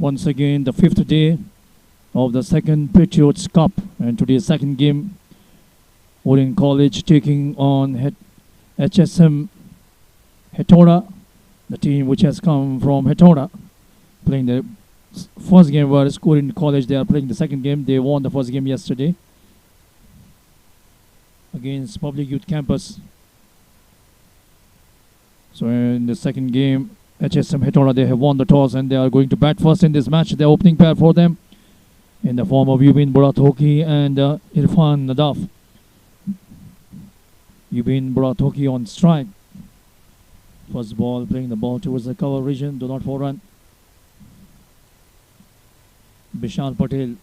Once again, the fifth day of the second Patriots Cup, and today's second game, Orient College taking on HSM Hetauda, the team which has come from Hetauda, playing the first game, whereas Orient College, they are playing the second game. They won the first game yesterday against Public Youth Campus. So in the second game, HSM Hetauda, they have won the toss and they are going to bat first in this match. The opening pair for them in the form of Yubin Burathoki and Irfan Nadaf. Yubin Burathoki on strike. First ball, playing the ball towards the cover region, do not for run. Bishal Patel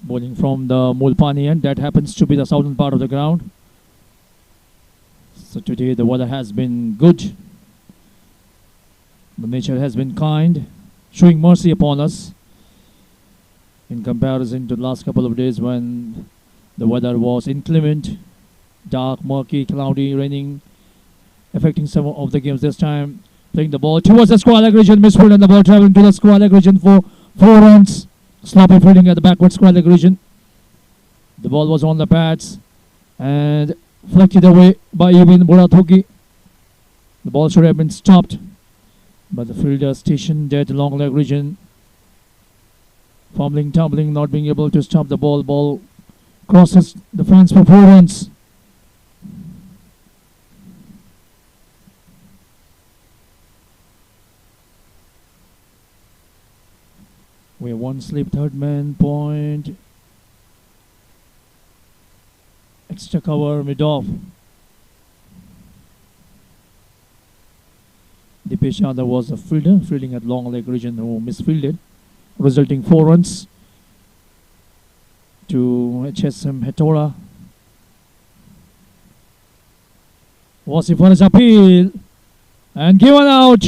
bowling from the Mulpani end. That happens to be the southern part of the ground. So today the weather has been good. The nature has been kind, showing mercy upon us in comparison to the last couple of days when the weather was inclement, dark, murky, cloudy, raining, affecting some of the games. This time playing the ball towards the square leg region, misfield, and the ball traveling to the square leg region for 4 runs. Sloppy fielding at the backward square leg region. The ball was on the pads and flicked away by Yubin Burathoki. The ball should have been stopped, but the fielder stationed at the long leg region, fumbling, tumbling, not being able to stop the ball. Ball crosses the fence for 4 runs. We have one slip, third man, point. Extra cover, mid-off. Dipesh Yadav was a fielder, fielding at long leg region, who misfielded, resulting 4 runs to HSM Hetauda. Wasi for his appeal and given out.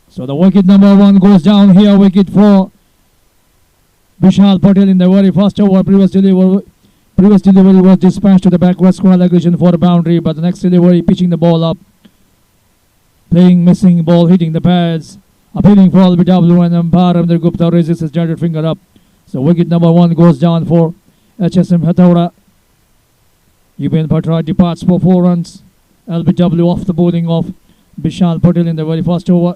So the wicket number 1 goes down here. Wicket for Bishal Patel in the very first over. Previous delivery was dispatched to the backward square leg region for a boundary, but the next delivery pitching the ball up, playing missing ball, hitting the pads, appealing for LBW, and umpire Ramdar Gupta raises his jaded finger up. So wicket number 1 goes down for HSM Hetauda. Yubin Patra departs for 4 runs. LBW off the bowling of Bishal Patel in the very first over.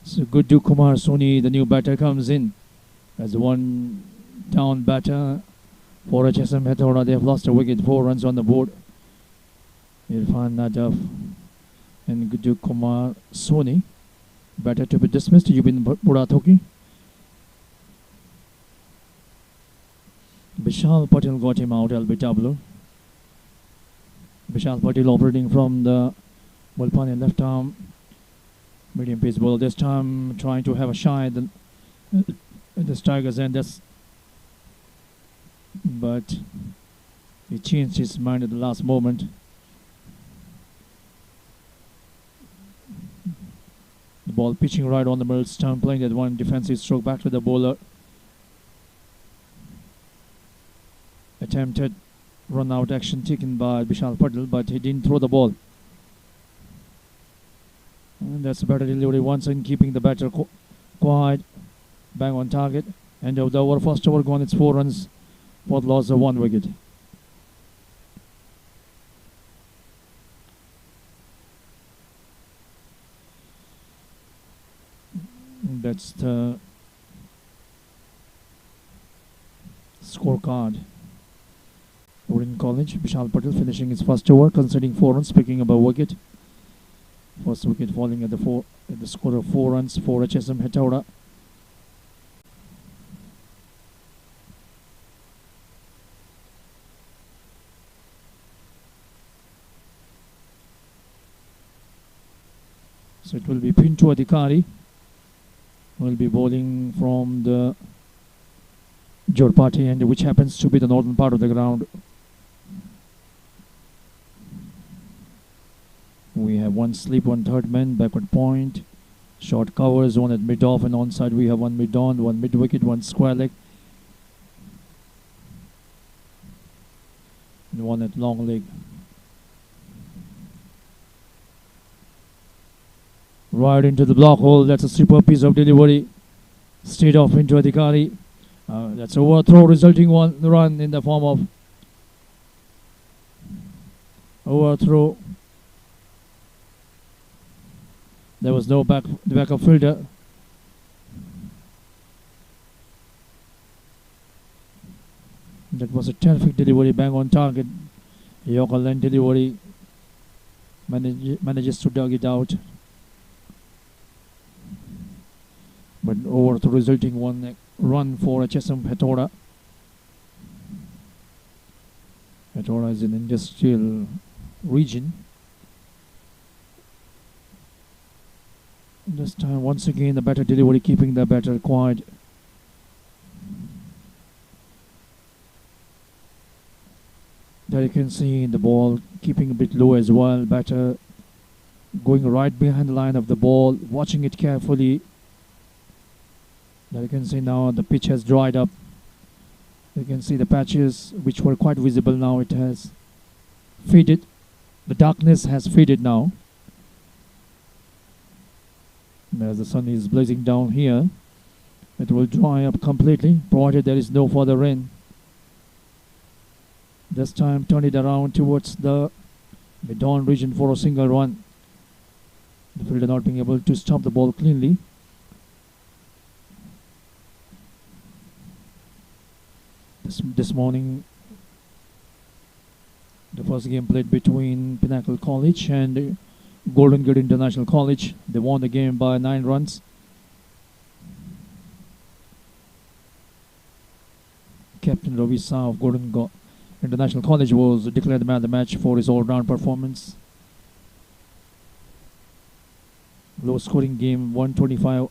So Guddu Kumar Soni, the new batter, comes in as the one down batter for HSM Hetauda. They have lost a wicket, 4 runs on the board. Irfan Nadaf and Guddu Kumar Soni, batter to be dismissed. Yubin Burathoki. Bishal Patel got him out, LBW. Bishal Patel operating from the Mulpani left arm. Medium pace ball this time, trying to have a shy at the Tigers end. But he changed his mind at the last moment. The ball pitching right on the middle stump, playing that one defensive stroke back to the bowler. Attempted run out action taken by Bishal Patel, but he didn't throw the ball. And that's a better delivery once again, keeping the batter quiet, bang on target. End of the over, first over gone. It's 4 runs for the loss of 1 wicket. That's the scorecard. Orient College, Vishal Patel finishing his first over, conceding 4 runs, picking up a wicket. First wicket falling at the score of 4 runs for HSM Hetauda. So it will be Pinto Adhikari who will be bowling from the Jorpati end, which happens to be the northern part of the ground. We have one slip, one third man, backward point, short covers, one at mid-off, and onside we have one mid-on, one mid-wicket, one square leg, and one at long leg. Right into the block hole. That's a superb piece of delivery. Straight off into Adhikari. That's a overthrow, resulting one run in the form of overthrow. There was no backup fielder. That was a terrific delivery, bang on target. Yorker line delivery. Manages to dug it out. But overthrow, resulting one run for HSM Hetauda. Hetauda is an industrial region. This time, once again, the better delivery, keeping the batter quiet. There you can see the ball keeping a bit low as well. Batter going right behind the line of the ball, watching it carefully. There you can see now the pitch has dried up. You can see the patches which were quite visible now. It has faded. The darkness has faded now. As the sun is blazing down here, it will dry up completely, provided there is no further rain. This time turn it around towards the mid-on region for a single run. The fielder not being able to stop the ball cleanly. This morning, the first game played between Pinnacle College and Golden Gate International College. They won the game by 9 runs. Captain Ravi Shah of Golden Gate International College was declared the man of the match for his all-round performance. Low-scoring game, 125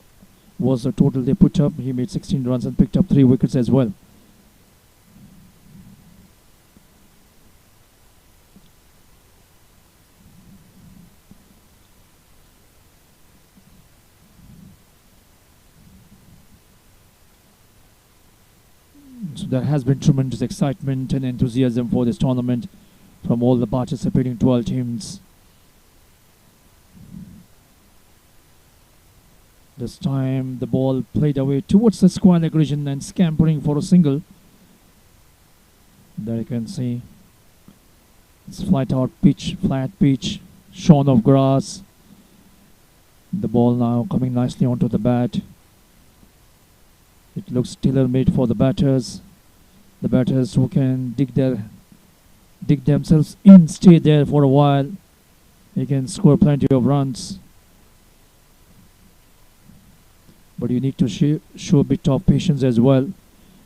was the total they put up. He made 16 runs and picked up 3 wickets as well. So there has been tremendous excitement and enthusiasm for this tournament from all the participating 12 teams. This time the ball played away towards the square leg region and scampering for a single. There you can see it's flat pitch, shorn of grass. The ball now coming nicely onto the bat. It looks tailor-made for the batters. The batters who can dig themselves in, stay there for a while. They can score plenty of runs. But you need to show a bit of patience as well.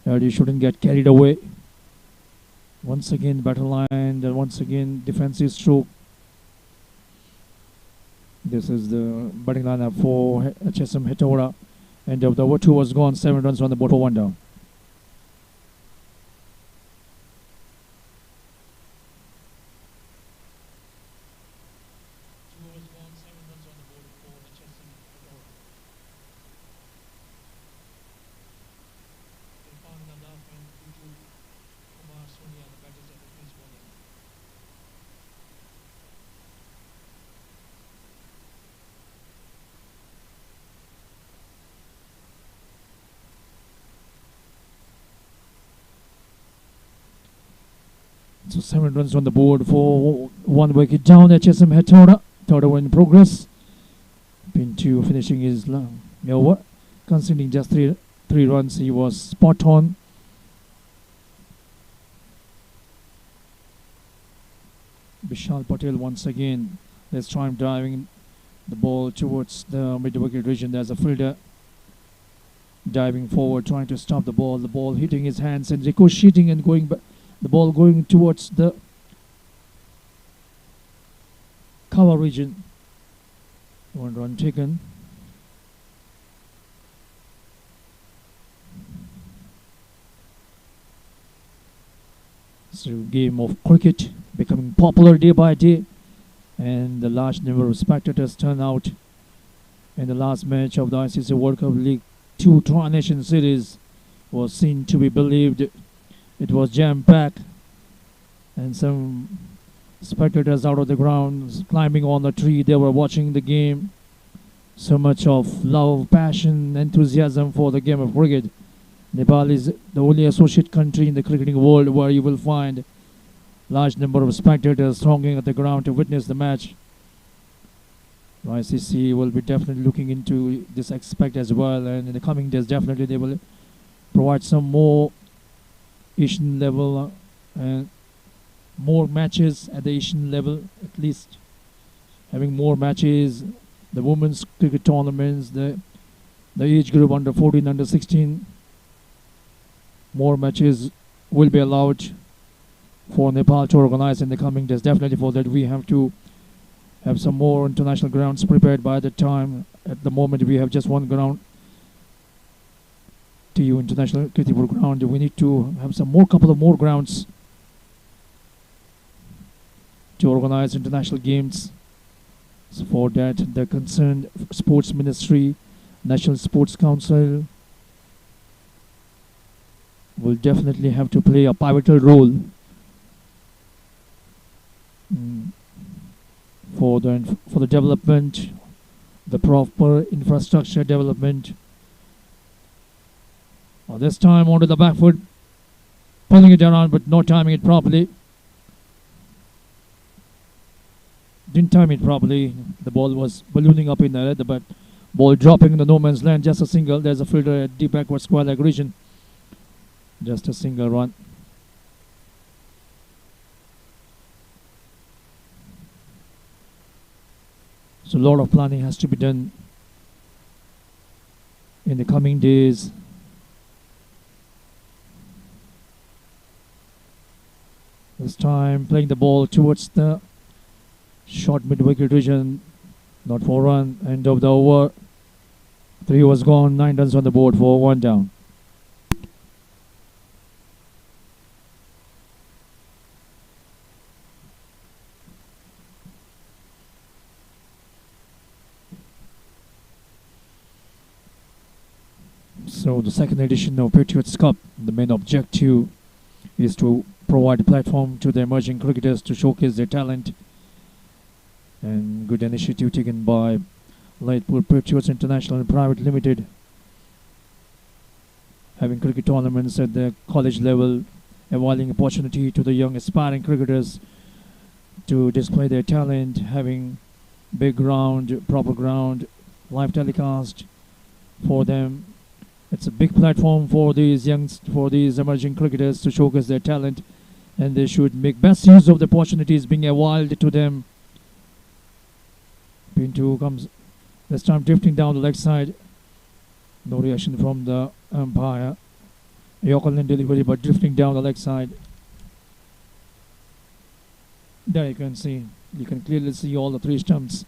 You shouldn't get carried away. Once again, batter line, and once again, defensive stroke. This is the batting lineup for HSM Hetauda. And the over 2 was gone, 7 runs on the board for 1 down. So 7 runs on the board for 1 wicket down. HSM Hetauda, third over in progress. Pinto finishing his over, conceding just 3 runs. He was spot on. Vishal Patel once again. This time driving the ball towards the mid-wicket region. There's a fielder diving forward, trying to stop the ball. The ball hitting his hands and ricocheting and going back. The ball going towards the cover region. One run taken. So game of cricket becoming popular day by day, and the large number of spectators turn out in the last match of the ICC World Cup League 2 Tri-Nation Series was seen to be believed. It was jam-packed, and some spectators out of the ground climbing on the tree. They were watching the game. So much of love, passion, enthusiasm for the game of cricket. Nepal is the only associate country in the cricketing world where you will find large number of spectators thronging at the ground to witness the match. ICC will be definitely looking into this aspect as well, and in the coming days definitely they will provide some more Asian level and more matches at the Asian level, at least having more matches, the women's cricket tournaments, the age group under 14, under 16. More matches will be allowed for Nepal to organize in the coming days. Definitely for that we have to have some more international grounds prepared by the time. At the moment we have just one ground, TU International Cricket Ground. We need to have some more, couple of more grounds to organize international games. So for that the concerned Sports Ministry, National Sports Council will definitely have to play a pivotal role for the development, the proper infrastructure development. This time onto the back foot, pulling it around but not timing it properly. Didn't time it properly. The ball was ballooning up in the air, but ball dropping in the no man's land. Just a single. There's a fielder at deep backward square leg region. Just a single run. So a lot of planning has to be done in the coming days. This time playing the ball towards the short mid-wicket region. Not for run. End of the over. 3 was gone. 9 runs on the board for 1 down. So the second edition of Patriots Cup, the main objective is to provide a platform to the emerging cricketers to showcase their talent, and good initiative taken by Lightpool Patriots International and Private Limited, having cricket tournaments at the college level, availing opportunity to the young aspiring cricketers to display their talent, having big ground, proper ground, live telecast for them. It's a big platform for these emerging cricketers to showcase their talent, and they should make best use of the opportunities being availed to them. Pinto comes this time drifting down the leg side. No reaction from the umpire. Yorkerland delivery, but drifting down the leg side. There you can clearly see all the 3 stumps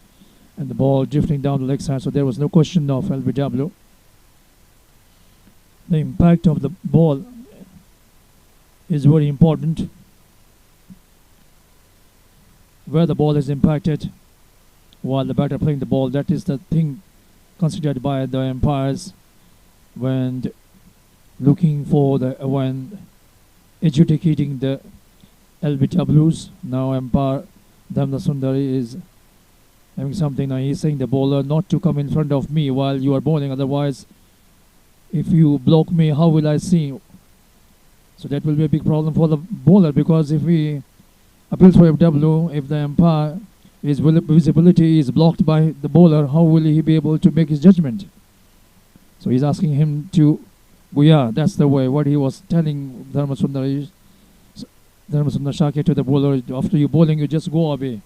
and the ball drifting down the leg side, so there was no question of LBW. The impact of the ball is very important. Where the ball is impacted while the batter playing the ball, that is the thing considered by the umpires when looking for when adjudicating the LBWs. Now umpire Damla Sundari is having something. Now he's saying the bowler not to come in front of me while you are bowling, otherwise if you block me, how will I see you? So that will be a big problem for the bowler, because if he appeals for FW, if the umpire, his visibility is blocked by the bowler, how will he be able to make his judgment? So he's asking him to, well, yeah, that's the way, what he was telling Dharma Sundari. Dharmasundar Shakya to the bowler. After you bowling, you just go away.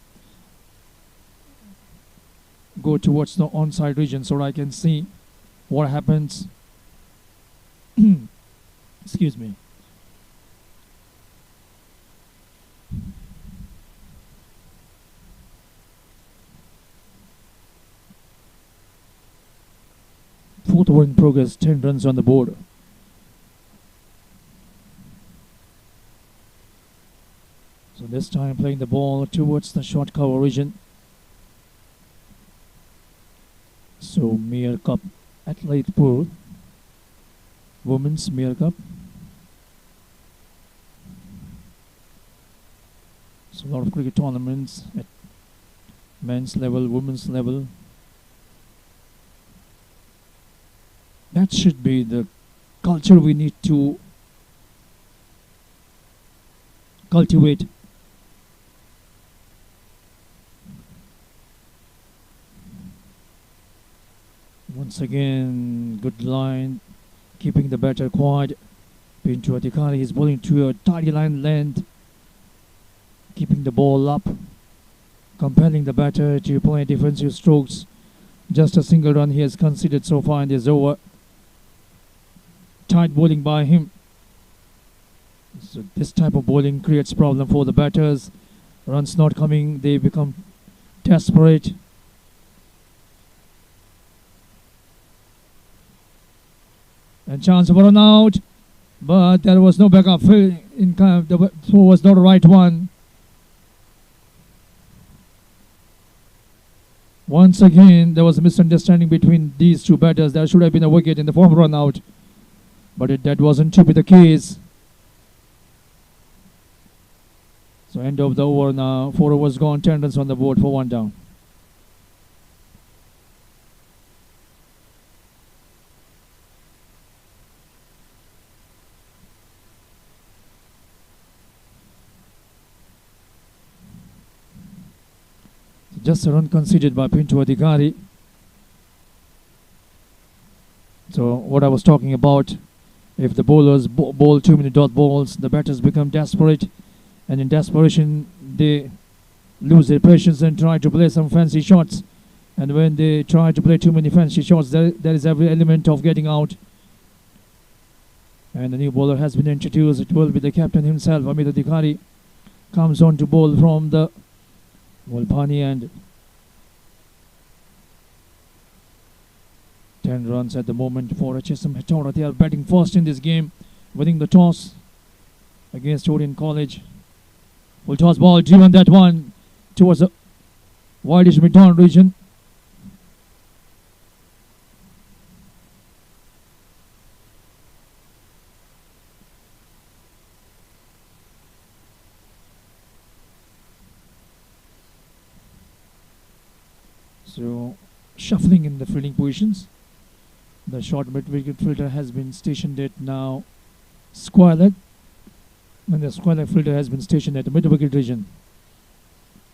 Go towards the onside region so I can see what happens. Excuse me. Fourth over in progress, 10 runs on the board. So this time playing the ball towards the short cover region. So Mayor Cup Athlete Pool, Women's Mayor Cup. So a lot of cricket tournaments at men's level, women's level. That should be the culture we need to cultivate. Once again, good line, keeping the batter quiet. Pintu Adhikari is bowling to a tidy line length, keeping the ball up, compelling the batter to play defensive strokes. Just a single run he has conceded so far in this over. Tight bowling by him. So this type of bowling creates problem for the batters. Runs not coming, they become desperate. And chance for an out, but there was no backup. The throw was not the right one. Once again, there was a misunderstanding between these two batters. There should have been a wicket in the form run out, but that wasn't to be the case. So end of the over now. 4 overs gone, 10 runs on the board for 1 down. Just a run conceded by Pintu Adhikari. So what I was talking about, if the bowlers bowl too many dot balls, the batters become desperate, and in desperation they lose their patience and try to play some fancy shots. And when they try to play too many fancy shots, there is every element of getting out. And the new bowler has been introduced. It will be the captain himself, Amit Adhikari, comes on to bowl from the Volpani end. 10 runs at the moment for HSM Hetauda. They are batting first in this game, winning the toss against Orient College. Full toss ball, driven that one towards the wideish mid-on region. So shuffling in the fielding positions. The short mid-wicket fielder has been stationed at now square leg, and the square leg fielder has been stationed at the mid-wicket region.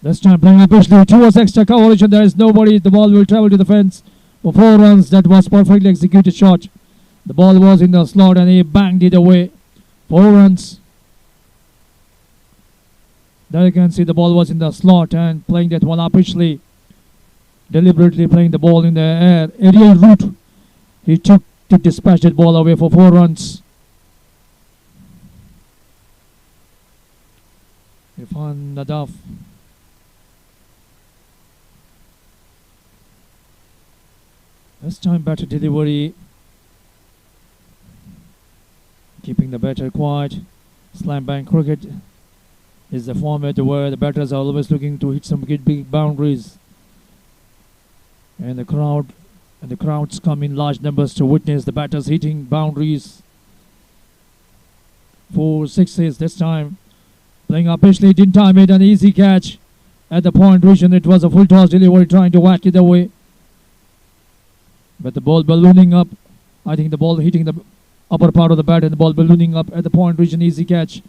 This time playing especially towards extra coverage, and there is nobody. The ball will travel to the fence for 4 runs. That was perfectly executed shot. The ball was in the slot and he banged it away. 4 runs. There you can see the ball was in the slot and playing that one upishly. Deliberately playing the ball in the air. Aerial route. He took to dispatch that ball away for 4 runs. Irfan Nadaf. This time batter delivery. Keeping the batter quiet. Slam bang cricket is the format where the batters are always looking to hit some big boundaries. And the crowds come in large numbers to witness the batters hitting boundaries. 4 sixes this time. Playing up Ashley, didn't time it, an easy catch at the point region. It was a full toss delivery trying to whack it away. But the ball ballooning up. I think the ball hitting the upper part of the bat and the ball ballooning up at the point region. Easy catch.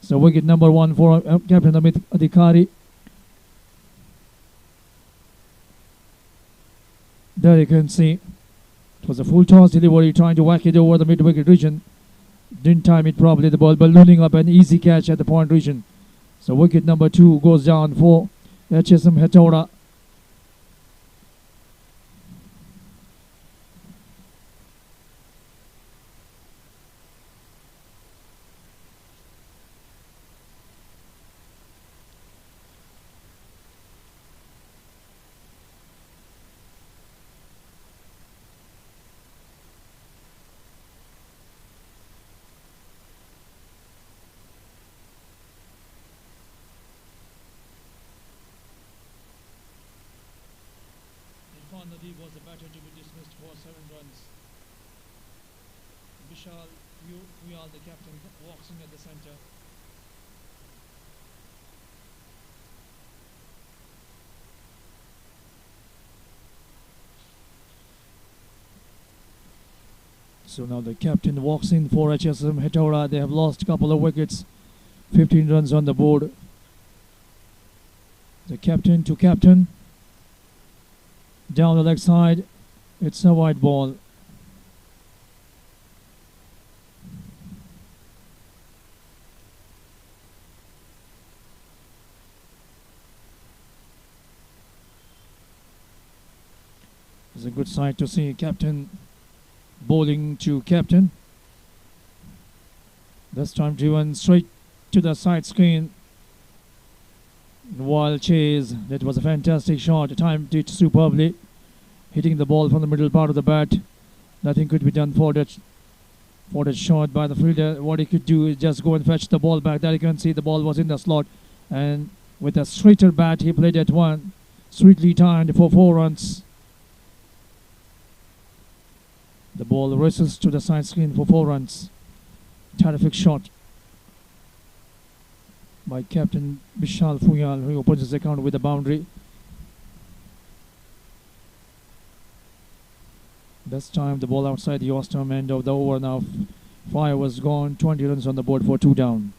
So wicket number 1 for Captain Amit Adhikari. There you can see it was a full toss delivery trying to whack it over the mid-wicket region. Didn't time it properly, the ball ballooning up, an easy catch at the point region. So wicket number 2 goes down for HSM Hetauda. Nadeeb was the batter to be dismissed for 7 runs. Vishal Fuyal, the captain, walks in at the centre. So now the captain walks in for HSM Hetauda. They have lost a couple of wickets. 15 runs on the board. The captain to captain. Down the leg side. It's a wide ball. It's a good sight to see captain bowling to captain. This time driven straight to the side screen. Wild chase. That was a fantastic shot. Timed it superbly. Hitting the ball from the middle part of the bat. Nothing could be done for that shot by the fielder. What he could do is just go and fetch the ball back. There you can see the ball was in the slot. And with a straighter bat, he played that one. Sweetly timed for 4 runs. The ball races to the side screen for 4 runs. Terrific shot by Captain Vishal Fuyal, who opens his account with a boundary. This time the ball outside the off-stump end of the over. Now 5 was gone, 20 runs on the board for 2 down.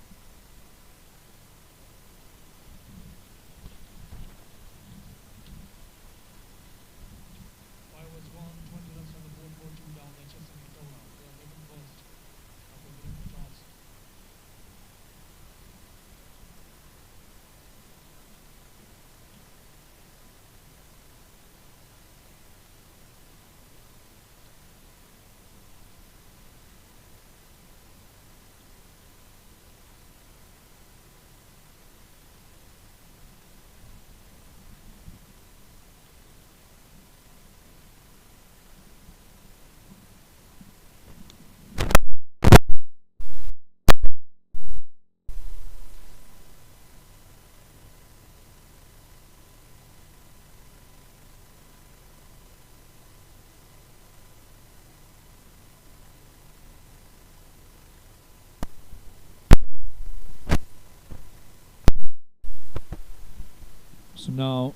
So now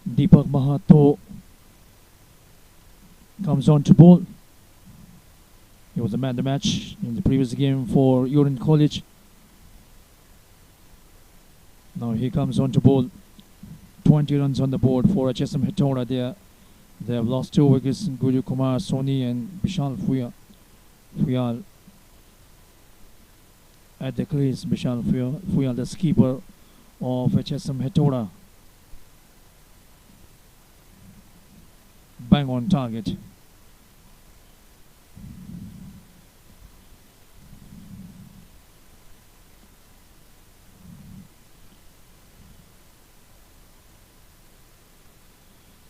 Deepak Mahato comes on to bowl. He was the man of the match in the previous game for Orient College. Now he comes on to bowl. 20 runs on the board for HSM Hetauda there. They have lost 2 wickets, Guru Kumar Soni and Vishal Fuyal at the crease. Vishal Fuyal, the skipper of HSM Hetauda. Bang on target.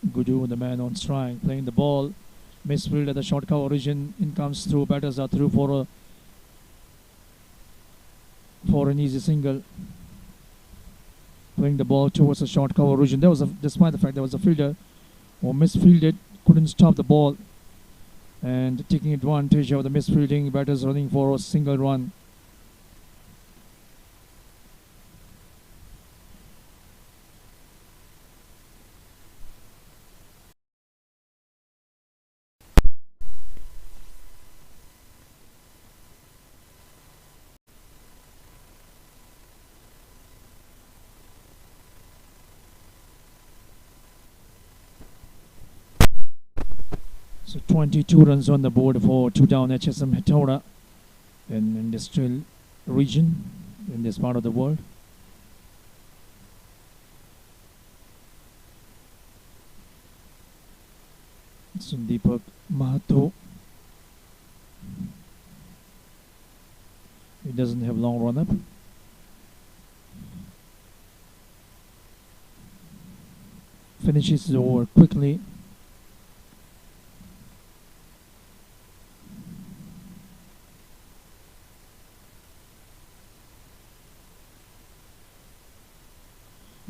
Gudu, the man on strike, playing the ball. Misfield at the short cover region. In comes through. Batters are through for an easy single. Playing the ball towards the short cover region. There was despite the fact there was a fielder who misfielded, couldn't stop the ball, and taking advantage of the misfielding, batters running for a single run. So 22 runs on the board for 2 down HSM Hetauda. an industrial region in this part of the world. Sundeepak Mahato. He doesn't have long run up. Finishes the over quickly.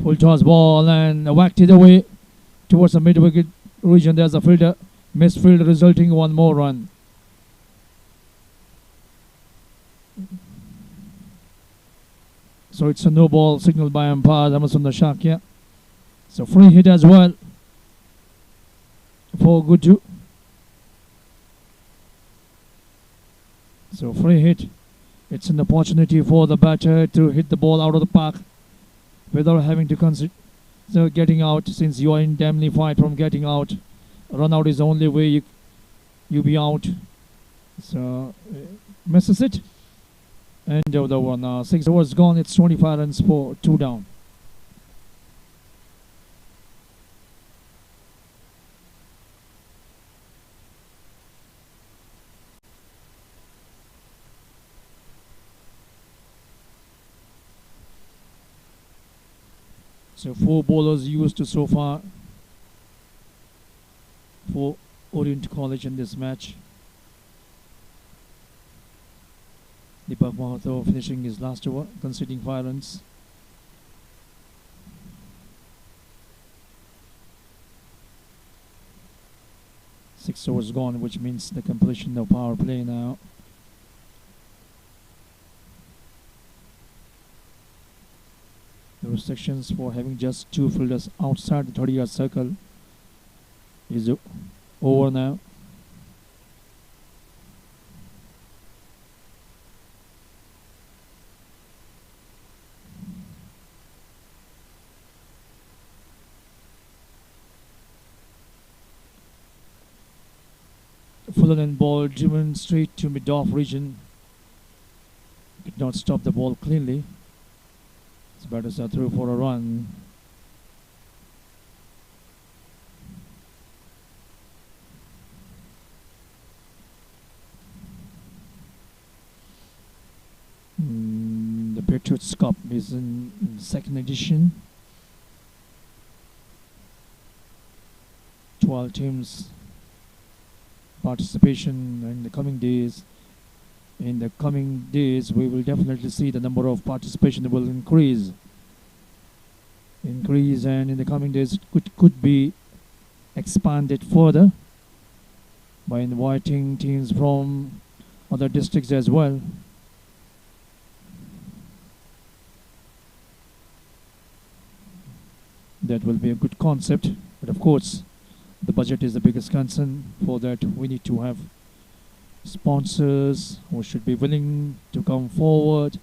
Full toss ball and whacked it away towards the mid-wicket region. There's a fielder, missed field, resulting in one more run. So it's a no ball signaled by umpire Ramasundar Shakya. So free hit as well for Guju. So free hit. It's an opportunity for the batter to hit the ball out of the park without having to consider getting out, since you are indemnified from getting out. Run out is the only way you be out. So misses it. End of the over now. 6 overs gone. It's 25 runs for 2 down. So 4 bowlers used so far for Orient College in this match. Deepak Mahato finishing his last over, conceding 5 runs. Six overs gone, which means the completion of power play now. The restrictions for having just 2 fielders outside the 30-yard circle is over now. Fuller and ball driven straight to mid-off region. Could not stop the ball cleanly. It's batters are through for a run. The Patriots Cup is in second edition. 12 teams participation in the coming days. In the coming days, we will definitely see the number of participation will increase, and in the coming days could be expanded further by inviting teams from other districts as well. That will be a good concept, but of course the budget is the biggest concern. For that, we need to have sponsors who should be willing to come forward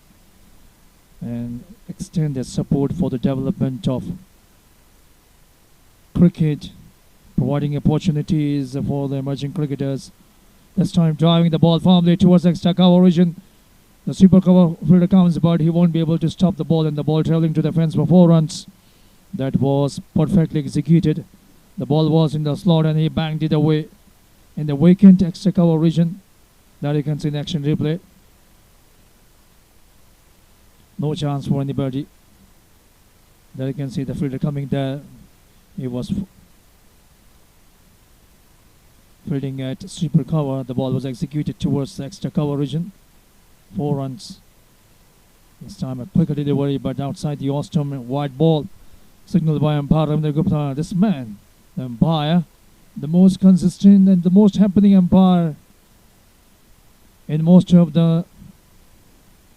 and extend their support for the development of cricket, providing opportunities for the emerging cricketers. This time driving the ball firmly towards extra cover region. The super cover fielder comes, but he won't be able to stop the ball, and the ball traveling to the fence for 4 runs. That was perfectly executed. The ball was in the slot and he banged it away in the vacant extra cover region. That you can see in action replay. No chance for anybody. There you can see the fielder coming there. He was fielding at super cover. The ball was executed towards the extra cover region. 4 runs. This time a quicker delivery, but outside the Ostrom, wide ball. Signaled by umpire Ravindra Gupta. This man, the umpire, the most consistent and the most happening umpire in most of the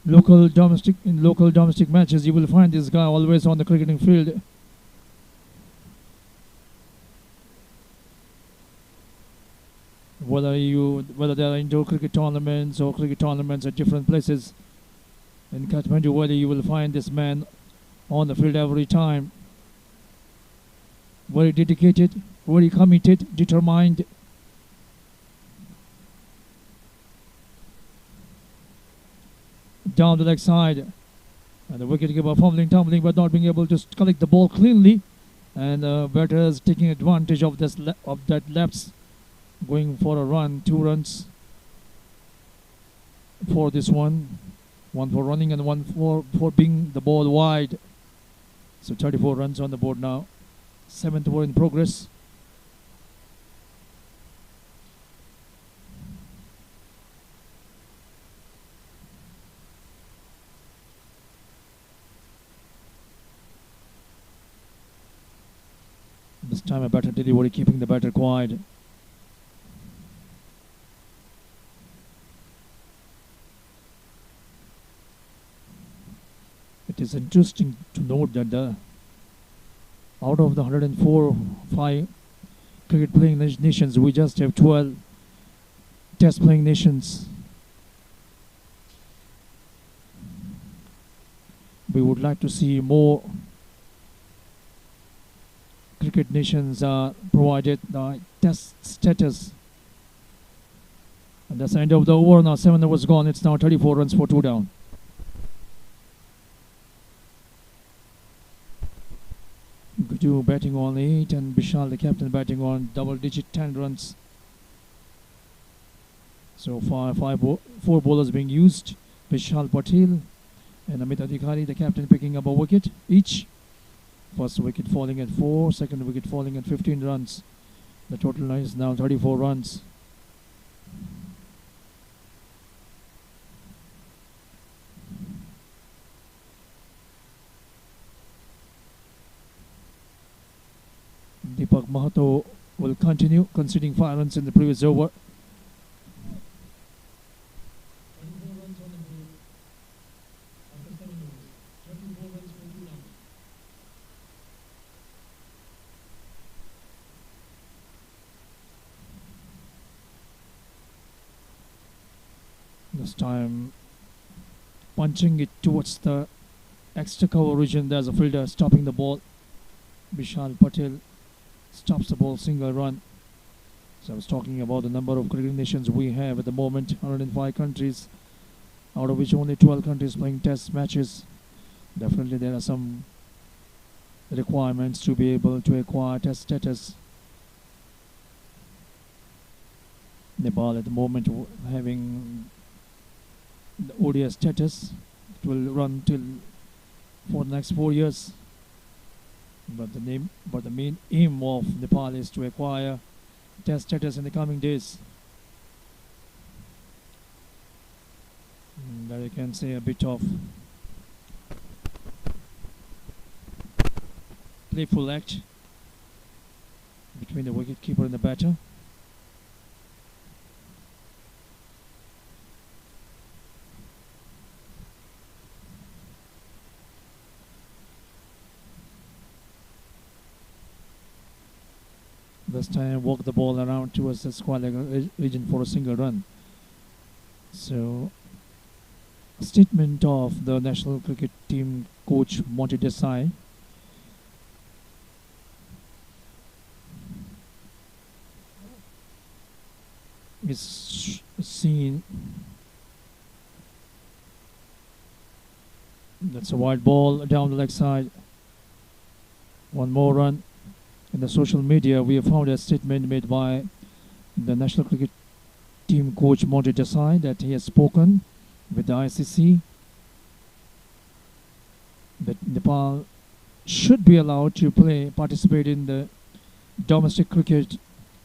local domestic matches. You will find this guy always on the cricketing field. Whether there are indoor cricket tournaments or cricket tournaments at different places in Kathmandu, whether you will find this man on the field every time. Very dedicated, very committed, determined. down the leg side. And the wicketkeeper fumbling, tumbling, but not being able to collect the ball cleanly. And batters taking advantage of that lapse, going for a run, 2 runs for this one. 1 for running and 1 for being the ball wide. So 34 runs on the board now. 7th over in progress. This time a better delivery, keeping the batter quiet. It is interesting to note that out of the 104 cricket playing nations, we just have 12 test playing nations. We would like to see more cricket nations provided test status. And that's the end of the over now. 7 overs gone. It's now 34 runs for 2 down. Gudu batting on 8 and Bishal the captain batting on double digit 10 runs. So far 4 bowlers being used. Bishal Patel and Amit Adhikari the captain picking up a wicket each. First wicket falling at 4, second wicket falling at 15 runs. The total is now 34 runs. Deepak Mahato will continue, conceding 5 runs in the previous over. This time punching it towards the extra cover region. There's a fielder stopping the ball. Bishal Patel stops the ball, single run. So I was talking about the number of cricket nations we have at the moment, 105 countries, out of which only 12 countries playing test matches. Definitely there are some requirements to be able to acquire test status. Nepal at the moment having the ODI status. It will run till for the next 4 years. But the main aim of Nepal is to acquire test status in the coming days. There you can say a bit of playful act between the wicketkeeper and the batter. This time walk the ball around towards the square leg region for a single run. So, a statement of the national cricket team coach Monty Desai. Is seen. That's a wide ball down the leg side. 1 more run. In the social media, we have found a statement made by the national cricket team coach Monty Desai that he has spoken with the ICC that Nepal should be allowed to participate in the domestic cricket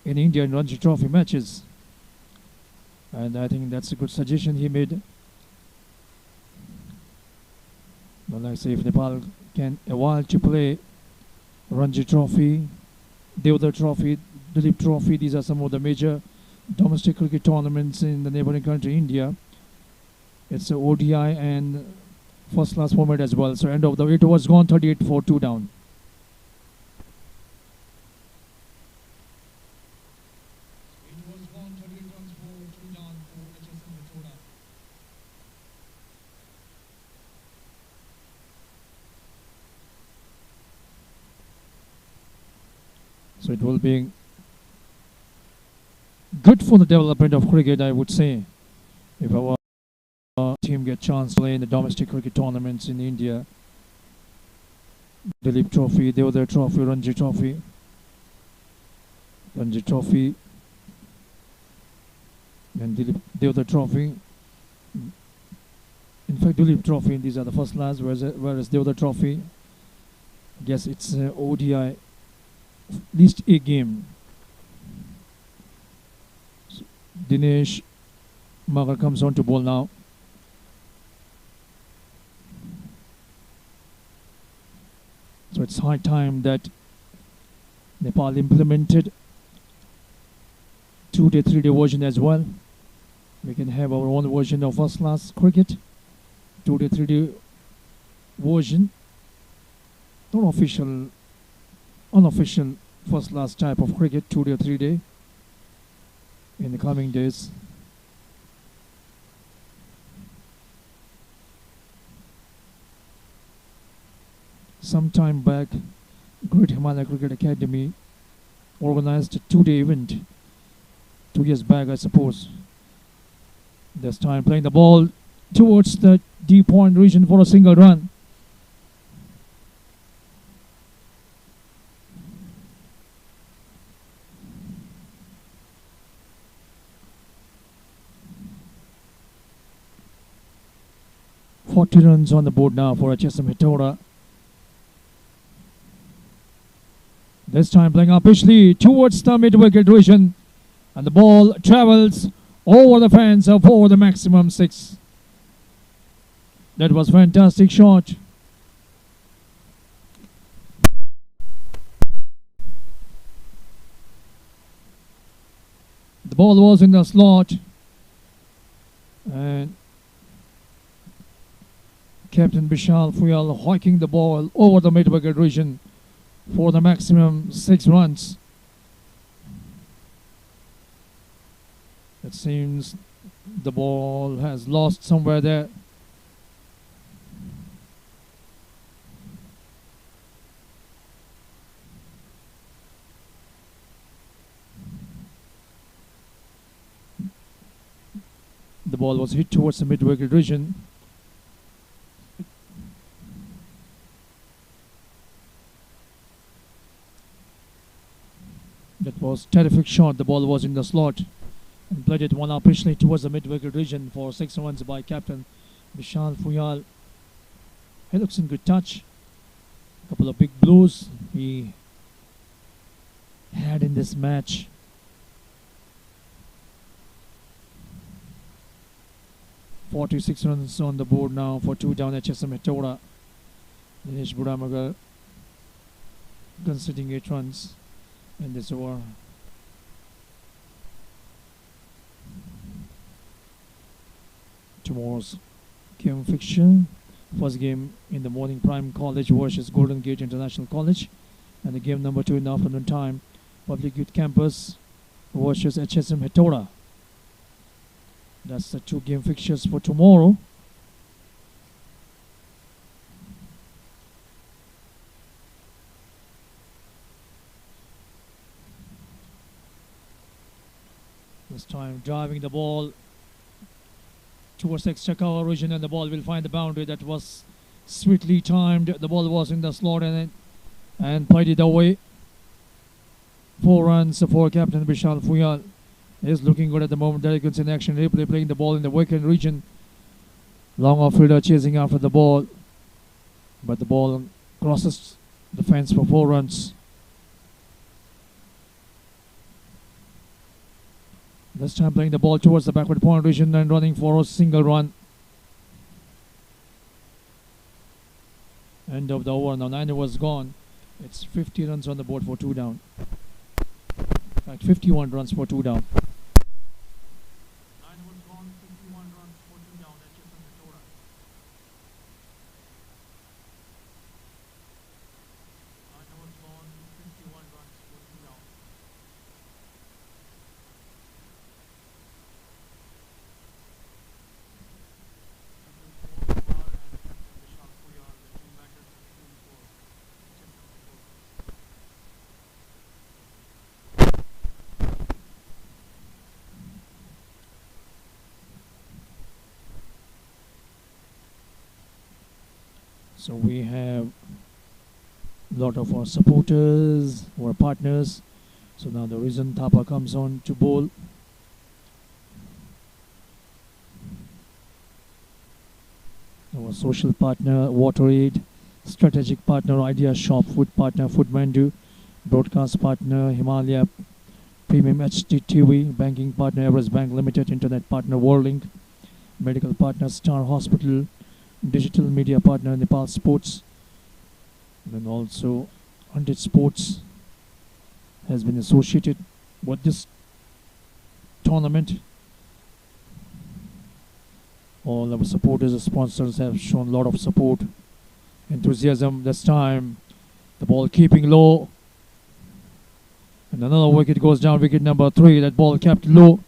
in India in Ranji Trophy matches. And I think that's a good suggestion he made. Well, like I say, if Nepal can avoid to play Ranji Trophy, Deodar Trophy, Dilip Trophy, these are some of the major domestic cricket tournaments in the neighboring country, India. It's a ODI and first class format as well. So end of the 8 overs gone, 38 for 2 down. So it will be good for the development of cricket, I would say, if our team get chance to play in the domestic cricket tournaments in India. Dilip Trophy, Deodar Trophy, Ranji Trophy. Ranji Trophy. And Deodar Trophy. In fact, Dilip Trophy, these are the first class, whereas Deodar Trophy, I guess it's ODI, least a game. So Dinesh Magar comes on to bowl now. So it's high time that Nepal implemented 2-day, 3-day version as well. We can have our own version of first class cricket. 2-day, 3-day version. Not official, unofficial first class type of cricket, 2-day or 3-day in the coming days. Some time back, Great Himalaya Cricket Academy organized a 2-day event 2 years back, I suppose. This time playing the ball towards the deep point region for a single run. Runs on the board now for HSM Hetauda. This time playing up pitchly towards the mid-wicket region, and the ball travels over the fence for the maximum 6. That was fantastic shot. The ball was in the slot, and Captain Vishal Fuyal hiking the ball over the mid-wicket region for the maximum 6 runs. It seems the ball has lost somewhere there. The ball was hit towards the mid-wicket region. That was terrific shot. The ball was in the slot and played it one up pitchly towards the mid-wicket region for 6 runs by Captain Vishal Fuyal. He looks in good touch. A couple of big blows he had in this match. "46 runs on the board now for 2 down HSM Hetauda. Dinesh Budamagar conceding 8 runs in this over. Tomorrow's game fixture. First game in the morning, Prime College versus Golden Gate International College. And the game number 2 in the afternoon time, Public Youth Campus versus HSM Hetauda. That's the 2 game fixtures for tomorrow. This time driving the ball towards the extra cover region, and the ball will find the boundary. That was sweetly timed. The ball was in the slot and played it away. 4 runs for Captain Vishal Fuyal. He's looking good at the moment. Derrick's in action. Replay playing the ball in the wicket region. Long off fielder chasing after the ball, but the ball crosses the fence for 4 runs. This time playing the ball towards the backward point region and running for a single run. End of the over. Now 9 overs gone. It's 50 runs on the board for 2 down. In fact, 51 runs for 2 down. 9 overs gone, 51 runs for 2 down. HSM Hetauda. 9 overs gone, 51 runs for 2 down. So we have a lot of our supporters, our partners. So now the reason Thapa comes on to bowl. Our social partner, Water Aid, strategic partner, Idea Shop, food partner, Food Mandu, broadcast partner, Himalaya Premium HDTV, banking partner, Everest Bank Limited, internet partner, Worldlink, medical partner, Star Hospital, digital media partner, Nepal Sports, and then also 100 Sports has been associated with this tournament. All our supporters and sponsors have shown a lot of support, enthusiasm. This time, the ball keeping low. And another wicket goes down, wicket number 3. That ball kept low.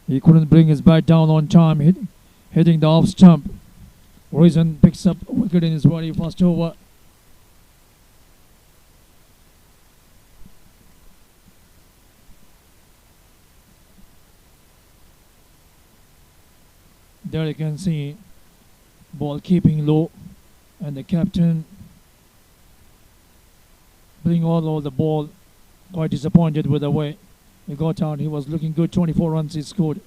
He couldn't bring his bat down on time, hitting the off stump. Reason picks up a wicket in his very first over. There you can see ball keeping low, and the captain playing all over the ball. Quite disappointed with the way he got out. He was looking good. 24 runs he scored.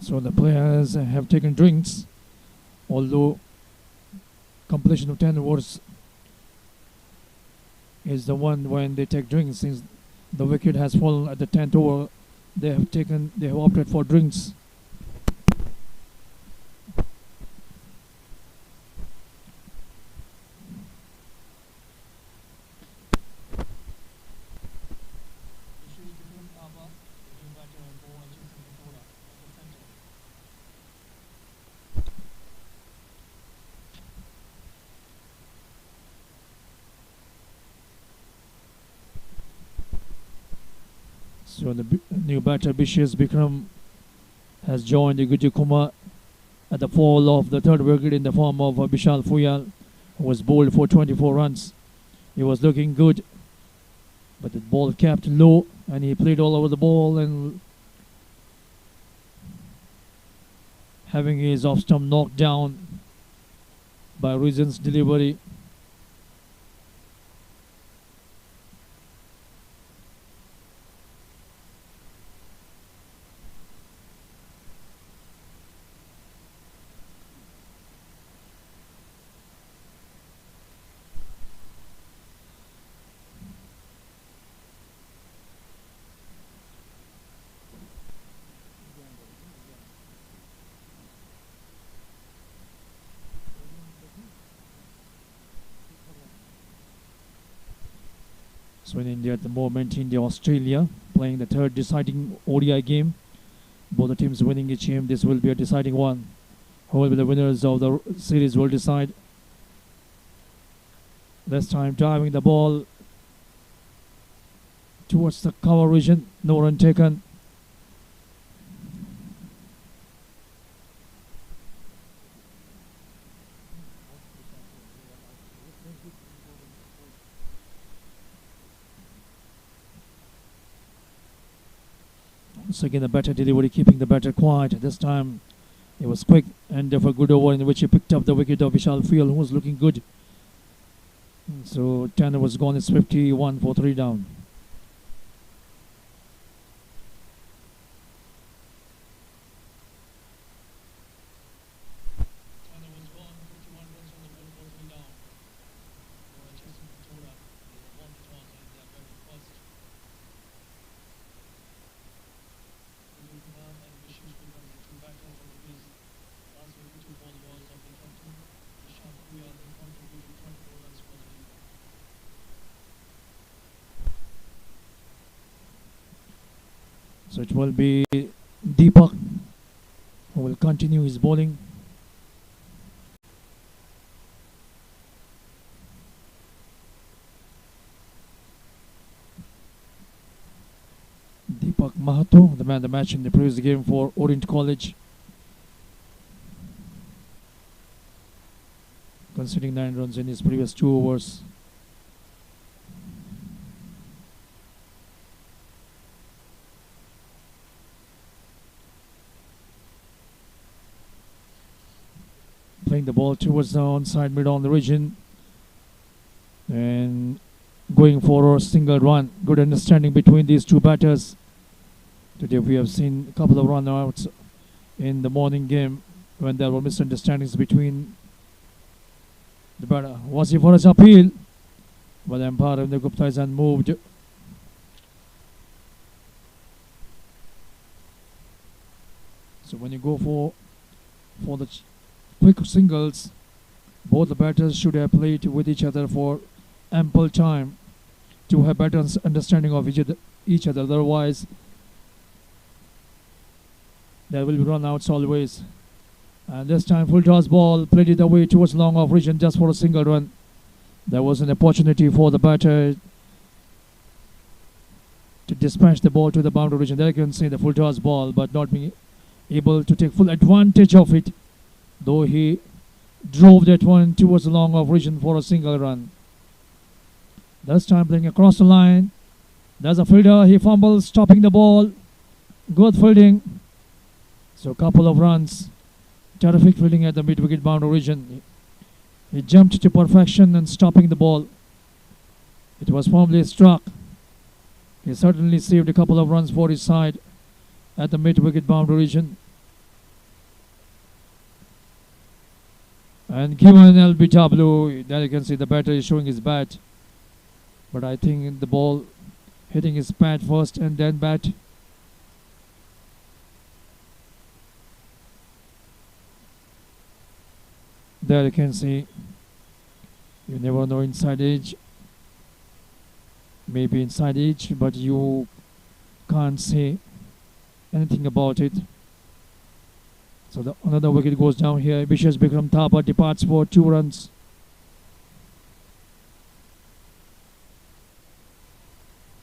So the players have taken drinks, although completion of 10 overs is the one when they take drinks. Since the wicket has fallen at the 10th over, they have opted for drinks. So the new batter Bishias Bikram has joined the Gujikuma at the fall of the third wicket in the form of Bishal Fuyal, who was bowled for 24 runs. He was looking good, but the ball kept low, and he played all over the ball and having his off stump knocked down by Reason's delivery. So in India at the moment, India-Australia playing the third deciding ODI game. Both the teams winning each game. This will be a deciding one. Who will be the winners of the series will decide. This time driving the ball towards the cover region. No run taken. Once again, the batter delivery, keeping the batter quiet. This time, it was quick and for a good over in which he picked up the wicket of Vishal Field, who was looking good. So, Tanner was gone. It's 51 for 3 down. So it will be Deepak who will continue his bowling. Deepak Mahato, the man of the match in the previous game for Orient College, conceding 9 runs in his previous 2 overs. Playing the ball towards the onside mid on the region and going for a single run. Good understanding between these two batters. Today we have seen a couple of run-outs in the morning game when there were misunderstandings between the batter. Was he for his appeal? But the umpire of the Gupta is unmoved. So when you go for the quick singles, both the batters should have played with each other for ample time to have better understanding of each other. Otherwise, there will be run-outs always. And this time full toss ball, played it away towards long off region just for a single run. There was an opportunity for the batter to dispatch the ball to the boundary region. There you can see the full toss ball, but not being able to take full advantage of it, though he drove that one towards the long off region for a single run. This time playing across the line. There's a fielder, he fumbles, stopping the ball. Good fielding. So a couple of runs. Terrific fielding at the mid-wicket boundary region. He jumped to perfection and stopping the ball. It was firmly struck. He certainly saved a couple of runs for his side at the mid-wicket boundary region. And given LBW, there you can see the batter is showing his bat. But I think the ball hitting his pad first and then bat. There you can see, you never know inside edge. Maybe inside edge, but you can't say anything about it. So another wicket goes down here. Vicious Bikram Thapa departs for 2 runs.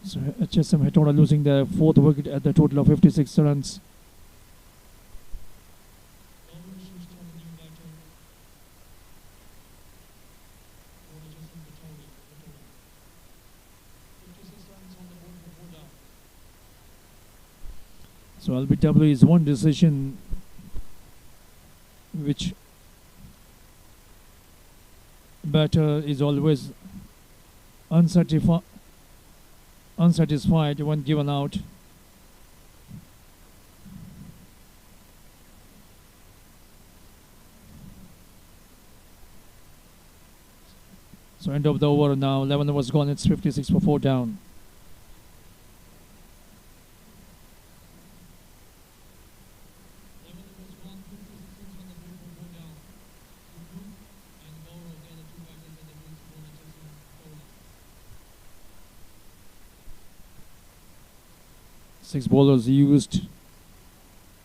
So HSM Hetauda losing their 4th wicket at the total of 56 runs. So LBW is one decision which batter is always unsatisfied when given out. So end of the over now. 11 overs gone. It's 56 for 4 down. Six bowlers used.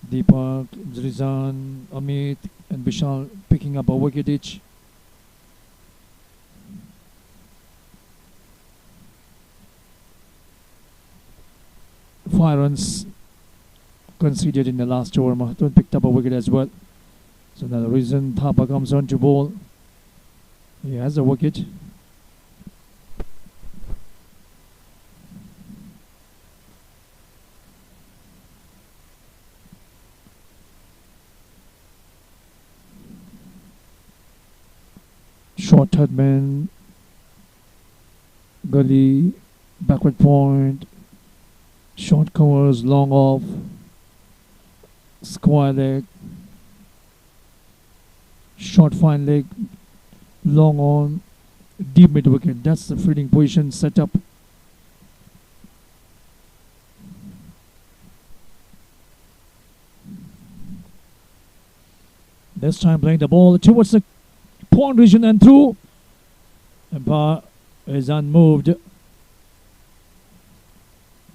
Deepak, Zrizan, Amit and Vishal picking up a wicket each. Five runs conceded in the last over. Mahaton picked up a wicket as well. So another reason Thapa comes on to bowl. He has a wicket. Short third man, gully, backward point, short covers, long off, square leg, short fine leg, long on, deep mid wicket. That's the fielding position set up. This time playing the ball towards the pond region and through. Umpire is unmoved.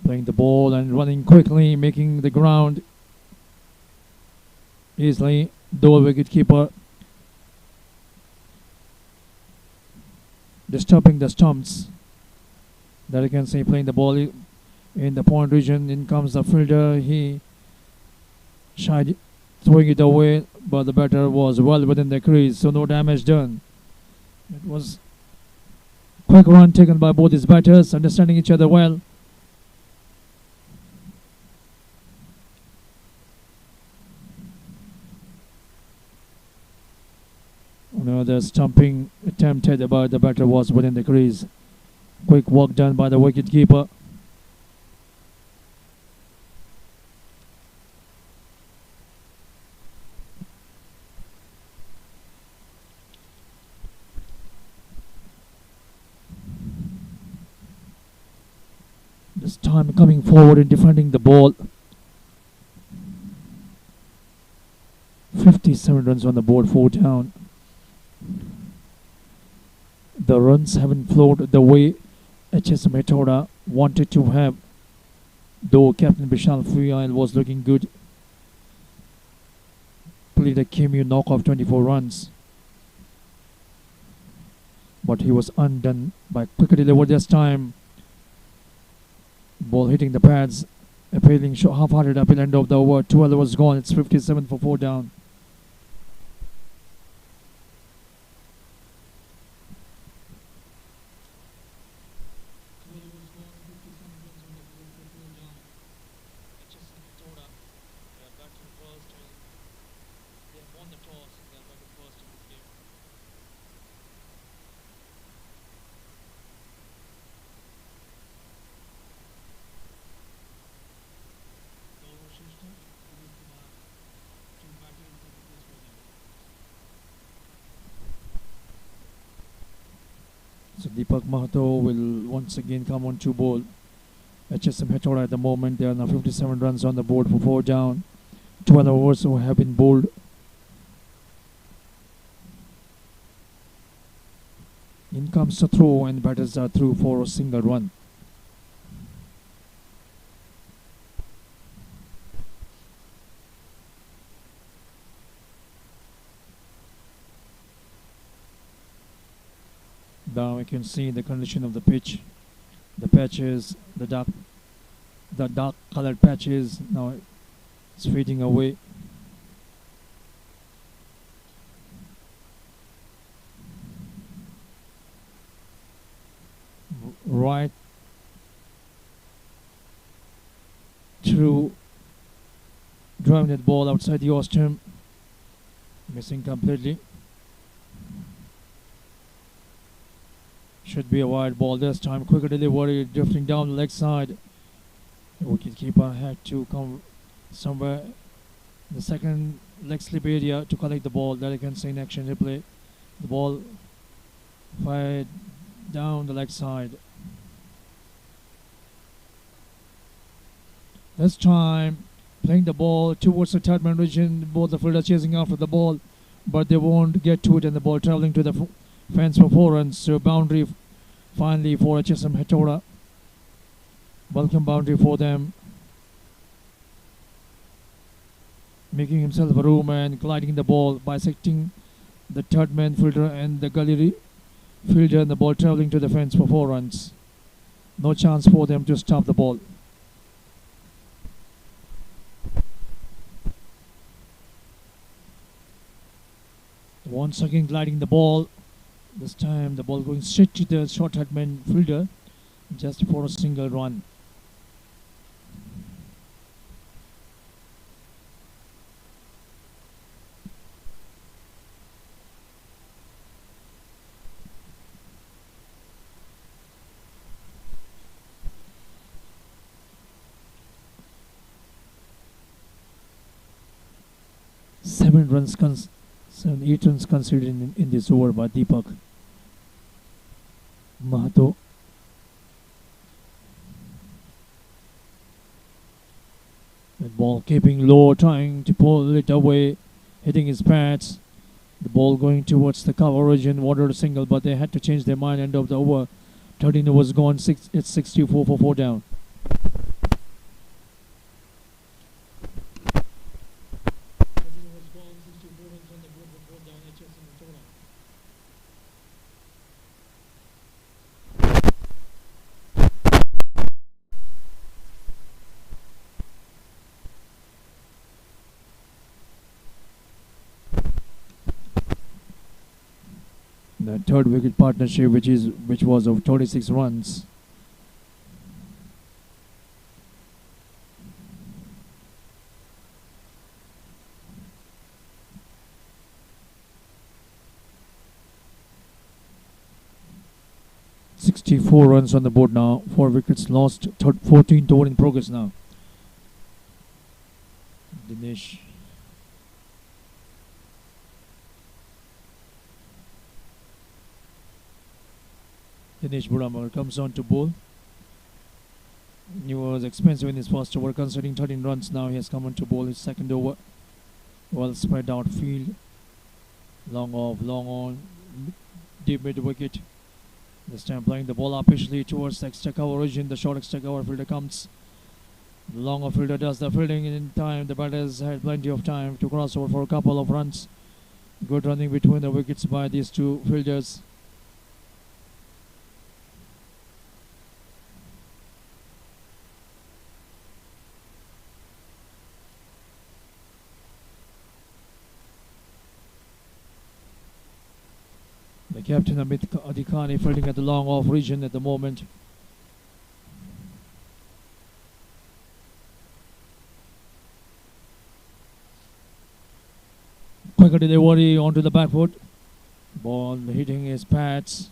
Playing the ball and running quickly, making the ground easily. Dual wicketkeeper disturbing the stumps. That you can see, playing the ball in the point region. In comes the fielder. He shied, throwing it away, but the batter was well within the crease, so no damage done. It was quick run taken by both these batters, understanding each other well. Another stumping attempted, but the batter was within the crease. Quick work done by the wicketkeeper. This time coming forward and defending the ball. 57 runs on the board, 4 down. The runs haven't flowed the way HSM Hetauda wanted to have, though Captain Bishal Fuyal was looking good. Played a cameo knock of 24 runs, but he was undone by quick delivery this time. Ball hitting the pads, appealing, half-hearted appeal, end of the over. 12 was gone. It's 57 for 4 down. So Deepak Mahato will once again come on to bowl. HSM Hetauda at the moment, there are now 57 runs on the board for 4 down. 12 overs who have been bowled. In comes the throw and batters are through for a single run. Now we can see the condition of the pitch. The patches, the dark colored patches, now it's fading away. Right through, driving that ball outside the off-stump, missing completely. Should be a wide ball this time. Quicker delivery, drifting down the leg side. The wicketkeeper had to come somewhere in the second leg slip area to collect the ball. That you can see in action replay. The ball fired down the leg side. This time playing the ball towards the third man region. Both the fielders chasing after the ball, but they won't get to it, and the ball traveling to the fence for 4 runs. So boundary finally for HSM Hetauda. Welcome boundary for them. Making himself a room and gliding the ball, bisecting the third man fielder and the gully fielder, and the ball traveling to the fence for 4 runs. No chance for them to stop the ball. Once again gliding the ball. This time the ball going straight to the short headman fielder just for a single run. Eight runs considered in this over by Deepak Mahato. That ball keeping low, trying to pull it away, hitting his pads. The ball going towards the cover region, wanted a single, but they had to change their mind. End of the over. 13 overs gone. It's 64 for 4 down. The third wicket partnership, which was of 36 runs. "64 runs on the board now. 4 wickets lost. 14th over in progress now. Dinesh. Dinesh Buramar comes on to bowl. He was expensive in his first over, considering 13 runs. Now he has come on to bowl his second over. Well spread out field. Long off, long on. Deep mid wicket. This time playing the ball upishly towards the extra cover region. The short extra cover fielder comes. The long off fielder does the fielding in time. The batters had plenty of time to cross over for a couple of runs. Good running between the wickets by these two fielders. The captain Amit Adhikani fielding at the long off region at the moment. Quicker delivery onto the back foot. Ball hitting his pads.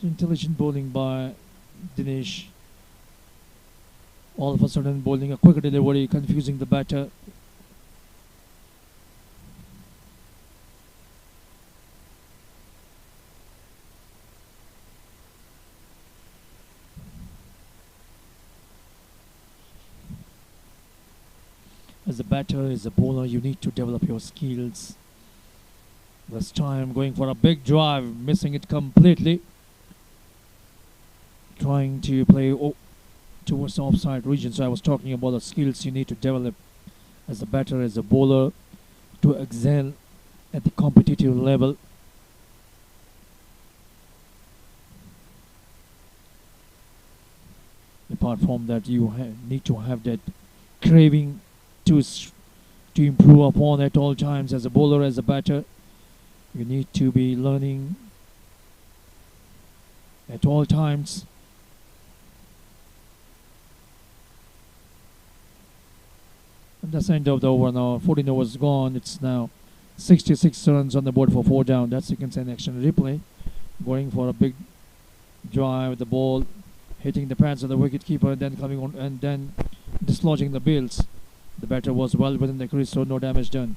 Intelligent bowling by Dinesh. All of a sudden bowling a quicker delivery, confusing the batter. As a batter, as a bowler, you need to develop your skills. This time going for a big drive, missing it completely. Trying to play towards the offside region. So I was talking about the skills you need to develop as a batter, as a bowler, to excel at the competitive level. Apart from that, you need to have that craving to improve upon at all times. As a bowler, as a batter, you need to be learning at all times. And that's the end of the over now. 14 overs gone. It's now 66 runs on the board for 4 down. That's, you can say, an action replay. Going for a big drive, the ball hitting the pads of the wicket keeper, and then coming on and then dislodging the bails. The batter was well within the crease, so no damage done.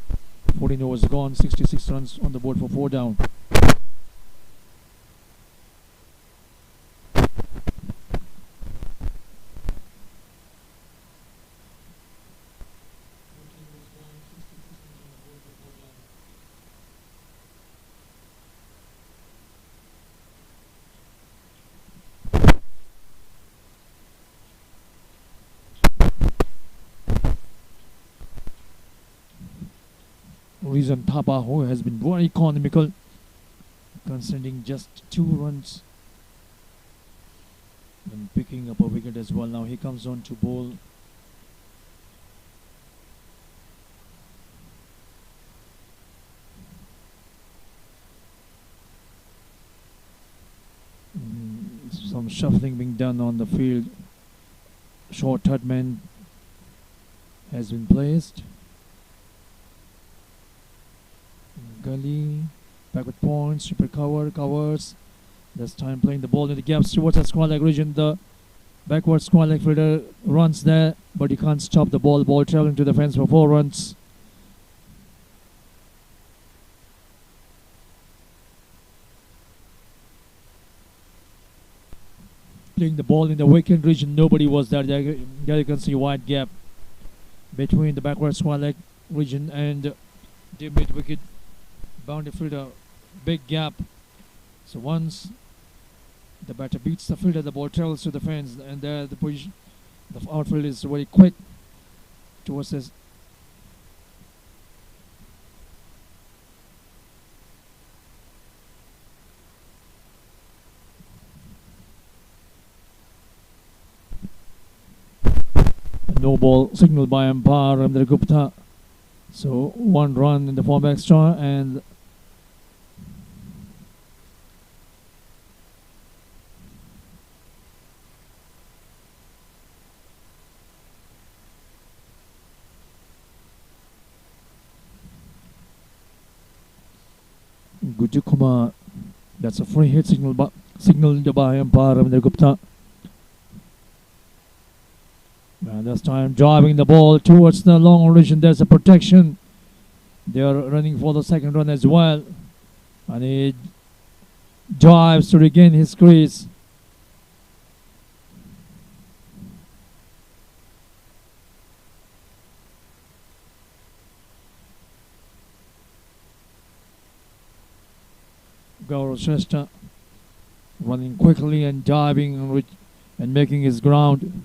14 overs gone, 66 runs on the board for 4 down. Reason Thapa, who has been very economical, conceding just 2 runs and picking up a wicket as well. Now he comes on to bowl. Some shuffling being done on the field. Short third man has been placed. Gully, backward points, super covers. This time playing the ball in the gaps towards the square leg region. The backward square leg fielder runs there, but he can't stop the ball. Ball traveling to the fence for 4 runs. Playing the ball in the vacant region, nobody was there. There you can see wide gap between the backward square leg region and the mid wicket. Boundary fielder, big gap. So once the batter beats the fielder, the ball travels to the fence, and there the position, the outfield is very quick towards this. A no ball signal by umpire Ramdar Gupta. So 1 run in the form extra, and Guju Kumar. That's a free hit signaled by umpire Ravindra Gupta. And this time driving the ball towards the long origin. There's a protection. They are running for the second run as well. And he drives to regain his crease. Gaurav Shrestha running quickly and diving and making his ground.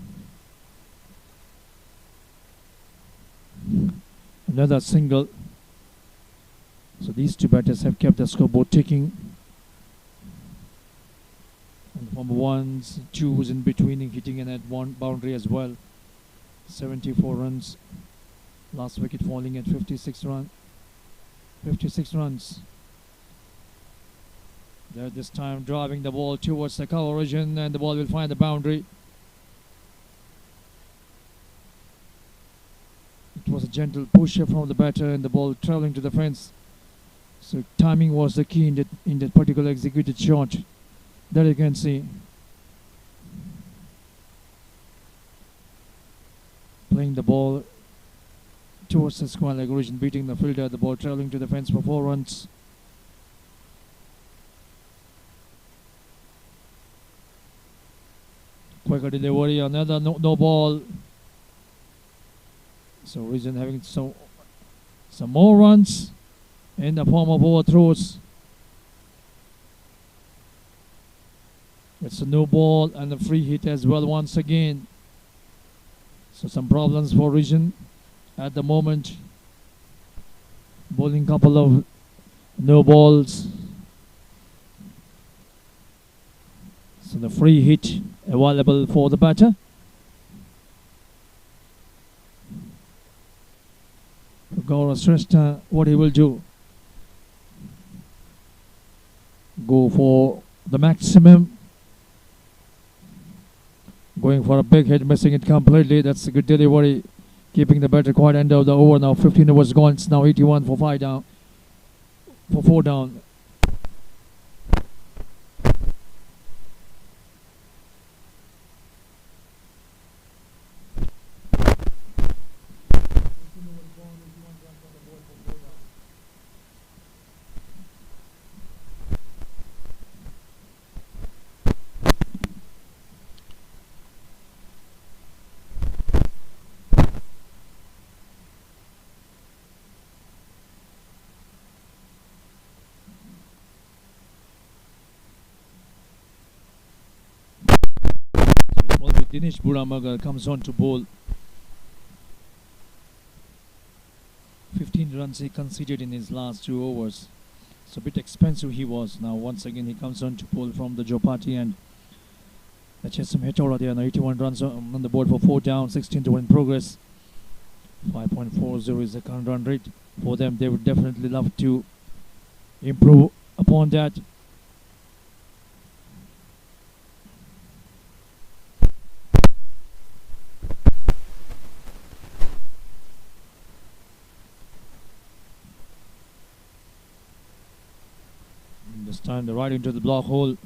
Another single. So these two batters have kept the scoreboard ticking. And from 1s, 2s in between, hitting an at one boundary as well. 74 runs. Last wicket falling at 56 runs. They're this time driving the ball towards the cover origin, and the ball will find the boundary. It was a gentle pusher from the batter, and the ball traveling to the fence. So timing was the key in that particular executed shot. There you can see. Playing the ball towards the square leg origin, beating the fielder, the ball traveling to the fence for 4 runs. Quicker delivery, another no ball. So Region having some more runs in the form of overthrows. It's a no ball and a free hit as well once again. So some problems for Region at the moment. Bowling couple of no balls. So the free hit available for the batter. Gaurav Shrestha, what he will do? Go for the maximum. Going for a big hit, missing it completely. That's a good delivery. Keeping the batter quite end of the over now. 15 overs gone. It's now 81 for 5 down. For 4 down. Dinesh Buramagar comes on to bowl. 15 runs he conceded in his last 2 overs. So a bit expensive he was. Now once again he comes on to bowl from the Jopati, and HSM Hetauda there, 81 runs on the board for 4 down, 16 to 1 in progress. 5.40 is the current run rate for them. They would definitely love to improve upon that. This time they're right into the block hole.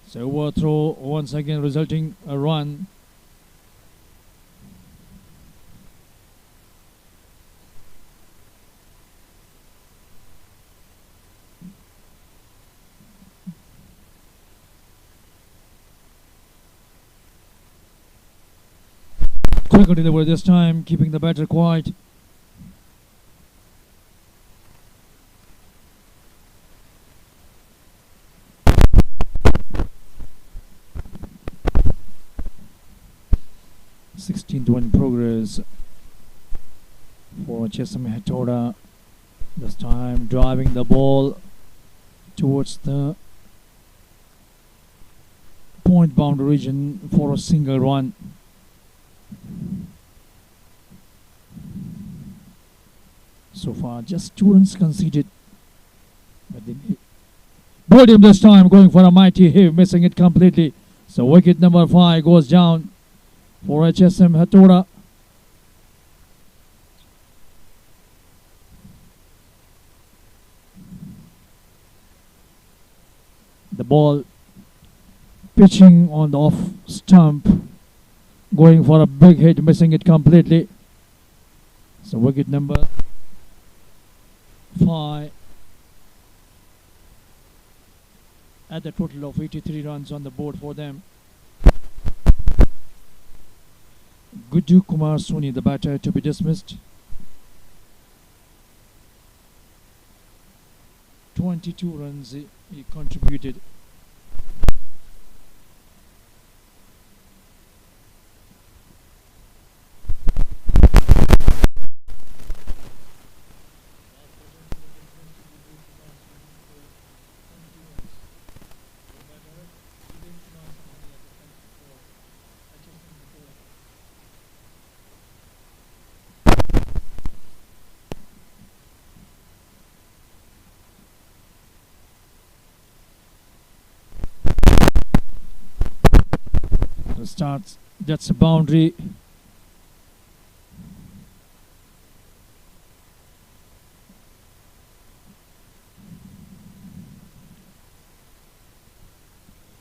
So overthrow once again resulting a run. Quicker delivery this time, keeping the batter quiet. To in progress for HSM Hetauda. This time driving the ball towards the point boundary region for a single run. So far, just 2 runs conceded. But they bowled him this time, going for a mighty hit, missing it completely. So wicket number 5 goes down for HSM Hetauda. The ball pitching on the off stump, going for a big hit, missing it completely. So wicket number 5 at a total of 83 runs on the board for them. Guddu Kumar Soni, the batter, to be dismissed. 22 runs he contributed. Starts, that's a boundary.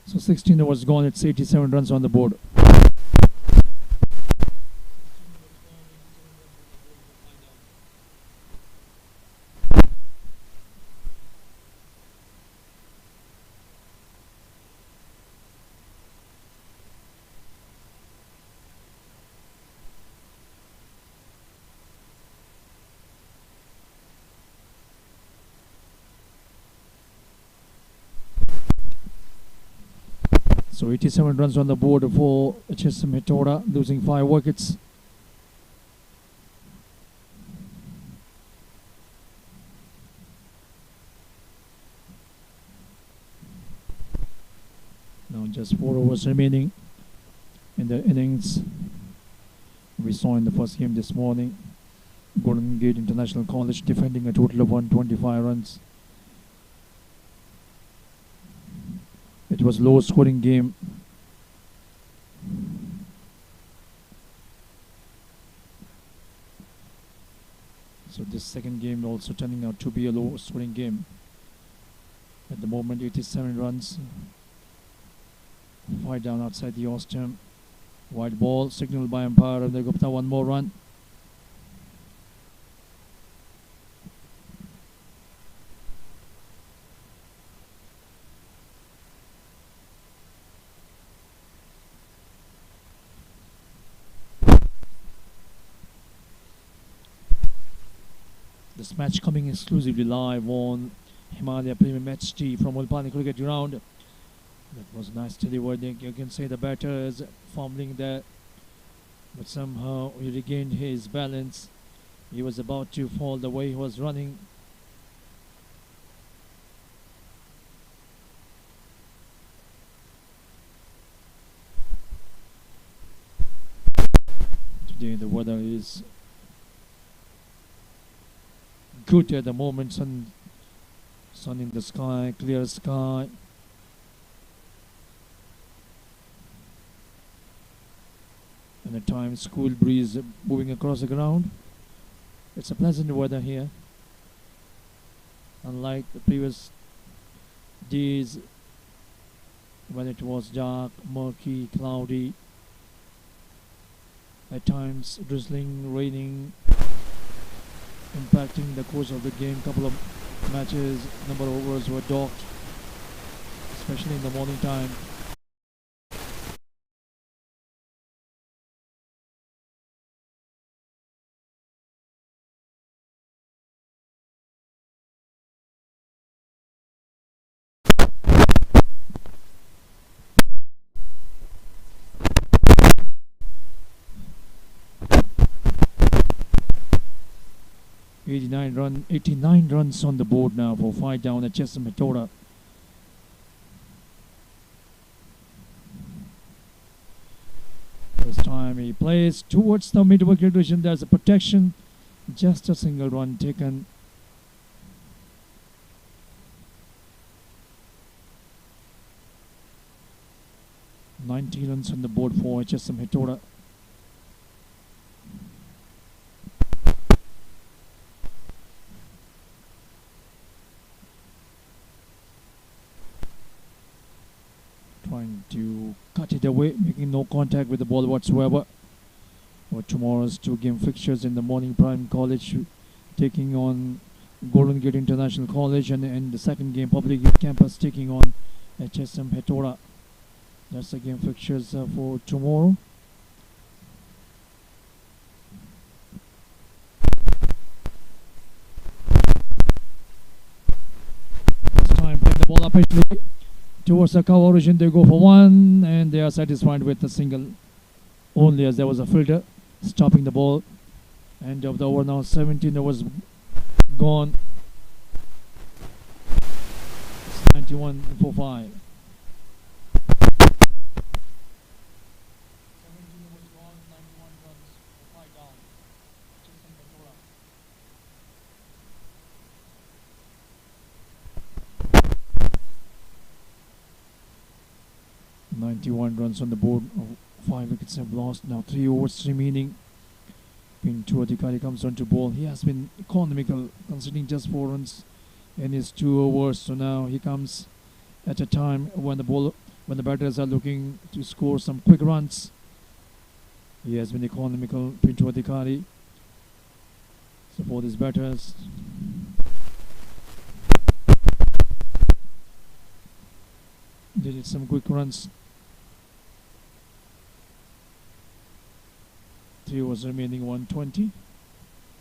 So 16 overs gone, it's 87 runs on the board. So 87 runs on the board for HSM Hetauda, losing 5 wickets. Now just 4 overs remaining in the innings. We saw in the first game this morning, Golden Gate International College defending a total of 125 runs. It was low scoring game. So this second game also turning out to be a low scoring game. At the moment 87 runs. 5 down outside the off stump. Wide ball signaled by umpire and they Gupta, 1 more run. This match coming exclusively live on Himalaya Premium HD from Ulpani Cricket Ground. That was a nice steady wording. You can say the batter is fumbling there, but somehow he regained his balance. He was about to fall the way he was running. Today the weather is good at the moment. Sun in the sky, clear sky. And at times cool breeze moving across the ground. It's a pleasant weather here, unlike the previous days when it was dark, murky, cloudy, at times drizzling, raining, impacting the course of the game. Couple of matches, number of overs were docked, especially in the morning time. #89 89 runs on the board now for 5 down at HSM Hetauda. This time he plays towards the mid-wicket position. There's a protection Just a single run taken. Ninety runs on the board for HSM Hetauda. Trying to cut it away, making no contact with the ball whatsoever. For tomorrow's two-game fixtures in the morning, Prime College taking on Golden Gate International College, and in the second game, Public Youth Campus taking on HSM Hetauda. That's the game fixtures for tomorrow. This time, bring the ball up towards the cover region. They go for one, and they are satisfied with the single only, as there was a filter stopping the ball. End of the over now. 17 overs gone. It's 91 for 5. 91 runs on the board. 5 wickets have lost. Now 3 overs remaining. Pintu Adhikari comes on to bowl. He has been economical, conceding just 4 runs in his 2 overs. So now he comes at a time when the batters are looking to score some quick runs. He has been economical, Pintu Adhikari. So for these batters, they did some quick runs. 3 overs remaining, 120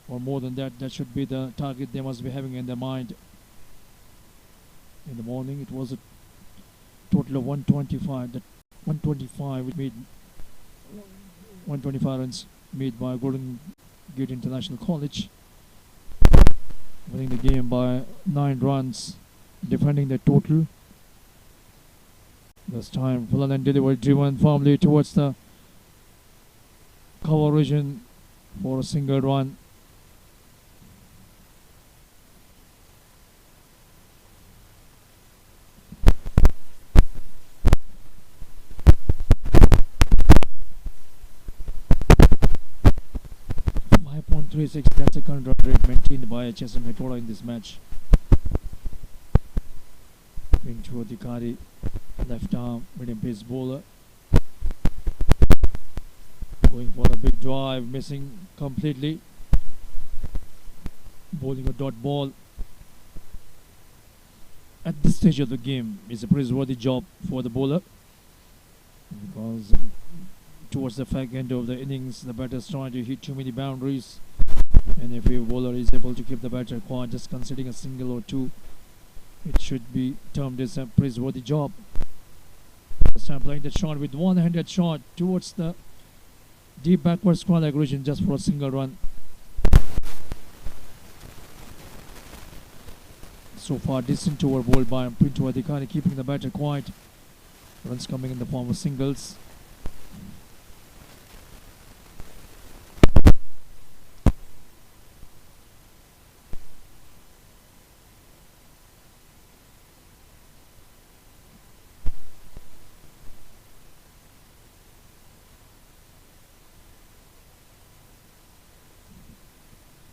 or more than that. That should be the target they must be having in their mind. In the morning it was a total of 125. That 125 made 125 runs made by Golden Gate International College, winning the game by 9 runs, defending the total. This time full and delivery driven firmly towards the cover region for a single run. .36, that's the current run rate maintained by HSM Hetauda in this match. Pintu Adhikari, left arm medium pace bowler, going for a big drive, missing completely, bowling a dot ball. At this stage of the game is a praiseworthy job for the bowler, because towards the back end of the innings the batter is trying to hit too many boundaries, and if a bowler is able to keep the batter quiet, just conceding a single or two, it should be termed as a praiseworthy job. This time playing that shot with one-handed shot towards the deep backward square leg region just for a single run. So far decent over bowled by Pintu Adhikari, keeping the batter quiet. Runs coming in the form of singles.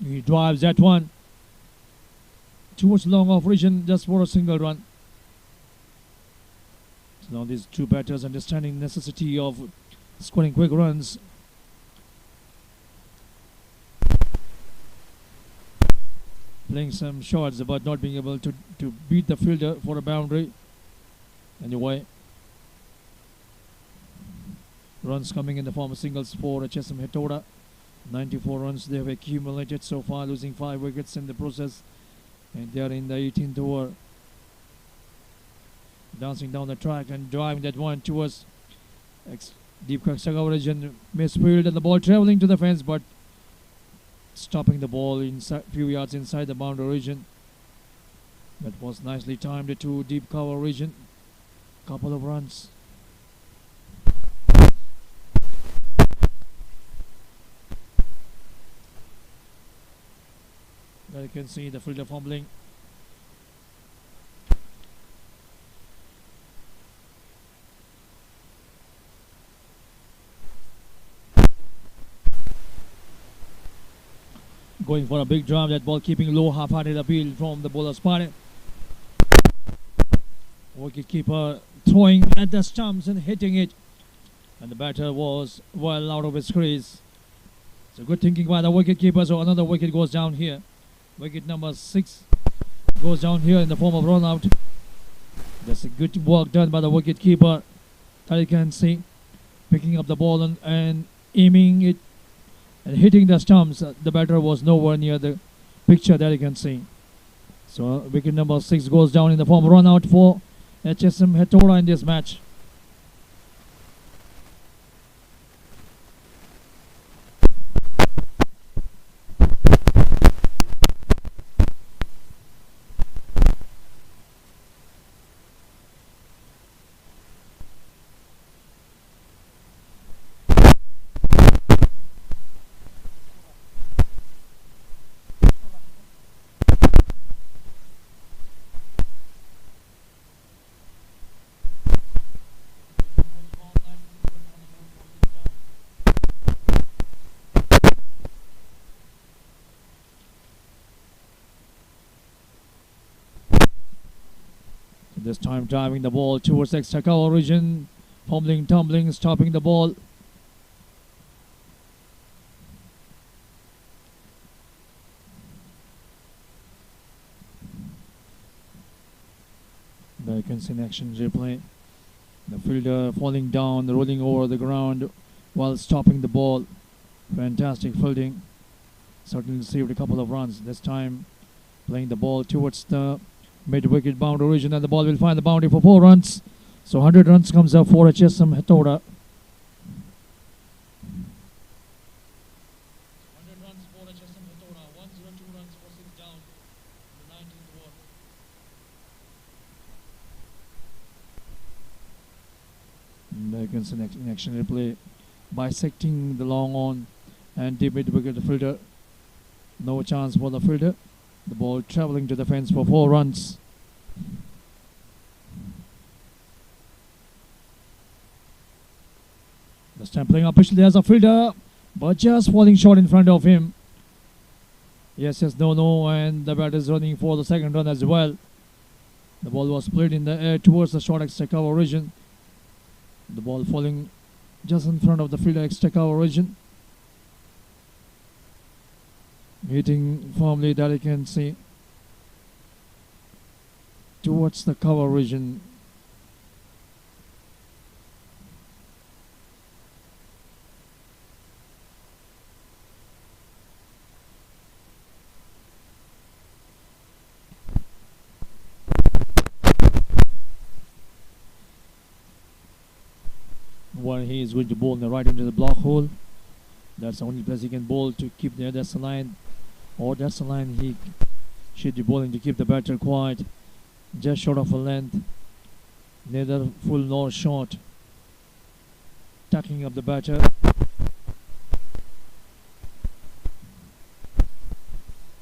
He drives that one towards long off region just for a single run. So now these two batters understanding necessity of scoring quick runs. Playing some shots but not being able to beat the fielder for a boundary. Anyway, runs coming in the form of singles for HSM Hetauda. 94 runs they have accumulated so far, losing 5 wickets in the process, and they are in the 18th over. Dancing down the track and driving that one towards deep coverage and misfield, and the ball traveling to the fence but stopping the ball inside, few yards inside the boundary region. That was nicely timed to deep cover region. Couple of runs. There you can see the fielder fumbling. Going for a big drive, that ball keeping low, half-hearted appeal from the bowler's party. Wicket keeper throwing at the stumps and hitting it, and the batter was well out of his crease. So good thinking by the wicket keeper. So another wicket goes down here. Wicket number 6 goes down here in the form of run out. That's a good work done by the wicket keeper. That you can see, picking up the ball and aiming it and hitting the stumps. The batter was nowhere near the picture that you can see. So wicket number 6 goes down in the form of run out for HSM Hetauda in this match. This time driving the ball towards extra cover region, fumbling, tumbling, stopping the ball. There you can see an action replay. The fielder falling down, rolling over the ground while stopping the ball. Fantastic fielding. Certainly received a couple of runs. This time playing the ball towards the mid-wicket boundary region, and the ball will find the boundary for 4 runs. So 100 runs comes up for HSM Hetauda. 100 runs for HSM Hetauda. 102 runs for 6 down in the 19th over. There you can see an action replay, bisecting the long on and deep mid-wicket fielder. No chance for the fielder. The ball travelling to the fence for 4 runs. This time playing up officially as a fielder, but just falling short in front of him. Yes, no, and the batter is running for the second run as well. The ball was played in the air towards the short extra cover region. The ball falling just in front of the fielder extra cover region. Hitting firmly, that you can see, towards the cover region. Where he is going to bowl right into the block hole. That's the only place he can bowl to keep the that's the line. Or that's the line he should be bowling to keep the batter quiet. Just short of a length. Neither full nor short. Tucking up the batter.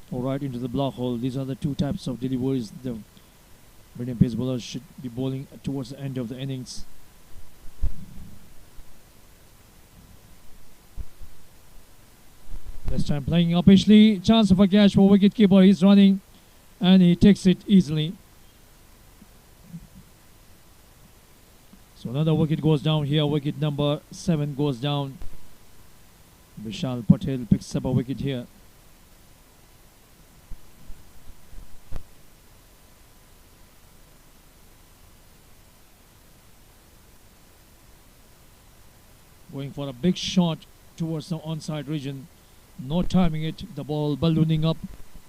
Or right into the block hole. These are the 2 types of deliveries the medium pace bowlers should be bowling towards the end of the innings. This time playing up officially. Chance of a catch for wicketkeeper. He's running and he takes it easily. So another wicket goes down here. Wicket number 7 goes down. Vishal Patel picks up a wicket here. Going for a big shot towards the onside region. Not timing it, the ball ballooning up.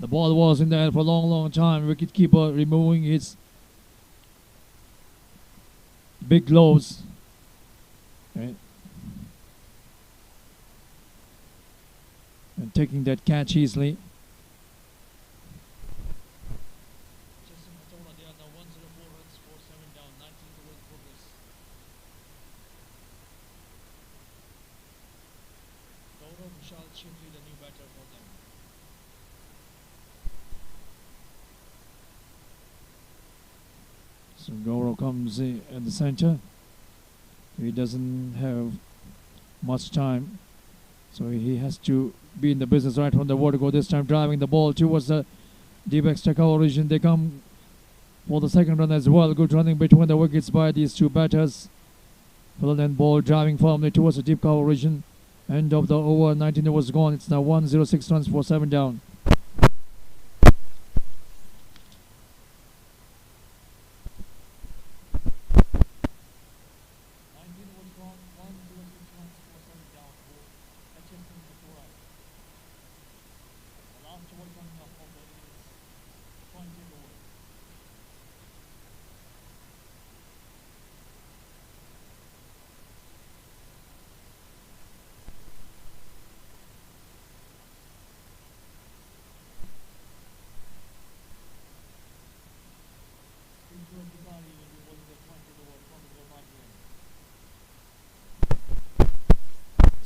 The ball was in the air for a long time. Wicketkeeper removing his big gloves. Right. And taking that catch easily. So Gaurav comes in the center. He doesn't have much time, so he has to be in the business right from the vertical. This time driving the ball towards the deep extra cover region. They come for the second run as well. Good running between the wickets by these two batters. Well then, ball driving firmly towards the deep cover region. End of the over. 19 overs gone. It's now 106 runs for 7 down.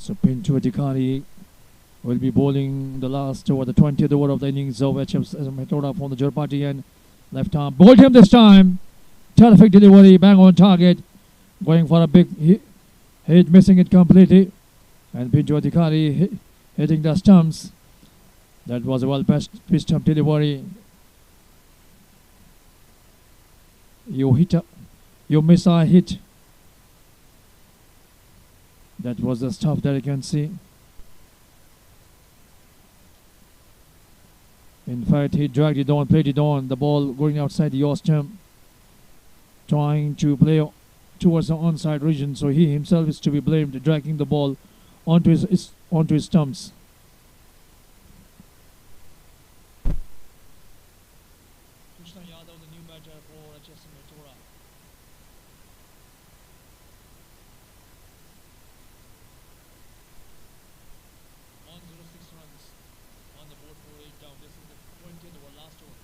So Pinto Adhikari will be bowling the last over, the 20th over of the innings of HSM Hetauda from the Jarpati and left arm. Bowled him this time. Terrific delivery, bang on target. Going for a big hit, missing it completely. And Pinto Adhikari hitting the stumps. That was a well-pitched stump delivery. You miss a hit. That was the stuff that you can see. In fact, he dragged it on, played it on. The ball going outside the stump, trying to play towards the onside region. So he himself is to be blamed, dragging the ball onto his stumps. Krishna Yadav, the new batter for HSM Hetauda. On the board for 8 down. This is the 20th over, last over.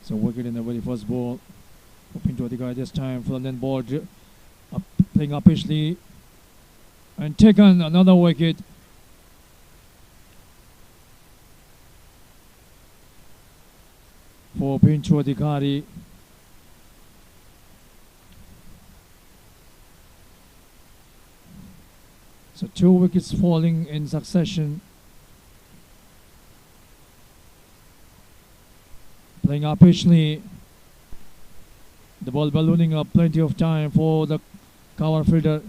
So wicket in the very first ball. Hoping to Adhikari this time. For then ball playing uppishly and taken another wicket. For Pinto Adhikari. So 2 wickets falling in succession. Playing uppishly. The ball ballooning up, plenty of time for the cover fielder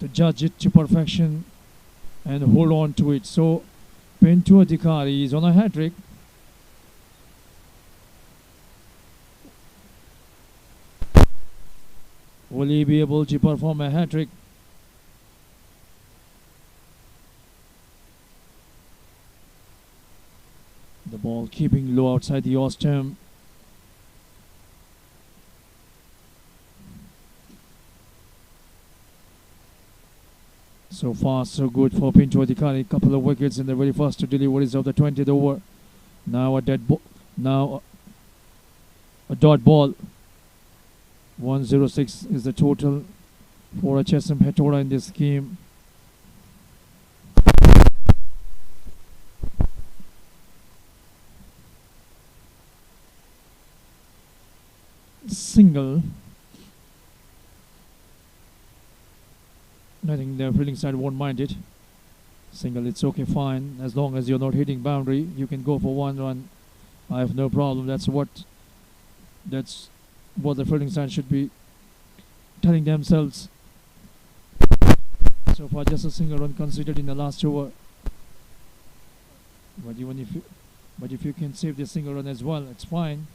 to judge it to perfection and hold on to it. So Pinto Adhikari is on a hat-trick. Will he be able to perform a hat-trick? The ball keeping low outside the off-stump. So far, so good for Pinto Adhikari. Couple of wickets in the very first 2 deliveries of the 20th over. Now a dot ball. 106 is the total for HSM Hetauda in this game. Single. I think the fielding side won't mind it. Single, it's okay, fine. As long as you're not hitting boundary, you can go for 1 run. I have no problem. That's what the fielding side should be telling themselves. So far, just a single run considered in the last over. But if you can save the single run as well, it's fine.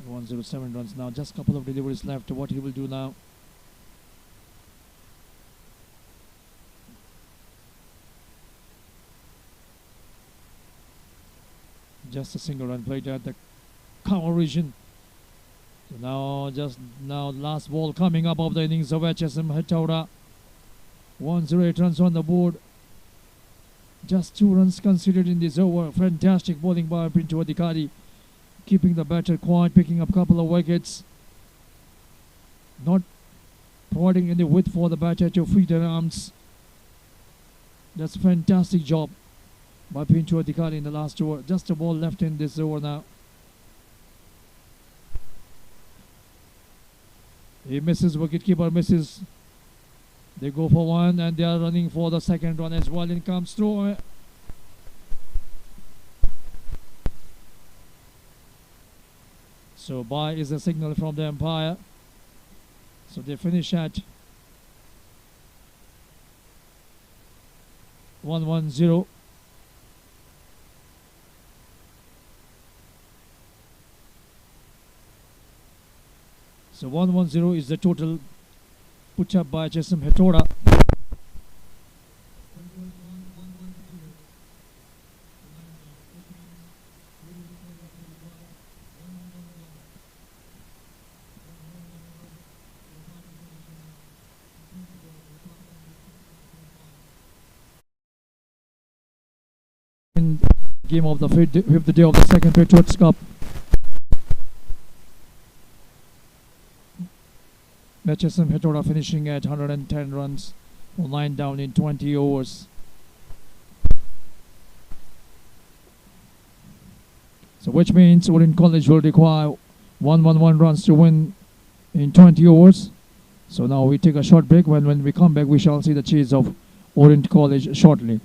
107 runs now. Just a couple of deliveries left. What he will do now? Just a single run played at the cover region. So now last ball coming up of the innings of HSM Hetauda. 108 runs on the board. Just 2 runs considered in this over. Fantastic bowling by Pinto Adhikari. Keeping the batter quiet, picking up a couple of wickets. Not providing any width for the batter to free their arms. That's a fantastic job by Pincho Adhikari in the last over. Just a ball left in this over now. He misses, wicketkeeper misses. They go for one and they are running for the second one as well. In comes through. So bye is a signal from the umpire. So they finish at 1-1-0. So 1-1-0 is the total put up by HSM Hetauda. Game of the fifth day of the second Patriots Cup. HSM Hetauda finishing at 110 runs, 9 down in 20 overs. So which means Orient College will require 111 runs to win in 20 overs. So now we take a short break. When we come back, we shall see the chase of Orient College shortly.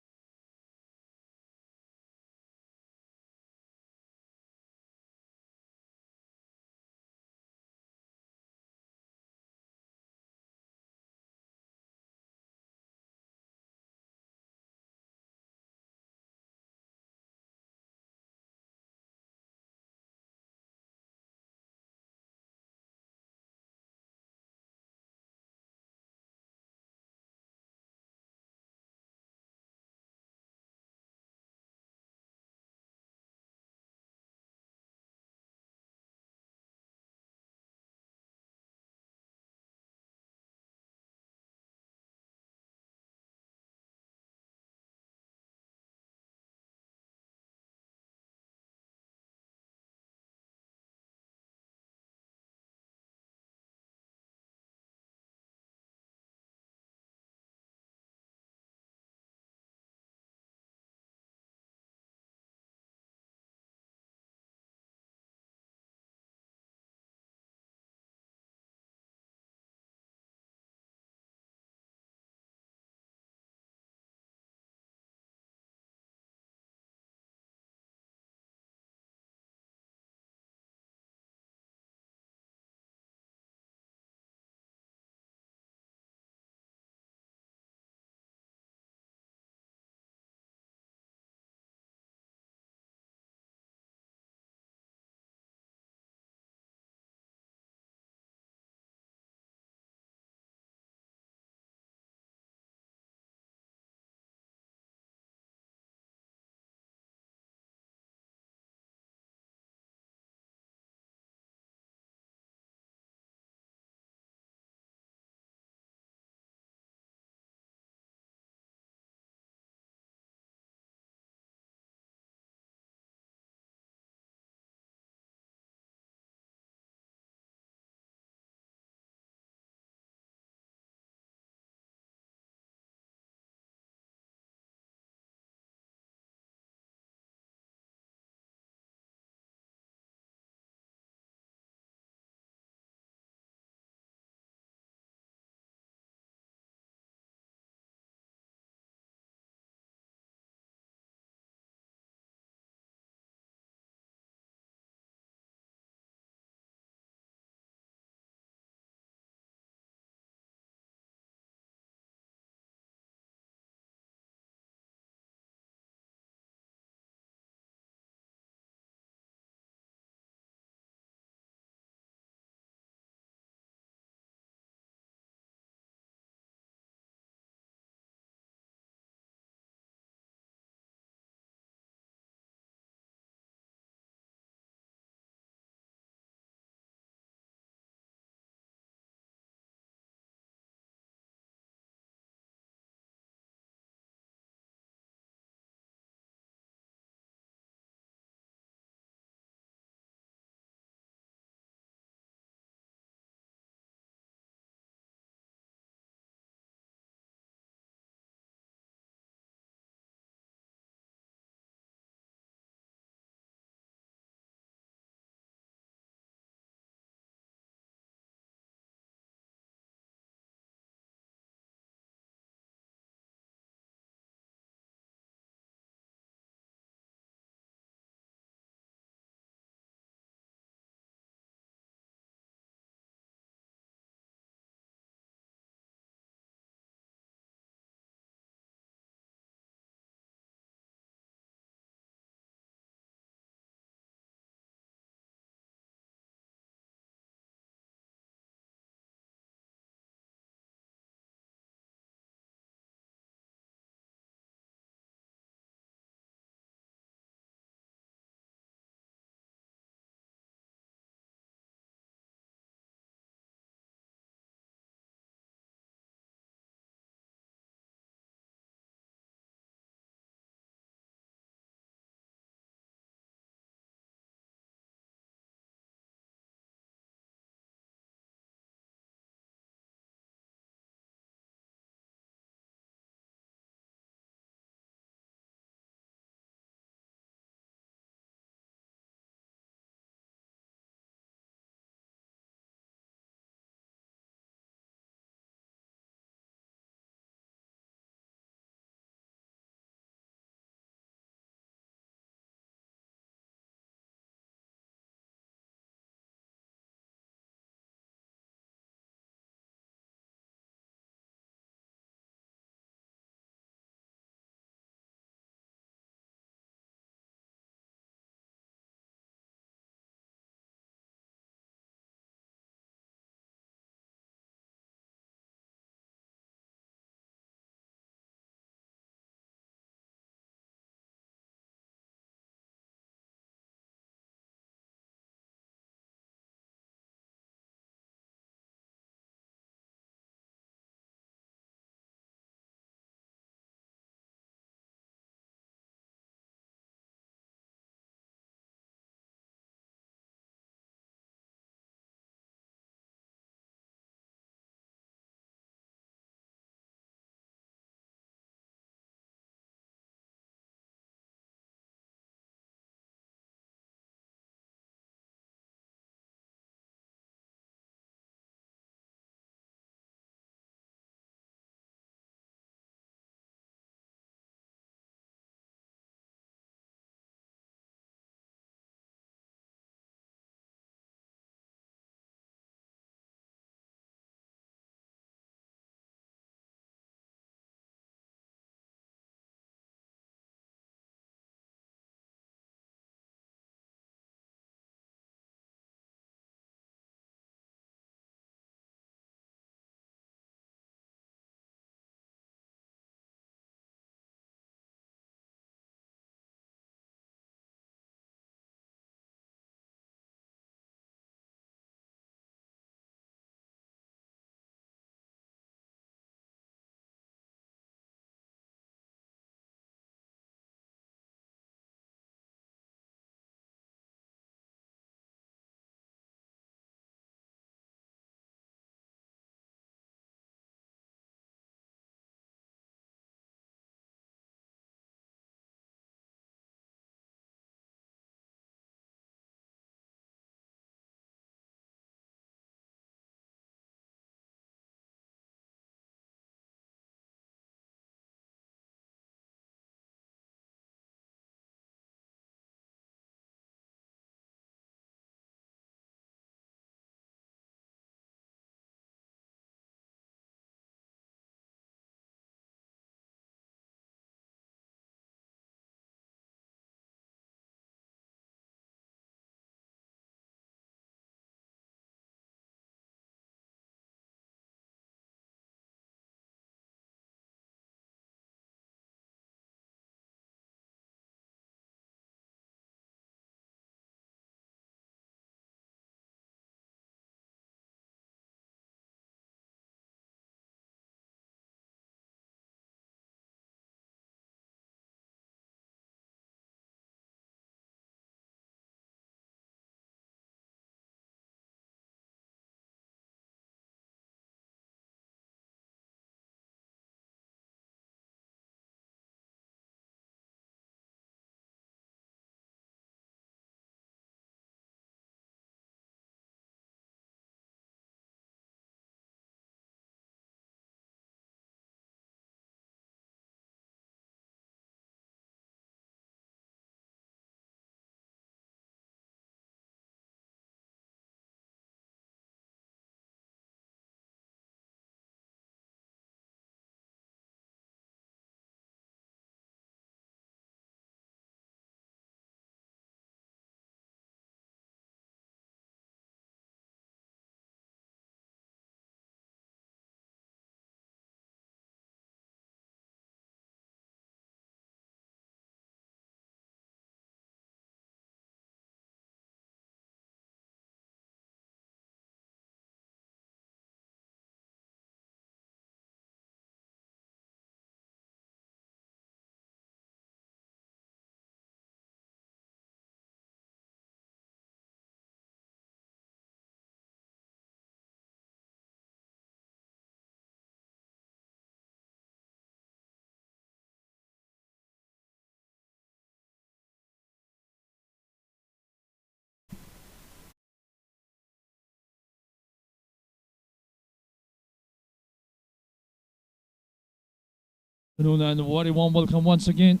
Afternoon and a very warm welcome once again.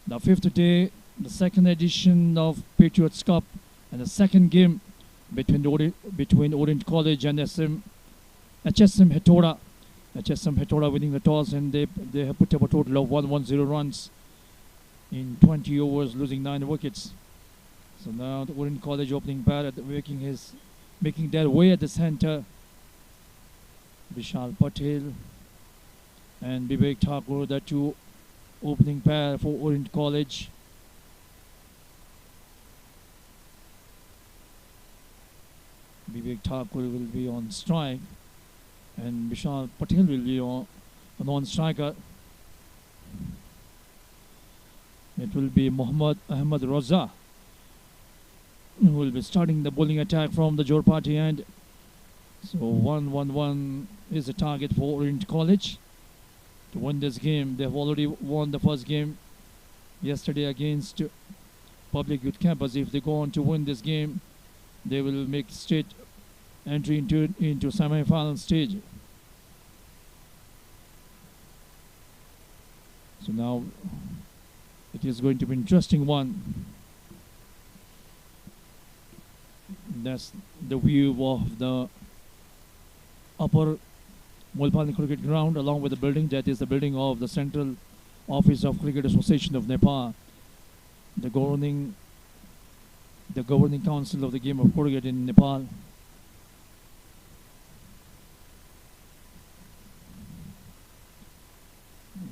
The fifth day, the second edition of Patriots Cup, and the second game between Orient College and HSM Hetauda. HSM Hetauda winning the toss, and they have put up a total of 110 runs in 20 overs, losing 9 wickets. So now the Orient College opening bat making their way at the center. Vishal Patel and Vivek Thakur, the two opening pair for Orient College. Vivek Thakur will be on strike, and Vishal Patel will be a non-striker. It will be Muhammad Ahmed Raza who will be starting the bowling attack from the Jor party end. So 1-1-1 is the target for Orient College to win this game. They have already won the first game yesterday against Public Youth Campus. If they go on to win this game, they will make straight entry into semi-final stage. So now it is going to be an interesting one. That's the view of the upper Mulpani Cricket Ground, along with the building that is the building of the Central Office of Cricket Association of Nepal, the governing council of the game of cricket in Nepal.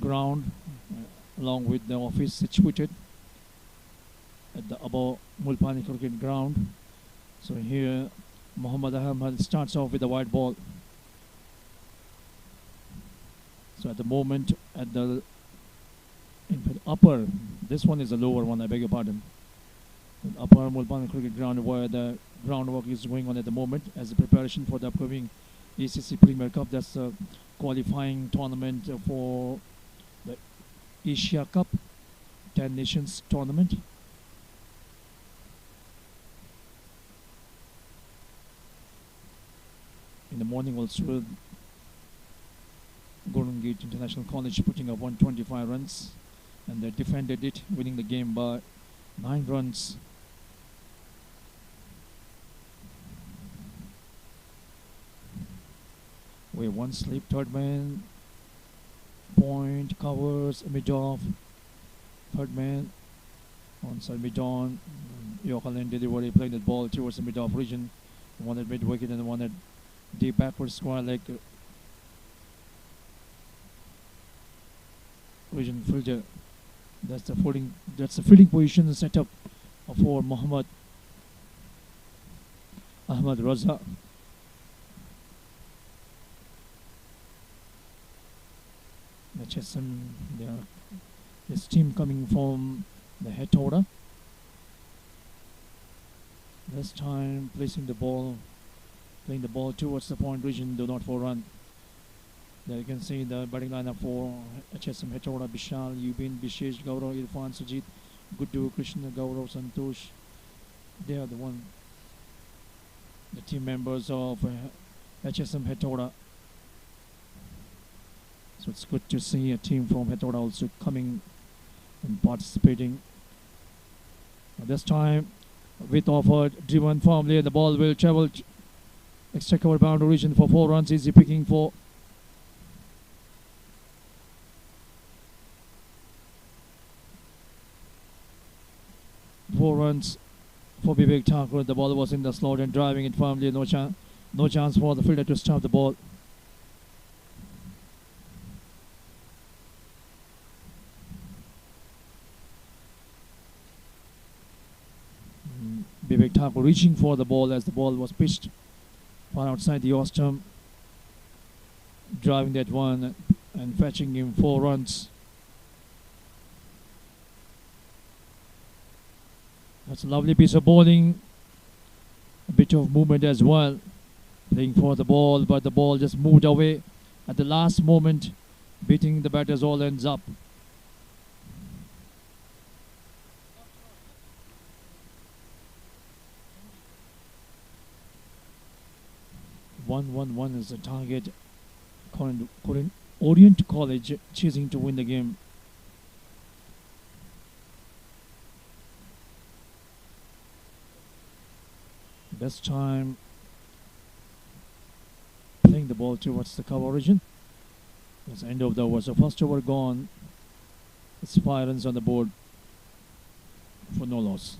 Ground, along with the office situated at the above Mulpani Cricket Ground. So here Muhammad Ahmed starts off with the white ball. So at the moment, at the upper, this one is the lower one, I beg your pardon. The upper Mulpani Cricket Ground, where the groundwork is going on at the moment as a preparation for the upcoming ACC Premier Cup. That's a qualifying tournament for the Asia Cup 10 Nations tournament. In the morning also, Golden Gate International College putting up 125 runs, and they defended it, winning the game by 9 runs. We one slip, third man, point, covers, mid-off, third man, onside mid-on, Yokalan delivery, playing the ball towards the mid-off region, one at mid-wicket and one at deep backward square leg region fielder. That's the fielding position set up for Muhammad Ahmed Raza. HSM, this team coming from the Hetauda. This time playing the ball towards the point region, do not for run. There you can see the batting lineup for HSM Hetauda: Bishal, Yubin, Bishesh, Gaurav, Irfan, Sujit, Guddu, Krishna, Gaurav, Santosh. They are the team members of HSM Hetauda. So it's good to see a team from Hetauda also coming and participating. This time, with offered, driven firmly, the ball will travel extra cover boundary region for 4 runs. Easy picking for runs for Vivek Thakur. The ball was in the slot and driving it firmly. No chance for the fielder to stop the ball. Vivek Thakur reaching for the ball as the ball was pitched far outside the off-stump, driving that one and fetching him 4 runs. That's a lovely piece of bowling, a bit of movement as well, playing for the ball, but the ball just moved away at the last moment, beating the batters all ends up. One is the target. Current Orient College chasing to win the game. Best time playing the ball towards the cover region. It's the end of the over. So first over gone. It's 5 runs on the board for no loss.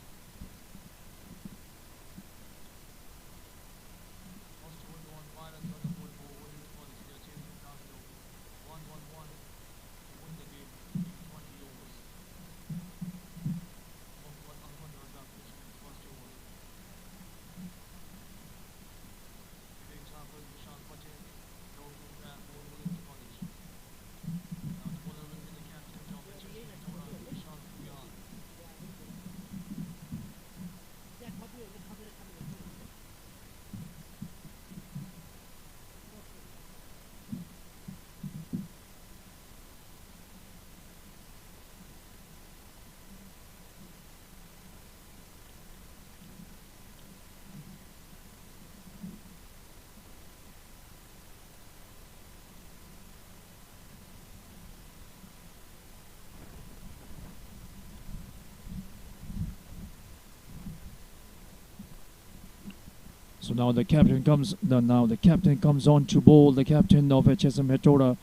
So now the captain comes on to bowl. The captain of HSM Hetauda,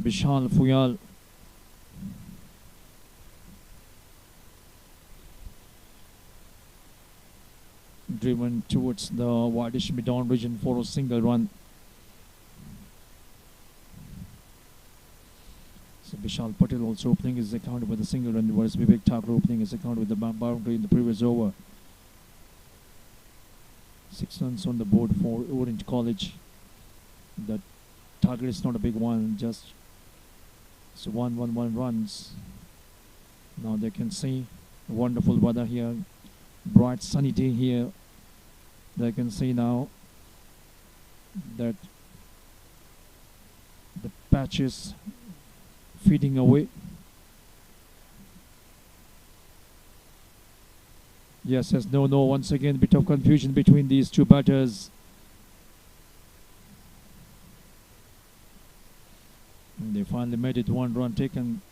Vishal Fuyal. Driven towards the wideish mid-on region for a single run. So Vishal Patel also opening his account with a single run, whereas Vivek Thakur opening his account with the boundary in the previous over. 6 runs on the board for Orient College. The target is not a big one, just so 1 runs. Now they can see wonderful weather here, bright sunny day here. They can see now that the patch is feeding away. Yes, no. Once again, bit of confusion between these two batters. And they finally made it. 1 run taken.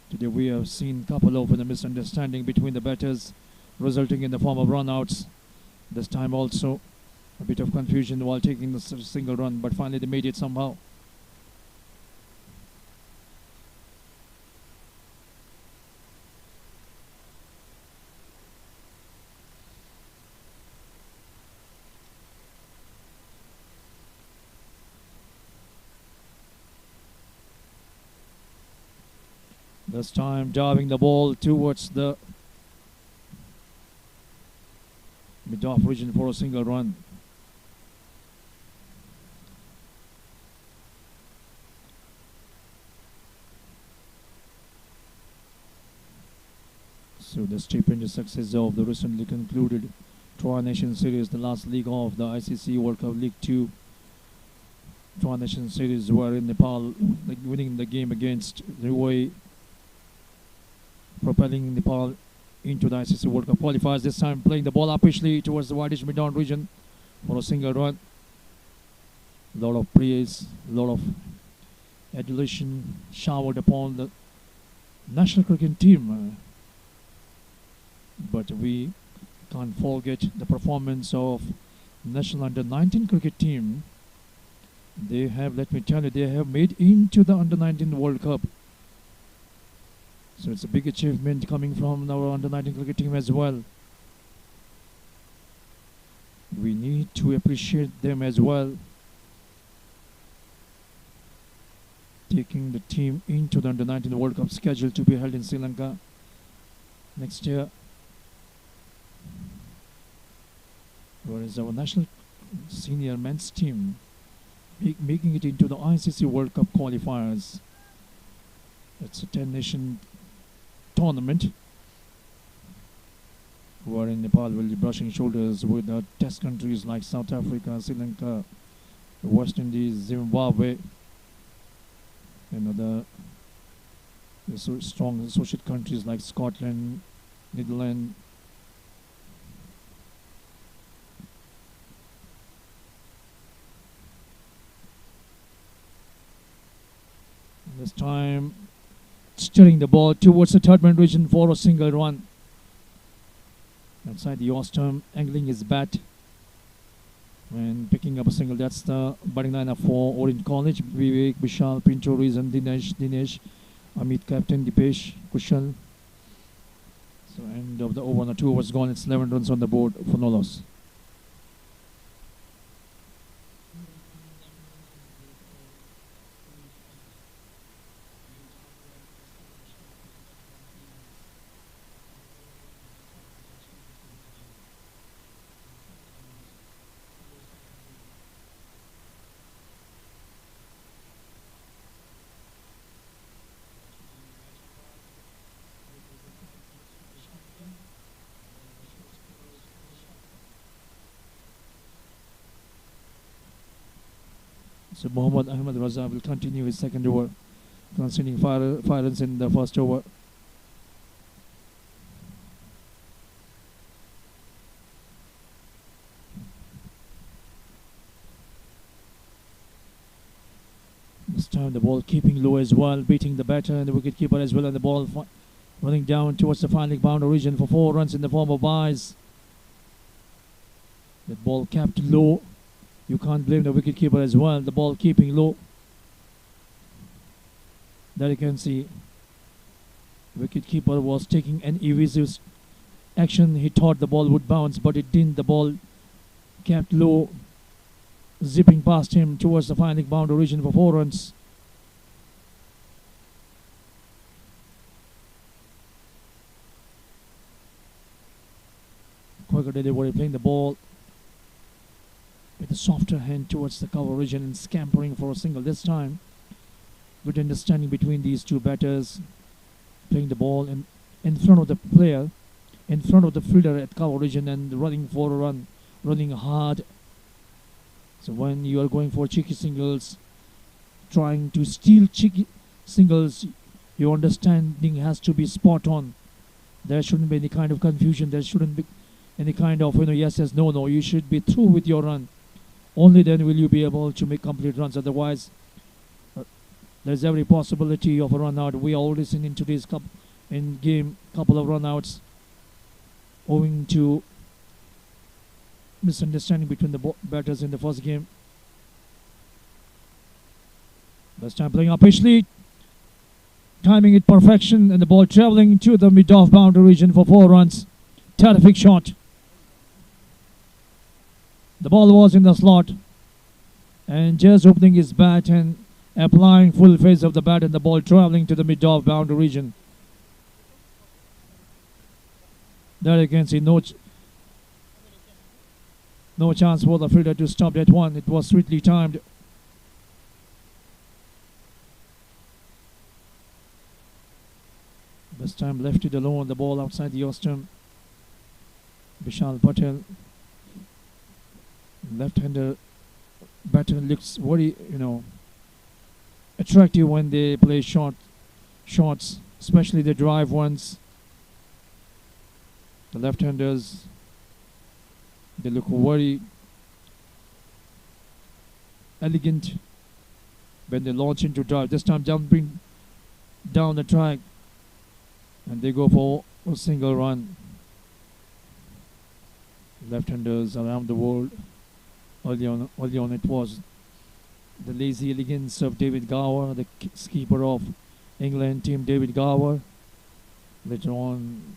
Today we have seen a couple of misunderstanding between the batters, resulting in the form of run-outs. This time also a bit of confusion while taking the single run, but finally they made it somehow. This time diving the ball towards the mid-off region for a single run. So the stupendous success of the recently concluded Tri-Nation Series, the last league of the ICC World Cup League 2 Tri-Nation Series, were in Nepal, winning the game against Ruwai, propelling Nepal into the ICC World Cup qualifiers. This time playing the ball upishly towards the wideish mid-on region for a single run. A lot of praise, a lot of adulation showered upon the national cricket team. But we can't forget the performance of national under-19 cricket team. They have, let me tell you, they have made into the under-19 World Cup. So it's a big achievement coming from our under-19 cricket team as well. We need to appreciate them as well, taking the team into the under-19 World Cup scheduled to be held in Sri Lanka next year. Whereas our national senior men's team making it into the ICC World Cup qualifiers. It's a 10-nation tournament wherein Nepal will be brushing shoulders with test countries like South Africa, Sri Lanka, West Indies, Zimbabwe, and other strong associate countries like Scotland, Netherlands. This time, steering the ball towards the third man region for a single run. Outside the Ostrom, angling his bat and picking up a single. That's the batting lineup for Orient College. Vivek, Vishal, Pinto, Reason, Dinesh, Amit, Captain, Dipesh, Kushal. So end of the over, the 2 overs gone. It's 11 runs on the board for no loss. So Mohammad Ahmed Raza will continue his second over, conceding 5 runs in the first over. This time the ball keeping low as well, beating the batter and the wicketkeeper as well, and the ball running down towards the final boundary region for 4 runs in the form of byes. The ball capped low. You can't blame the wicketkeeper as well. The ball keeping low. There you can see the wicketkeeper was taking an evasive action. He thought the ball would bounce, but it didn't. The ball kept low, zipping past him towards the final boundary region for 4 runs. Quicker delivery, playing the ball with a softer hand towards the cover region and scampering for a single this time. Good understanding between these two batters, playing the ball in front of the player, in front of the fielder at cover region and running for a run, running hard. So when you are going for cheeky singles, trying to steal cheeky singles, your understanding has to be spot on. There shouldn't be any kind of confusion. There shouldn't be any kind of yes, no. You should be through with your run. Only then will you be able to make complete runs. Otherwise, there's every possibility of a run out. We already seen in today's game couple of run outs owing to misunderstanding between the batters in the first game. This time playing up pitchly, timing it perfection, and the ball traveling to the mid-off boundary region for 4 runs. Terrific shot. The ball was in the slot, and just opening his bat and applying full phase of the bat, and the ball traveling to the mid-off boundary region. There you can see no chance for the fielder to stop that one. It was sweetly timed. This time left it alone. The ball outside the Ostrom. Vishal Patel, left-hander batter, looks very attractive when they play shots, especially the drive ones. The left-handers, they look very elegant when they launch into drive. This time jumping down the track, and they go for a single run. Left-handers around the world. Early on it was the lazy elegance of David Gower, the keeper of England team, David Gower. Later on,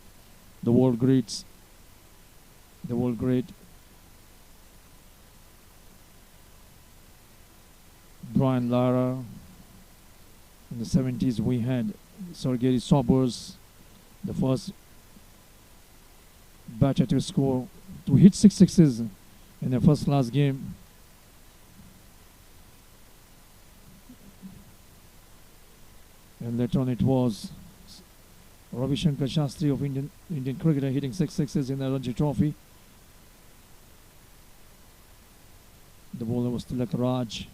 the world great Brian Lara. In the 70s, we had Sergei Sobers, the first batter to hit 6 sixes in a first-class game. And later on it was Ravi Shankar Shastri of Indian cricketer hitting 6 sixes in the Ranji Trophy. The bowler was Tilak Raj.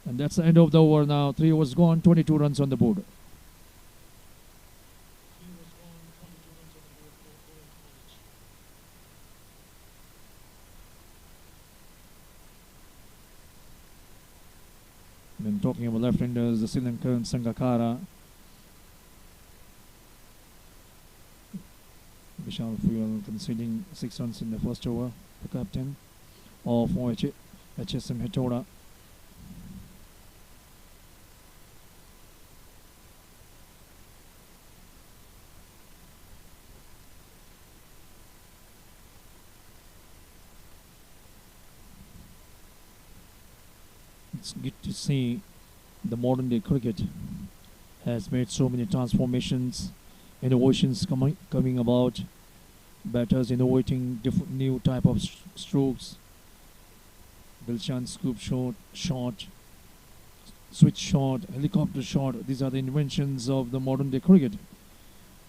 And that's the end of the over now. 3 overs gone, 22 runs on the board. When talking about left-handers, the Sri Lankan Sangakkara, Vishal Fuyal conceding 6 runs in the first over, the captain of HSM Hetauda. It's good to see the modern day cricket has made so many transformations, innovations coming about, batters innovating different new type of strokes, Dilshan scoop shot, switch shot, helicopter shot. These are the inventions of the modern day cricket.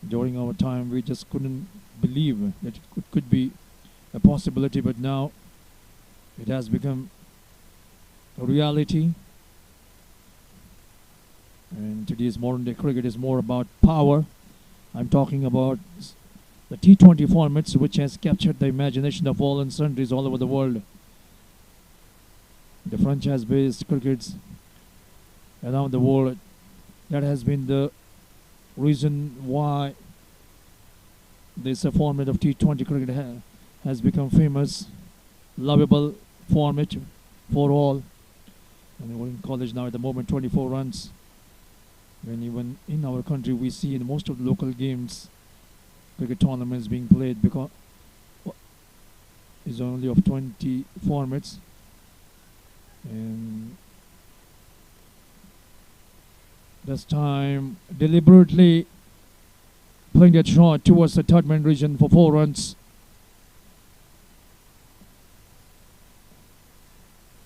During our time, we just couldn't believe that it could be a possibility, but now it has become a reality. And today's modern day cricket is more about power. I'm talking about the T20 formats, which has captured the imagination of all and sundries all over the world. The franchise-based crickets around the world, that has been the reason why this format of T20 cricket has become famous, lovable format for all. And we're in college now at the moment, 24 runs. When even in our country we see in most of the local games, cricket tournaments being played because is only of 20 formats. And this time deliberately playing that shot towards the third man region for 4 runs.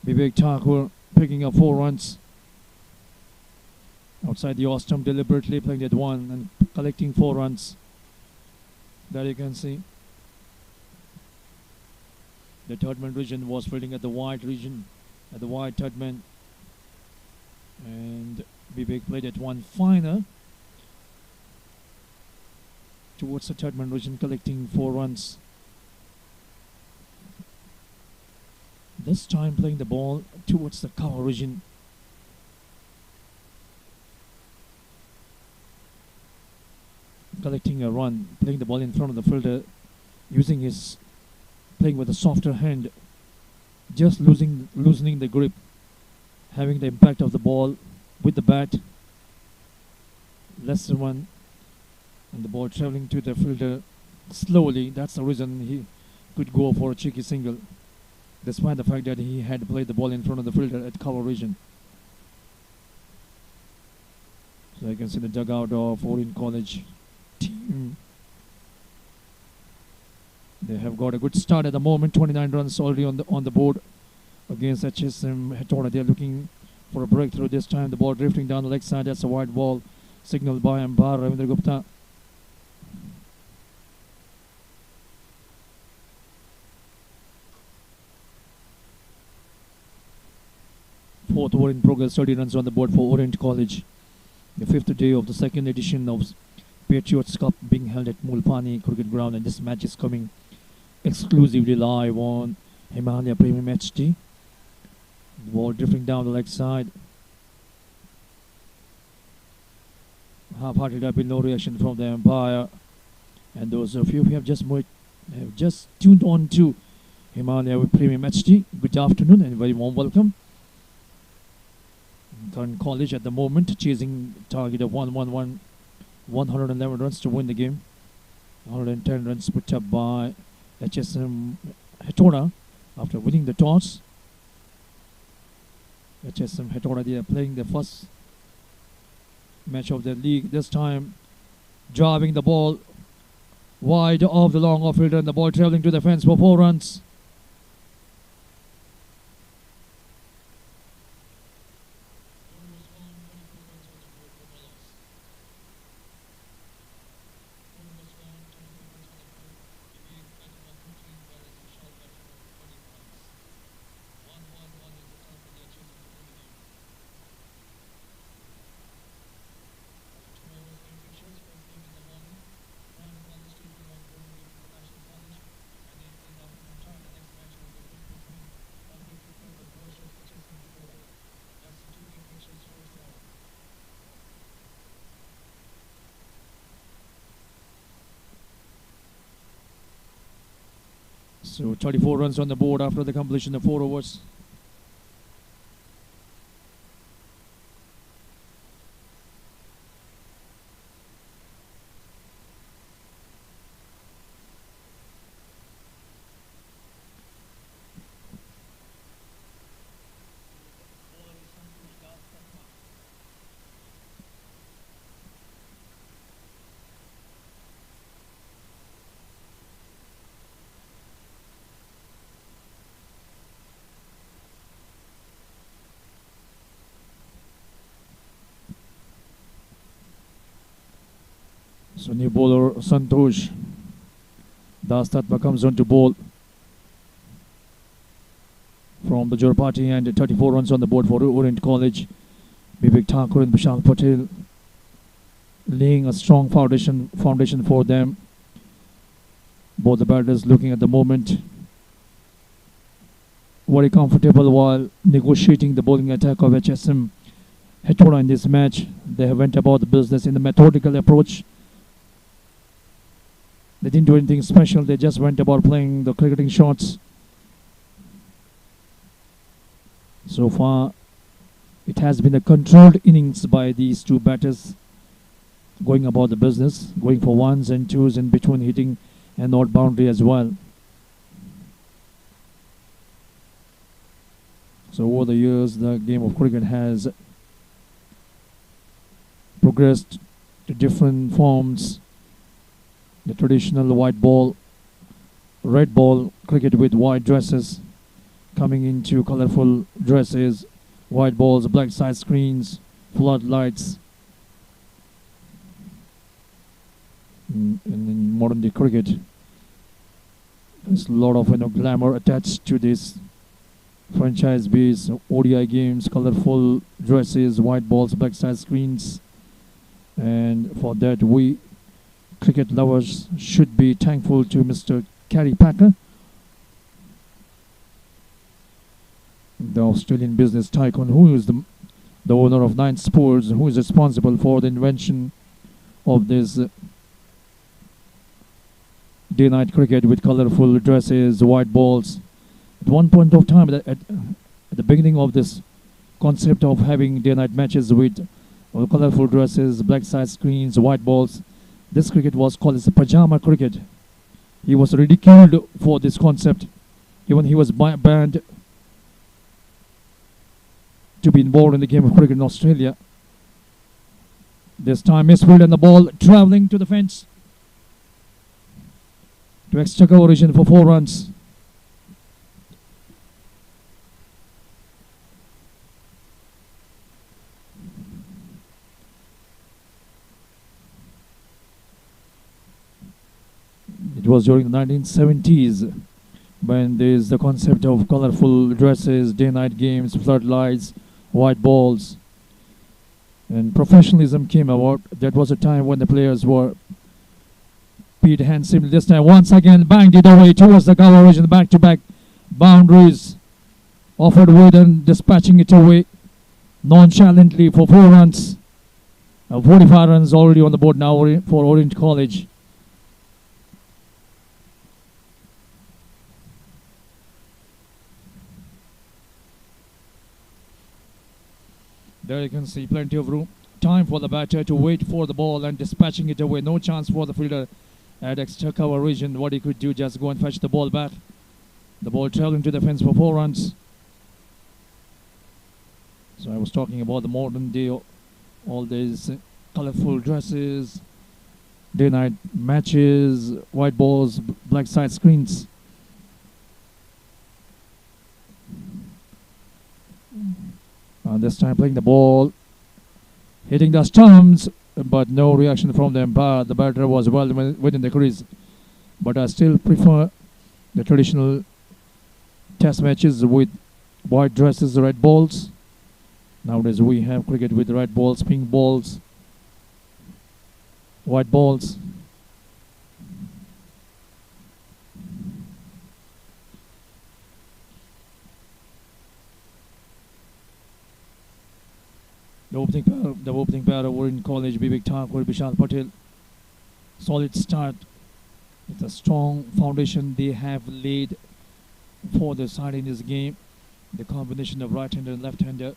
Vivek Thakur picking up 4 runs outside the off stump, deliberately playing that one and collecting 4 runs. There you can see the third man region was fielding at the wide region, at the wide third man, and Vivek played at one finer towards the third man region, collecting 4 runs. This time playing the ball towards the cover region. Collecting a run, playing the ball in front of the fielder, playing with a softer hand, just loosening the grip, having the impact of the ball with the bat. Lesser one, and the ball traveling to the fielder slowly. That's the reason he could go for a cheeky single, despite the fact that he had played the ball in front of the fielder at cover region. So I can see the dugout of Orient College team. They have got a good start at the moment. 29 runs already on the board against HSM Hetauda. They are looking for a breakthrough this time. The ball drifting down the leg side. That's a wide ball signaled by umpire Ravindra Gupta. Fourth over in progress. 30 runs on the board for Orient College. The 5th day of the 2nd edition of Patriots Cup being held at Mulpani Cricket Ground, and this match is coming exclusively live on Himalaya Premium HD. The ball drifting down the leg side. Half-hearted appeal, no reaction from the umpire. And those of you who have just tuned on to Himalaya Premium HD, good afternoon and very warm welcome. Current College at the moment chasing target of 111 runs to win the game. 110 runs put up by HSM Hetauda after winning the toss. HSM Hetauda, they are playing the first match of the league. This time driving the ball wide of the long off fielder, and the ball traveling to the fence for 4 runs. So 34 runs on the board after the completion of 4 overs. So new bowler Santosh Dastatma comes on to bowl from the Jorpati, and 34 runs on the board for Orient College. Vivek Thakur and Vishal Patel laying a strong foundation for them. Both the batters looking at the moment very comfortable while negotiating the bowling attack of HSM Hetauda in this match. They have went about the business in a methodical approach. They didn't do anything special. They just went about playing the cricketing shots. So far, it has been a controlled innings by these two batters, going about the business, going for ones and twos in between, hitting an odd boundary as well. So over the years, the game of cricket has progressed to different forms. The traditional white ball, red ball cricket with white dresses coming into colorful dresses, white balls, black side screens, floodlights. In modern day cricket, there's a lot of glamour attached to this franchise-based ODI games, colorful dresses, white balls, black side screens, and for that we cricket lovers should be thankful to Mr. Carey Packer, the Australian business tycoon who is the owner of Nine Sports, who is responsible for the invention of this day-night cricket with colorful dresses, white balls. At one point of time, at the beginning of this concept of having day-night matches with colorful dresses, black side screens, white balls, this cricket was called as pajama cricket. He was ridiculed for this concept. Even he was banned to be involved in the game of cricket in Australia. This time misfield and the ball travelling to the fence to extra cover region for 4 runs. It was during the 1970s when there is the concept of colorful dresses, day-night games, floodlights, white balls, and professionalism came about. That was a time when the players were paid handsomely. This time, once again, banged it away towards the cover region, back-to-back boundaries, offered wood and dispatching it away nonchalantly for 4 runs. 45 runs already on the board now for Orient College. There you can see plenty of room. Time for the batter to wait for the ball and dispatching it away. No chance for the fielder at extra cover region. What he could do, just go and fetch the ball back. The ball traveling to the fence for 4 runs. So I was talking about the modern day, all these colorful dresses, day-night matches, white balls, black side screens. This time playing the ball, hitting the stumps, but no reaction from the umpire. The batter was well within the crease. But I still prefer the traditional test matches with white dresses, red balls. Nowadays we have cricket with red balls, pink balls, white balls. The opening pair of Orient College, Vivek Thakur, Vishal Patel. Solid start It's a strong foundation they have laid for the side in this game. The combination of right-hander and left-hander.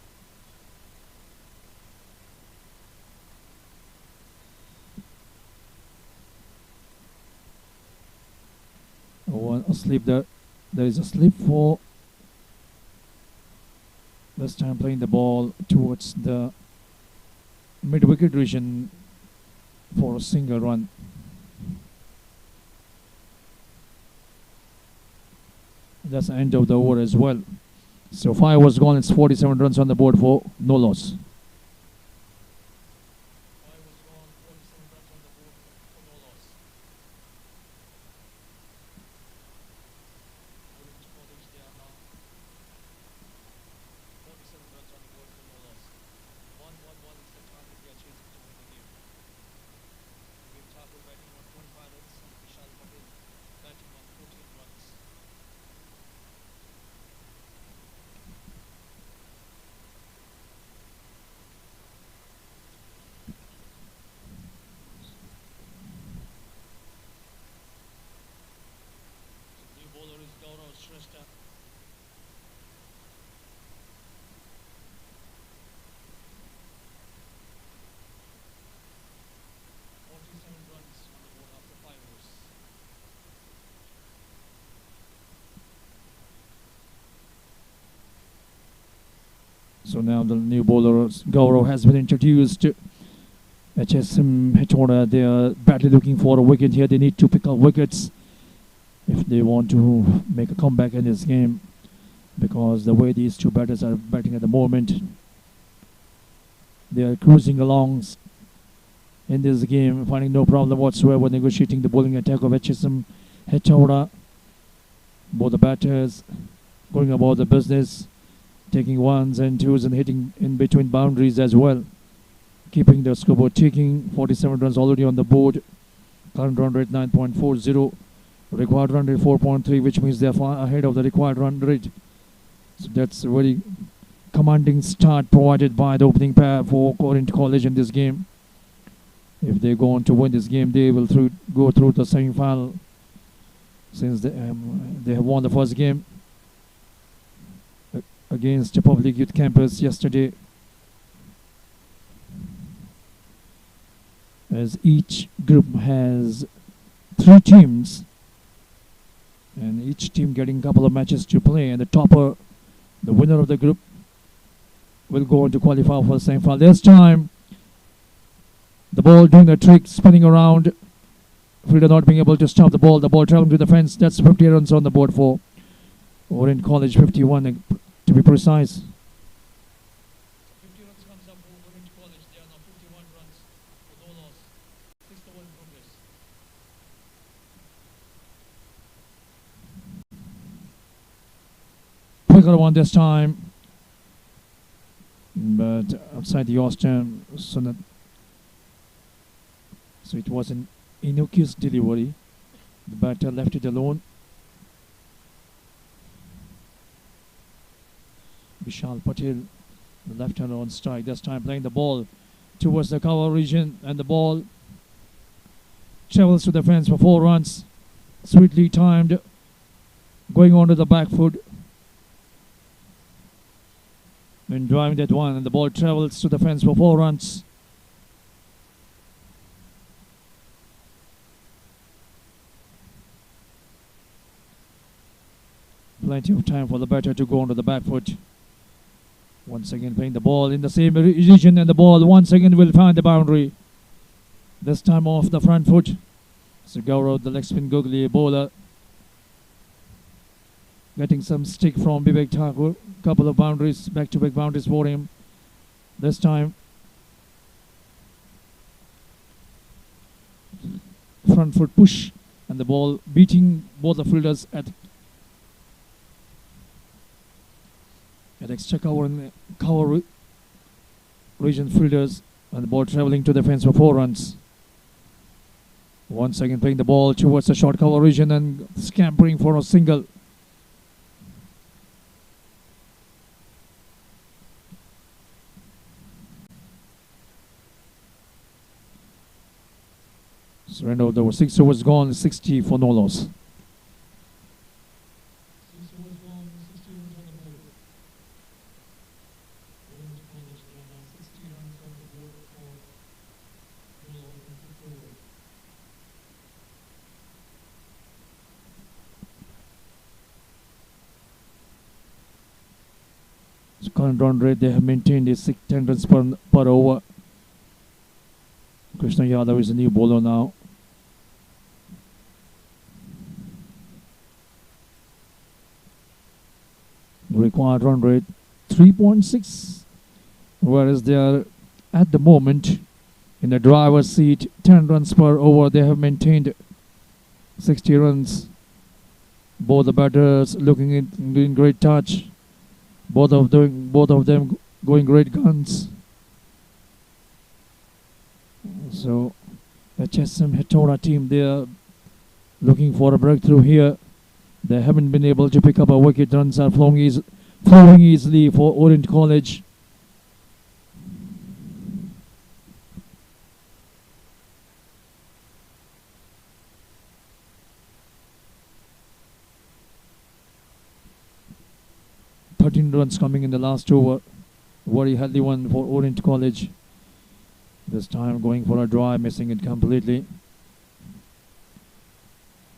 A slip there. There is a slip for this time playing the ball towards the mid-wicket region for a single run. That's the end of the over as well. So 5 was gone. It's 47 runs on the board for no loss. So now the new bowler Gaurav has been introduced. HSM Hetauda, they are badly looking for a wicket here. They need to pick up wickets if they want to make a comeback in this game, because the way these two batters are batting at the moment, they are cruising along in this game, finding no problem whatsoever negotiating the bowling attack of HSM Hetauda. Both the batters going about the business, taking ones and twos and hitting in between boundaries as well, keeping the scoreboard ticking. 47 runs already on the board. Current run rate 9.40. Required run rate 4.3, which means they're far ahead of the required run rate. So that's a very commanding start provided by the opening pair for Orient College in this game. If they go on to win this game, they will go through the semi-final, since they have won the first game against the public youth campus yesterday. As each group has 3 teams, and each team getting a couple of matches to play, and the topper, the winner of the group, will go on to qualify for the semi-final. This time, the ball doing the trick, spinning around. Fielder not being able to stop the ball traveling to the fence. That's 50 runs on the board for Orient College, 51 to be precise. 50 runs comes up for Orient College. They are now 51 runs for no loss. 6th over in progress. Quicker one this time, but outside the Austin, so it was an innocuous delivery. The batter left it alone. Vishal Patel, the left-hander on strike, this time playing the ball towards the cover region, and the ball travels to the fence for 4 runs. Sweetly timed, going on to the back foot and driving that one, and the ball travels to the fence for 4 runs. Plenty of time for the batter to go onto the back foot. Once again playing the ball in the same region, and the ball once again will find the boundary. This time off the front foot. So Gaurav, the leg spin googly bowler, getting some stick from Vivek Thakur. Couple of boundaries, back-to-back boundaries for him. This time front foot push, and the ball beating both the fielders at extra cover and cover region fielders, and the ball traveling to the fence for 4 runs. Once again playing the ball towards the short cover region and scampering for a single. So Surrender of the over. 6 overs gone, 60 for no loss. So current run rate, they have maintained is 10 runs per over. Krishna Yadav is a new bowler now. Required run rate 3.6, whereas they are at the moment in the driver's seat, 10 runs per over. They have maintained 60 runs. Both the batters looking in great touch. Both of them going great guns. So HSM Hetauda team, they are looking for a breakthrough here. They haven't been able to pick up a wicket. Runs are flowing easily for Orient College. Runs coming in the last over. Very healthy one for Orient College. This time going for a drive, missing it completely.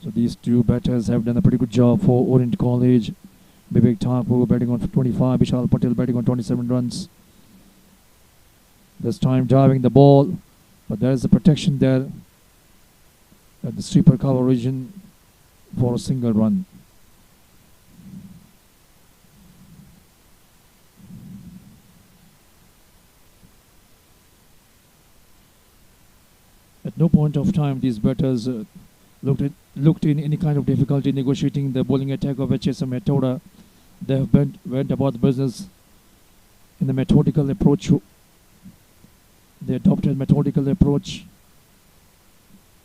So these two batters have done a pretty good job for Orient College. Vivek Thakur batting on 25, Vishal Patel batting on 27 runs. This time driving the ball, but there is a protection there at the sweeper cover region for a single run. At no point of time these batters looked in any kind of difficulty negotiating the bowling attack of HSM Hetauda. They have went about the business in a methodical approach. They adopted methodical approach.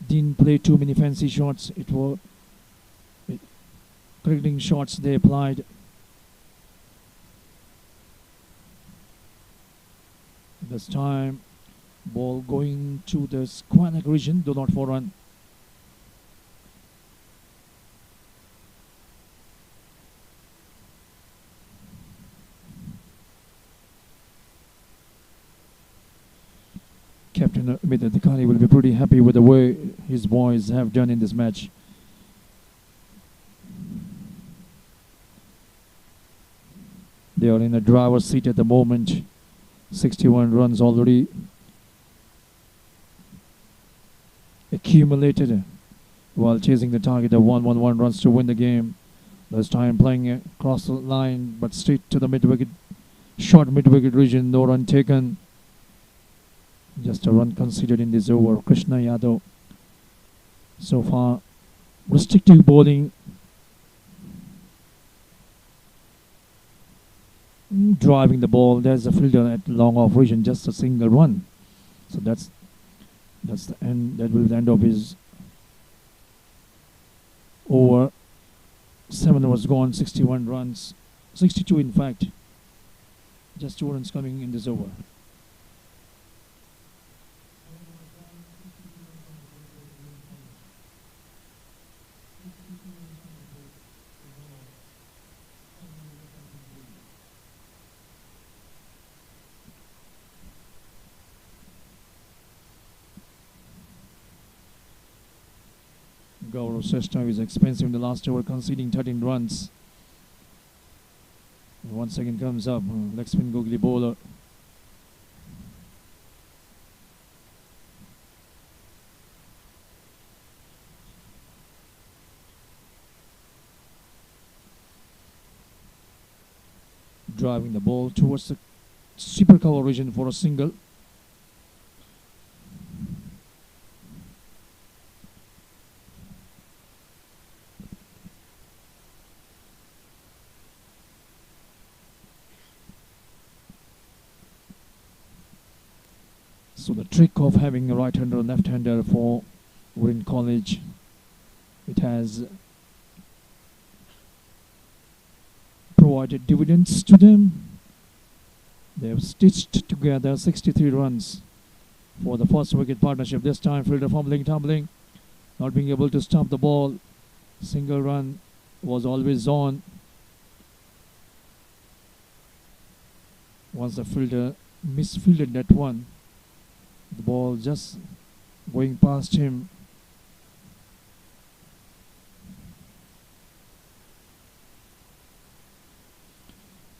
Didn't play too many fancy shots. It were cricketing shots they applied. This time, ball going to the square leg region, do not for run. Captain Amit Adhikari will be pretty happy with the way his boys have done in this match. They are in a driver's seat at the moment. 61 runs already accumulated while chasing the target of 111 runs to win the game. This time playing across the line but straight to the mid-wicket, short mid-wicket region, no run taken. Just a run conceded in this over. Krishna Yadav so far restrictive bowling. Driving the ball, there's a fielder at long off region, just a single run. So that's the end. That will be the end of his over. 7 was gone, 61 runs, 62 in fact. Just 2 runs coming in this over. Gaurav Shrestha is expensive in the last over, conceding 13 runs. And once again comes up, leg spin googly bowler. Driving the ball towards the super cover region for a single. So the trick of having a right-hander and left-hander for Orient College, it has provided dividends to them. They have stitched together 63 runs for the first wicket partnership. This time fielder fumbling, tumbling, not being able to stop the ball. Single run was always on. Once the fielder misfielded that one, the ball just going past him.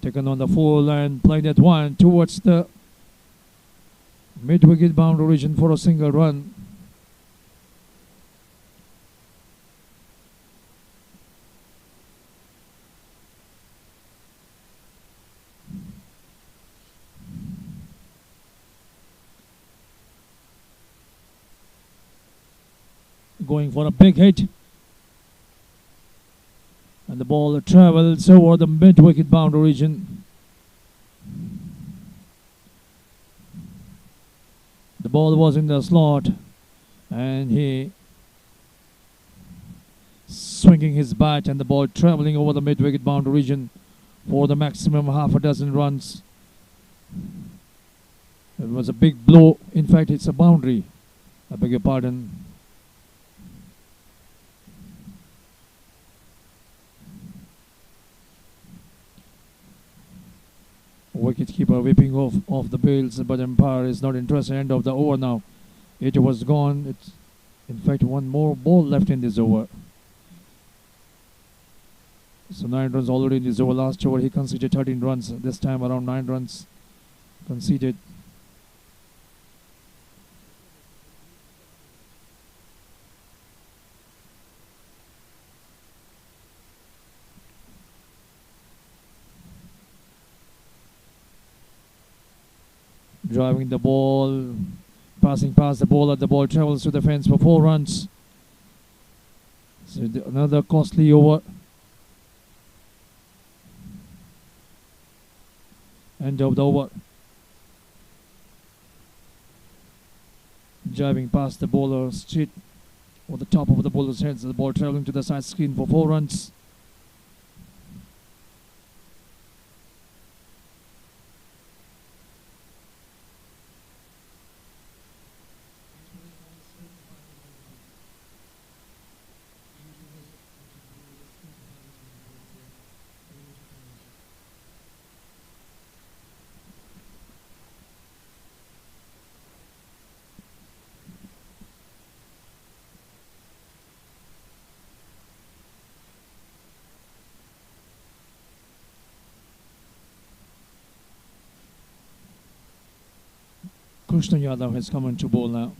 Taken on the full and played that one towards the mid-wicket boundary region for a single run. Going for a big hit. And the ball travels over the mid-wicket boundary region. The ball was in the slot and he swinging his bat and the ball traveling over the mid-wicket boundary region for the maximum half a dozen runs. It was a big blow. In fact, it's a boundary. I beg your pardon. Wicketkeeper whipping off the bails, but umpire is not interested. End of the over now. It was gone. It's in fact one more ball left in this over. So 9 runs already in this over. Last over he conceded 13 runs. This time around 9 runs conceded. Driving the ball, passing past the ball, the ball travels to the fence for 4 runs. So another costly over. End of the over. Driving past the bowler straight over the top of the bowler's head. So the ball traveling to the side screen for 4 runs. Krishna Yadav has come into bowl now.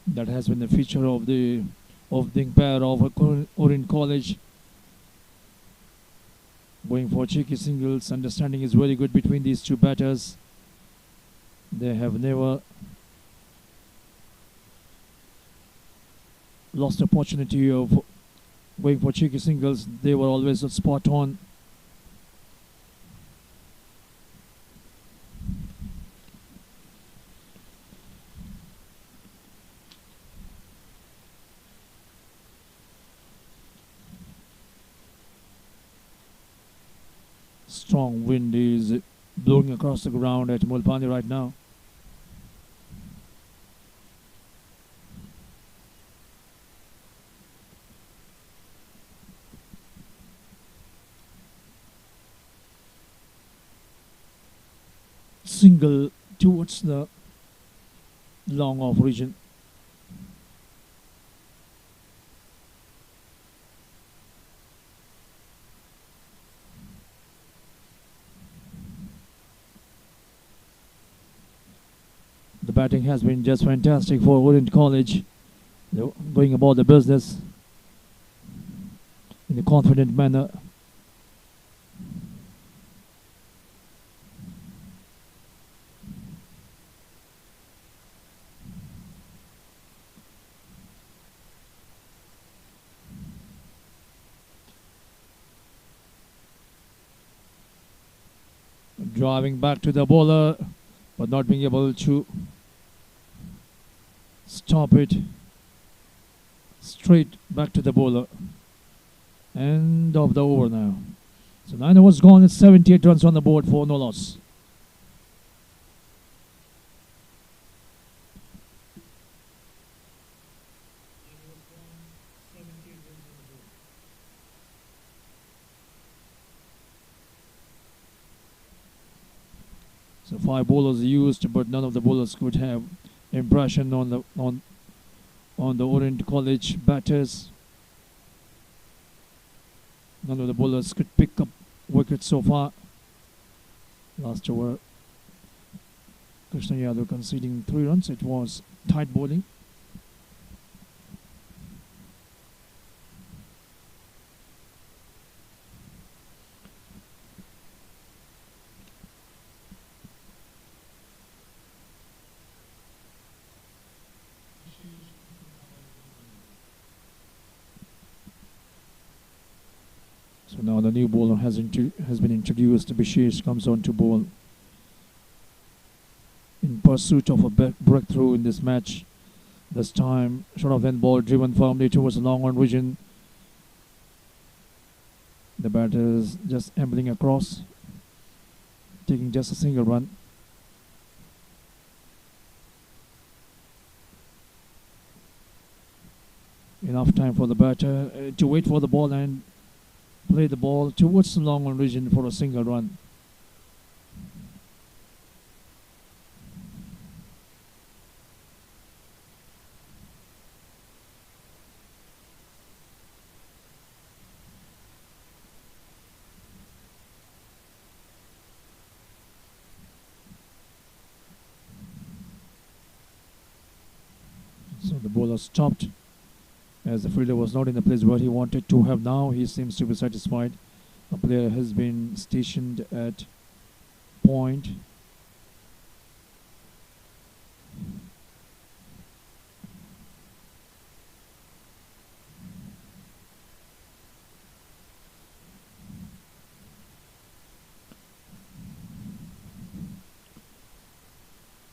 That has been the feature of the pair of Orient College. Going for cheeky singles. Understanding is very good between these two batters. They have never lost the opportunity of going for cheeky singles. They were always spot on. Strong wind is blowing across the ground at Mulpani right now. Single towards the long off region. The batting has been just fantastic for Orient College. They're going about the business in a confident manner. Driving back to the bowler, but not being able to stop it. straight back to the bowler. End of the over now. So 9 overs gone, it's 78 runs on the board for no loss. So 5 bowlers used, but none of the bowlers could have impression on the Orient College batters. None of the bowlers could pick up wickets so far. Last over, Krishna Yadav conceding 3 runs. It was tight bowling. So now the new bowler has been introduced. Bishesh comes on to bowl in pursuit of a breakthrough in this match. This time, short of end ball driven firmly towards the long on region. The batter is just ambling across, taking just a single run. Enough time for the batter to wait for the ball and play the ball towards the long on region for a single run. So the bowler stopped as the fielder was not in the place where he wanted to have. Now he seems to be satisfied. A player has been stationed at point.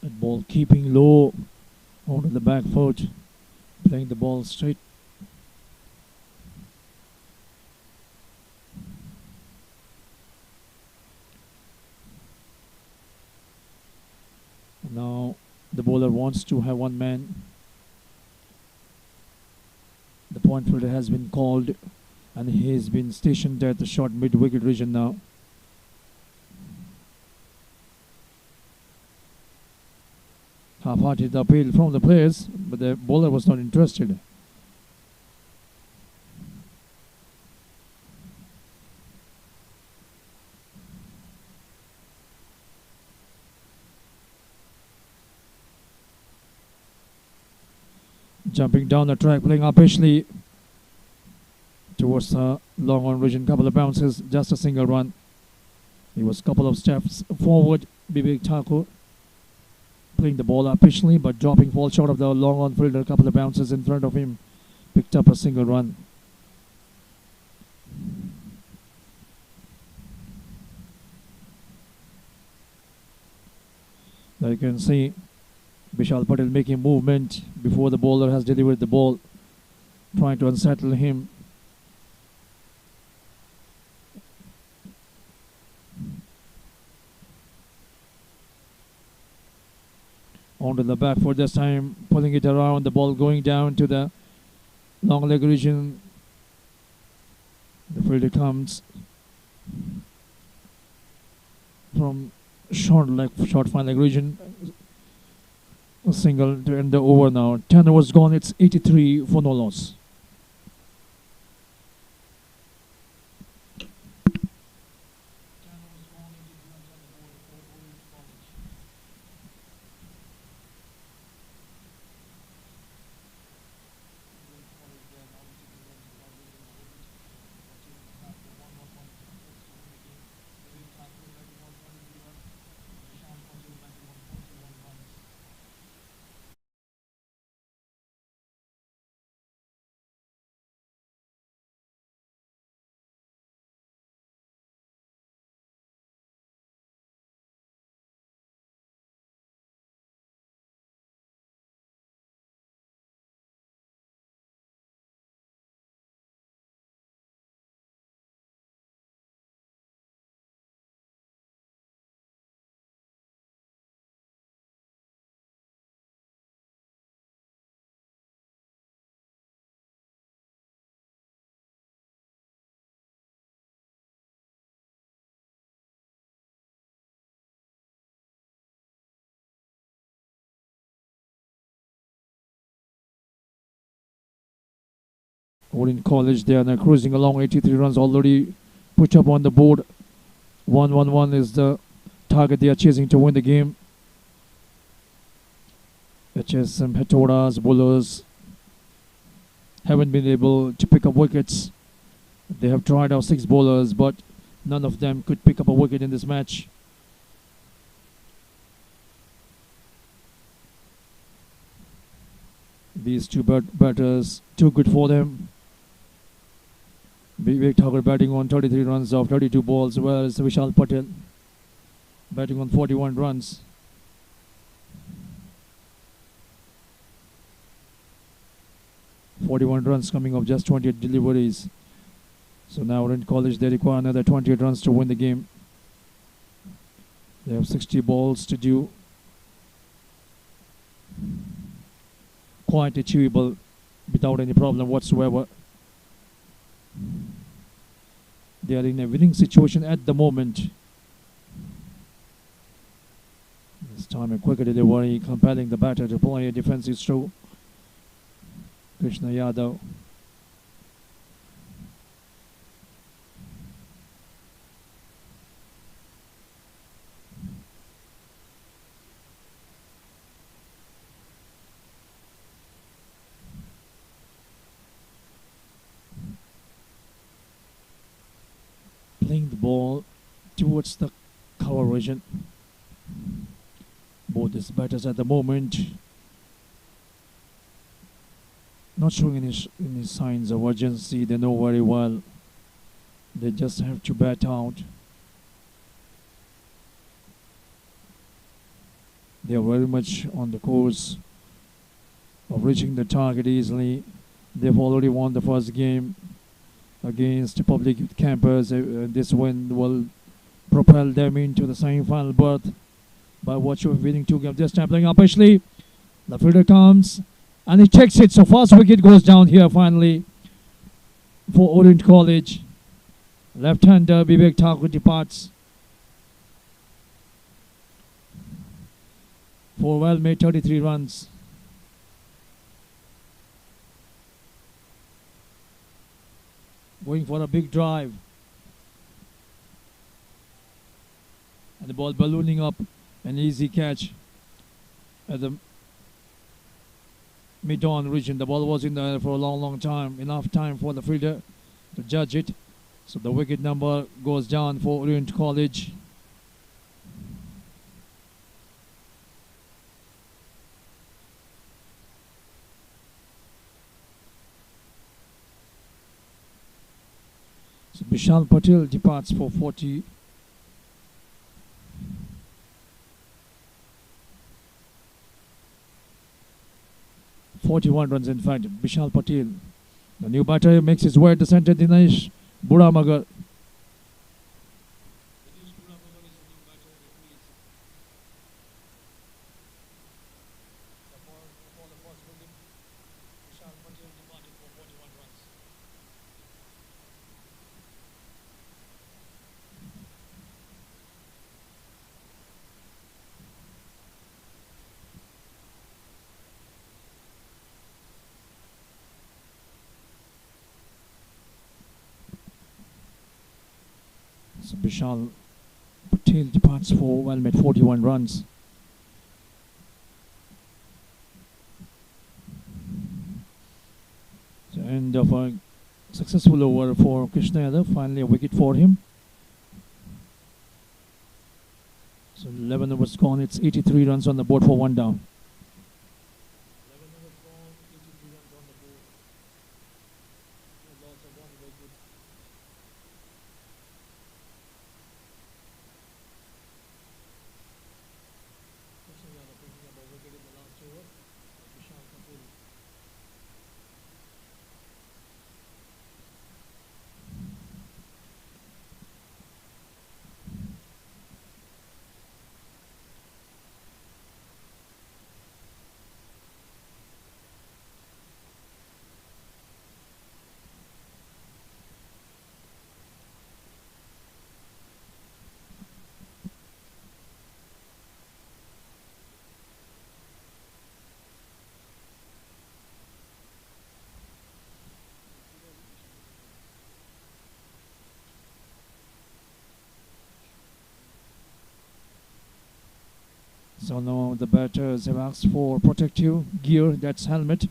That ball keeping low onto the back foot, playing the ball straight. Now the bowler wants to have one man. The point fielder has been called and he has been stationed at the short mid-wicket region now. Half-hearted appeal from the players, but the bowler was not interested. Jumping down the track, playing upishly towards the long on region. Couple of bounces, just a single run. He was a couple of steps forward. Bibek Thakur playing the ball upishly, but dropping fall short of the long on fielder. A couple of bounces in front of him, picked up a single run. There you can see Vishal Patel making movement before the bowler has delivered the ball, trying to unsettle him. Onto the back foot this time, pulling it around, the ball going down to the long leg region. The fielder comes from short fine leg region. A single to end the over now. 10 overs gone, it's 83 for no loss. Orient College, they are now cruising along. 83 runs already put up on the board. 1-1-1 is the target they are chasing to win the game. HSM Hetauda's bowlers haven't been able to pick up wickets. They have tried out 6 bowlers, but none of them could pick up a wicket in this match. These two batters, too good for them. Vivek Thakur batting on 33 runs of 32 balls, whereas Vishal Patel batting on 41 runs. Runs coming off just 28 deliveries. So now Orient College, they require another 28 runs to win the game. They have 60 balls to do. Quite achievable without any problem whatsoever. They are in a winning situation at the moment. This time a quicker delivery, compelling the batter to play a defensive stroke. Krishna Yadav. Playing the ball towards the cover region. Both these batters at the moment not showing any signs of urgency. They know very well they just have to bat out. They are very much on the course of reaching the target easily. They've already won the first game against public youth campers. This win will propel them into the semi-final berth by virtue of winning 2 games. This time playing up Ashley. The fielder comes and he checks it. So first wicket goes down here finally for Orient College. Left-hander Vivek Thakur departs for well-made 33 runs. Going for a big drive. And the ball ballooning up. An easy catch at the mid-on region. The ball was in there for a long time. Enough time for the fielder to judge it. So the wicket number goes down for Orient College. So Vishal Patel departs for 41 runs in fact. Vishal Patel. The new batter makes his way at the centre. Dinesh Buramagar. So Vishal Patel departs for well-made 41 runs. The end of a successful over for Krishna Yadav. Finally a wicket for him. So 11 overs gone. It's 83 runs on the board for 1 down. So now the batters have asked for protective gear, that's helmet.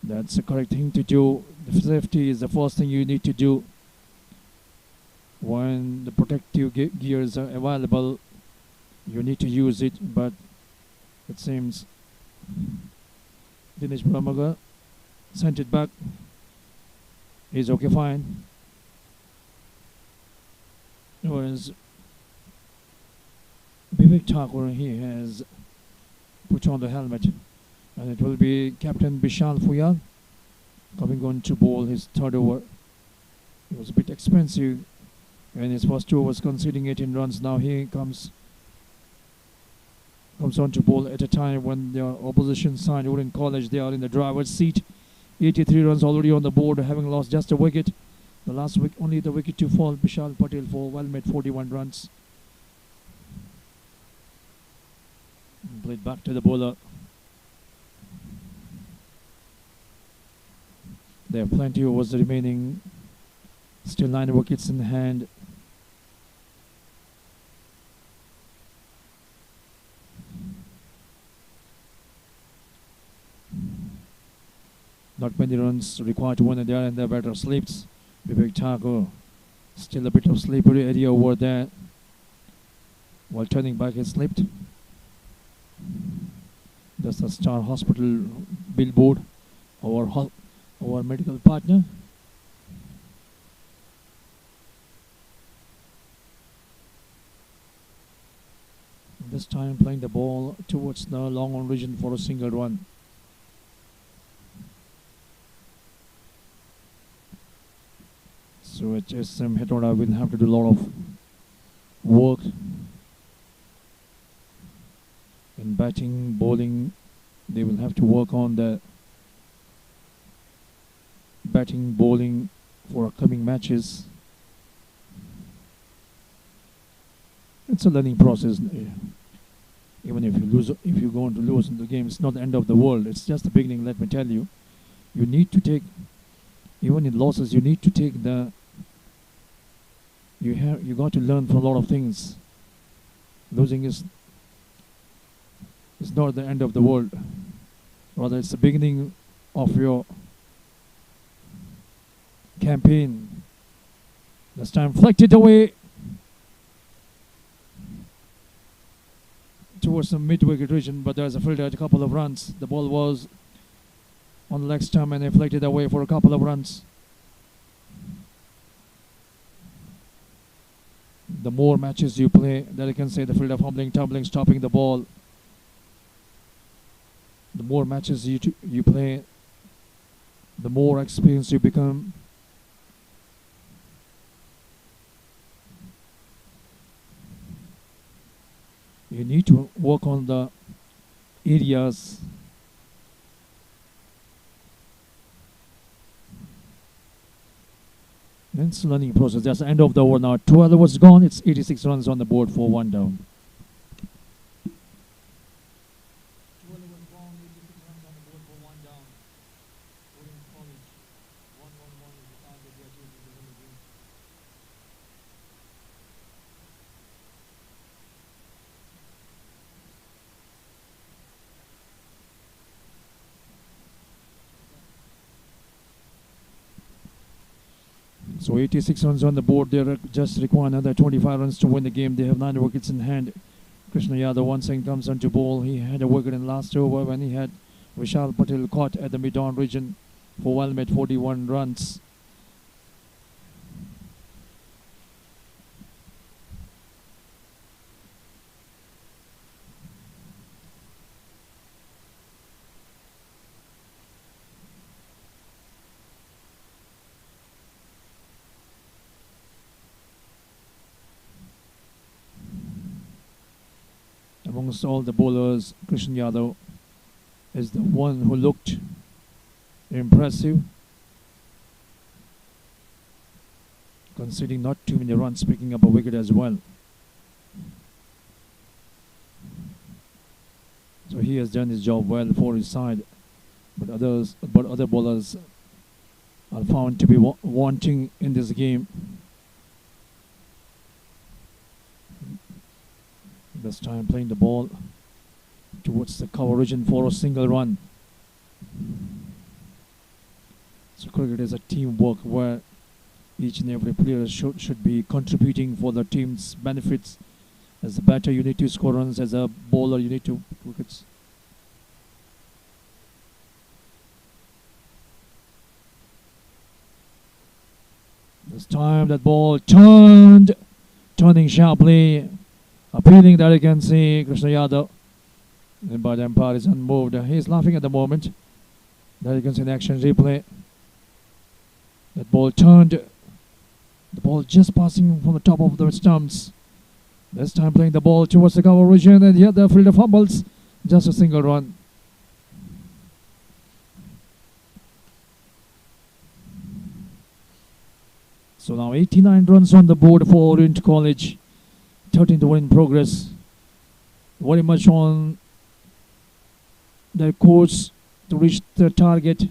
That's the correct thing to do. The safety is the first thing you need to do. When the protective gears are available, you need to use it, but it seems Dinesh Brahmaga sent it back. He's okay, fine. Whereas Vivek Thakur, he has put on the helmet, and it will be Captain Bishal Fuyal coming on to bowl his third over. It was a bit expensive, and his first two overs conceding 18 runs. Now he comes on to bowl at a time when the opposition side, Orient College, they are in the driver's seat. 83 runs already on the board, having lost just a wicket. The last week, only the wicket to fall. Bishal Patel for well made 41 runs. Played back to the bowler. There are plenty of overs remaining. Still 9 wickets in hand. Not many runs required to win it there, and the batter sleeps. Vivek Thakur, still a bit of slippery area over there. While turning back, he slipped. That's the Star Hospital billboard, our medical partner. This time playing the ball towards the long on region for a single run. So HSM Hetauda will have to do a lot of work in batting, bowling. They will have to work on the batting, bowling for upcoming matches. It's a learning process. Even if you lose, if you're going to lose in the game, it's not the end of the world. It's just the beginning. Let me tell you, you need to take, even in losses, you need to take the. You got to learn from a lot of things. Losing is not the end of the world. Rather, it's the beginning of your campaign. This time flicked it away towards the mid-wicket region, but there's a fielder at a couple of runs. The ball was on the leg stump and they flicked it away for a couple of runs. The more matches you play, that I can say the fielder fumbling, tumbling, stopping the ball. The more matches you play, the more experienced you become. You need to work on the areas it's a learning process. That's the end of the over now. 12 overs gone. It's 86 runs on the board for 1 down. So 86 runs on the board. They just require another 25 runs to win the game. They have 9 wickets in hand. Krishna Yadav once again comes on to bowl. He had a wicket in last over when he had Vishal Patel caught at the mid-on region for well made 41 runs. Amongst all the bowlers, Krishna Yadav is the one who looked impressive, conceding not too many runs, picking up a wicket as well. So he has done his job well for his side, but other bowlers are found to be wanting in this game. This time playing the ball towards the cover region for a single run. So cricket is a teamwork where each and every player should be contributing for the team's benefits. As a batter, you need to score runs. As a bowler, you need to wickets. This time that ball turning sharply, appealing that you can see Krishna Yadav. But the umpire is unmoved. He's laughing at the moment. There you can see an action replay. That ball turned. The ball just passing from the top of the stumps. This time playing the ball towards the cover region, and yet the fielder fumbles. Just a single run. So now 89 runs on the board for Orient College. 13th over in progress. Very much on their course to reach the target.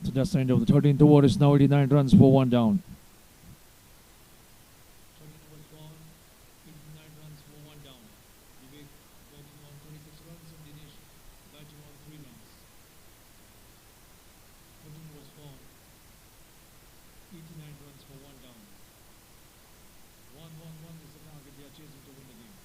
So that's the end of the 13th over. It's now 89 runs for one down. 13th over gone. 89 runs for one down. Vivek batting on 26 runs and Dinesh batting on 3 runs. 13th over gone. 89 runs for one down. 1-1-1 is the target they are chasing to win the game.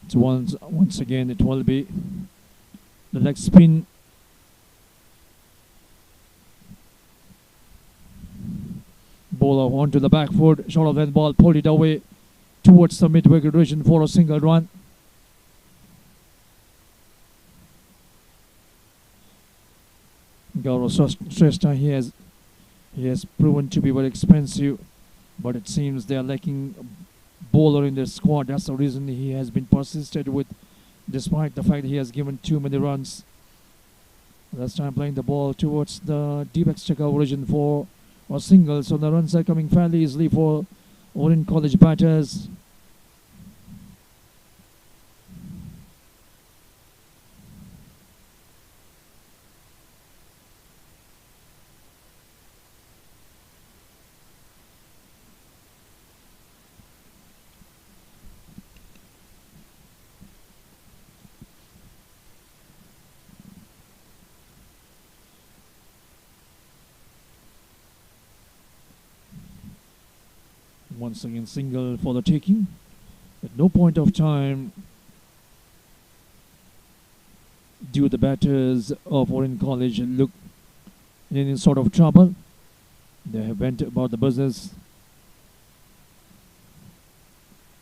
So once again it will be the leg spin. Bowler onto the back foot, short of that ball, pulled it away towards the mid-wicket region for a single run. Gaurav Shrestha, he has proven to be very expensive, but it seems they are lacking bowler in their squad. That's the reason he has been persisted with, despite the fact he has given too many runs. This time playing the ball towards the deep extra cover region for a single, so the runs are coming fairly easily for Orient College batters. Once again single for the taking. At no point of time do the batters of Orient College look in any sort of trouble. They have went about the business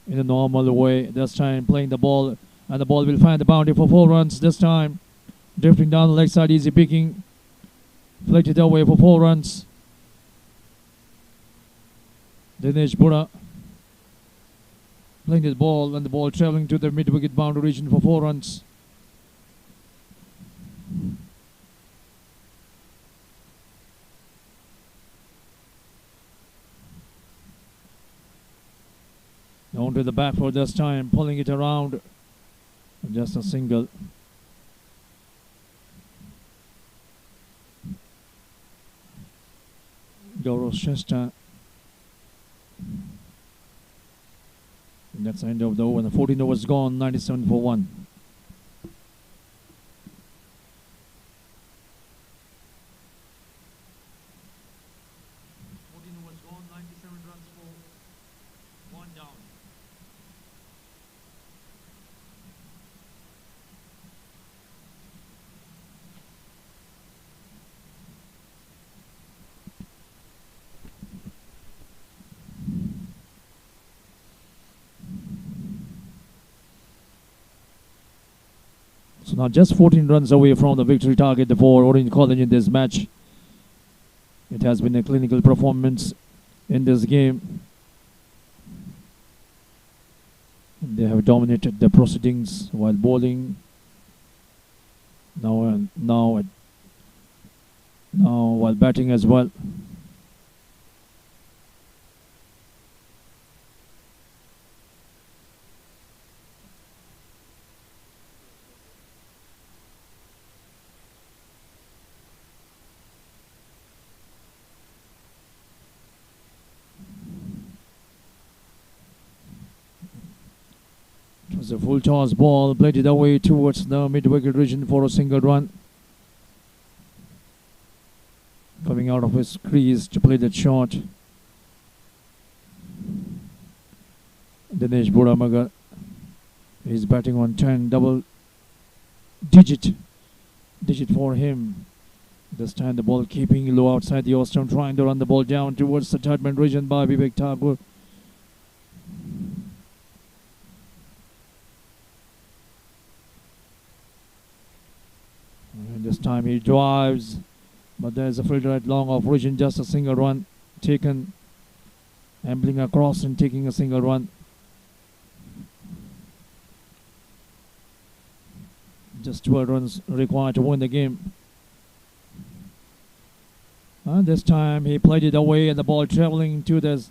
in a normal way. This time playing the ball, and the ball will find the boundary for 4 runs. This time drifting down the leg side, easy picking, flicked it away for 4 runs. Dinesh Bura playing his ball, and the ball traveling to the mid-wicket boundary region for 4 runs. On to the back for this time, pulling it around. Just a single. Gaurav Shrestha. And that's the end of the over. The 14 overs gone, 97 for 1. So now just 14 runs away from the victory target for Orient College in this match. It has been a clinical performance in this game. They have dominated the proceedings while bowling. Now while batting as well. It was a full toss ball, played it away towards the mid-wicket region for a single run. Coming out of his crease to play that shot. Dinesh Buramagar is batting on 10, double digit for him. This time the ball keeping low outside the off-stump, trying to run the ball down towards the third man region by Vivek Thakur. And this time he drives, but there's a fielder at long off region, just a single run taken, ambling across and taking a single run. Just 12 runs required to win the game. And this time he played it away and the ball traveling to the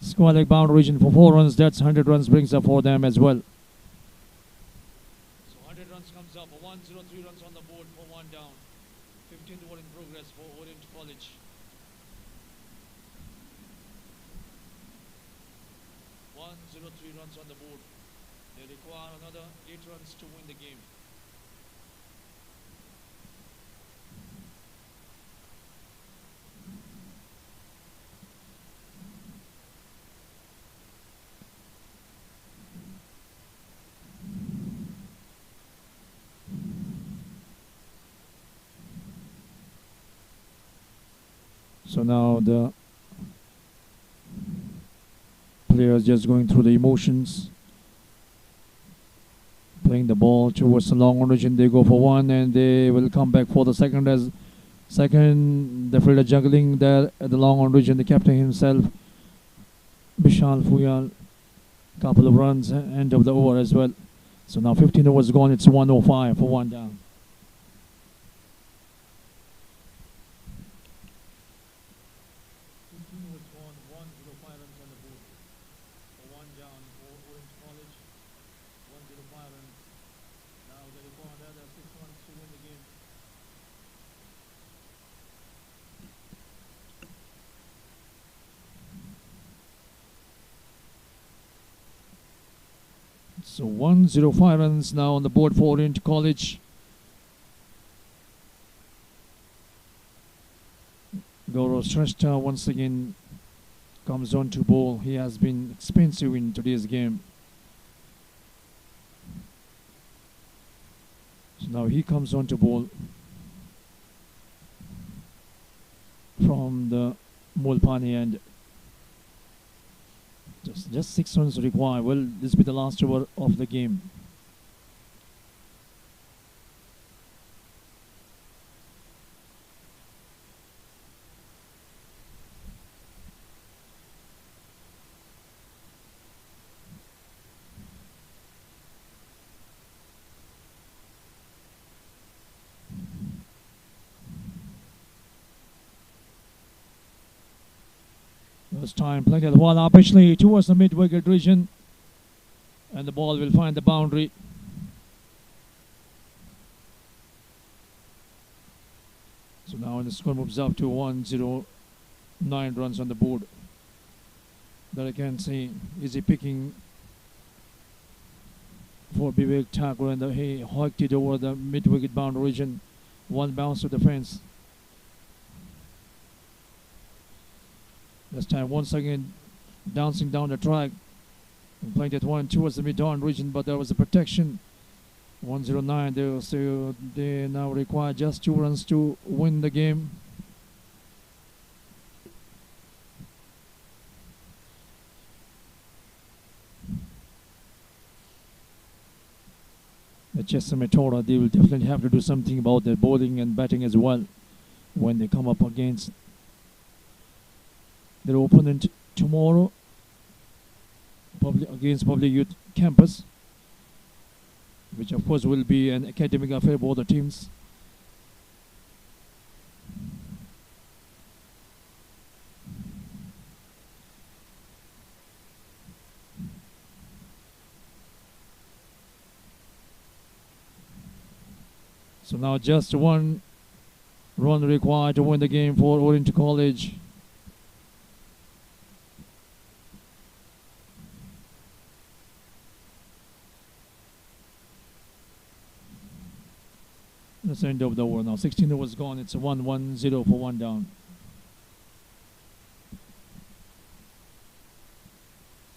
square leg boundary region for 4 runs. That's 100 runs brings up for them as well. So 100 runs comes up, 103 runs on the board for 1 down. 15th over in progress for Orient College. 103 runs on the board. They require another 8 runs to win the game. So now the players just going through the emotions, playing the ball towards the long origin. They go for 1 and they will come back for the second. As second, the fielder juggling there at the long origin. The captain himself, Vishal Fuyal, couple of runs, end of the over as well. So now 15 overs gone. It's 105 for 1 down. So 105 runs now on the board for Orient College. Gaurav Shrestha once again comes on to bowl. He has been expensive in today's game. So now he comes on to bowl from the Mulpani end. Just 6 runs required. Will this be the last over of the game? This time playing the ball upishly towards the mid-wicket region, and the ball will find the boundary. So now the score moves up to 109 runs on the board. That I can see easy picking for Vivek Thakur, and he hoiked it over the mid-wicket boundary region. 1 bounce to the fence. This time once again bouncing down the track and playing that one towards the mid-on region, but there was a protection. 109 so they now require just 2 runs to win the game. HSM Hetauda, they will definitely have to do something about their bowling and batting as well when they come up against their opponent tomorrow against Public Youth Campus, which of course will be an academic affair for both the teams. So now just one run required to win the game for Orient College. That's the end of the over now. 16 overs gone. It's a 1-1-0 for one down.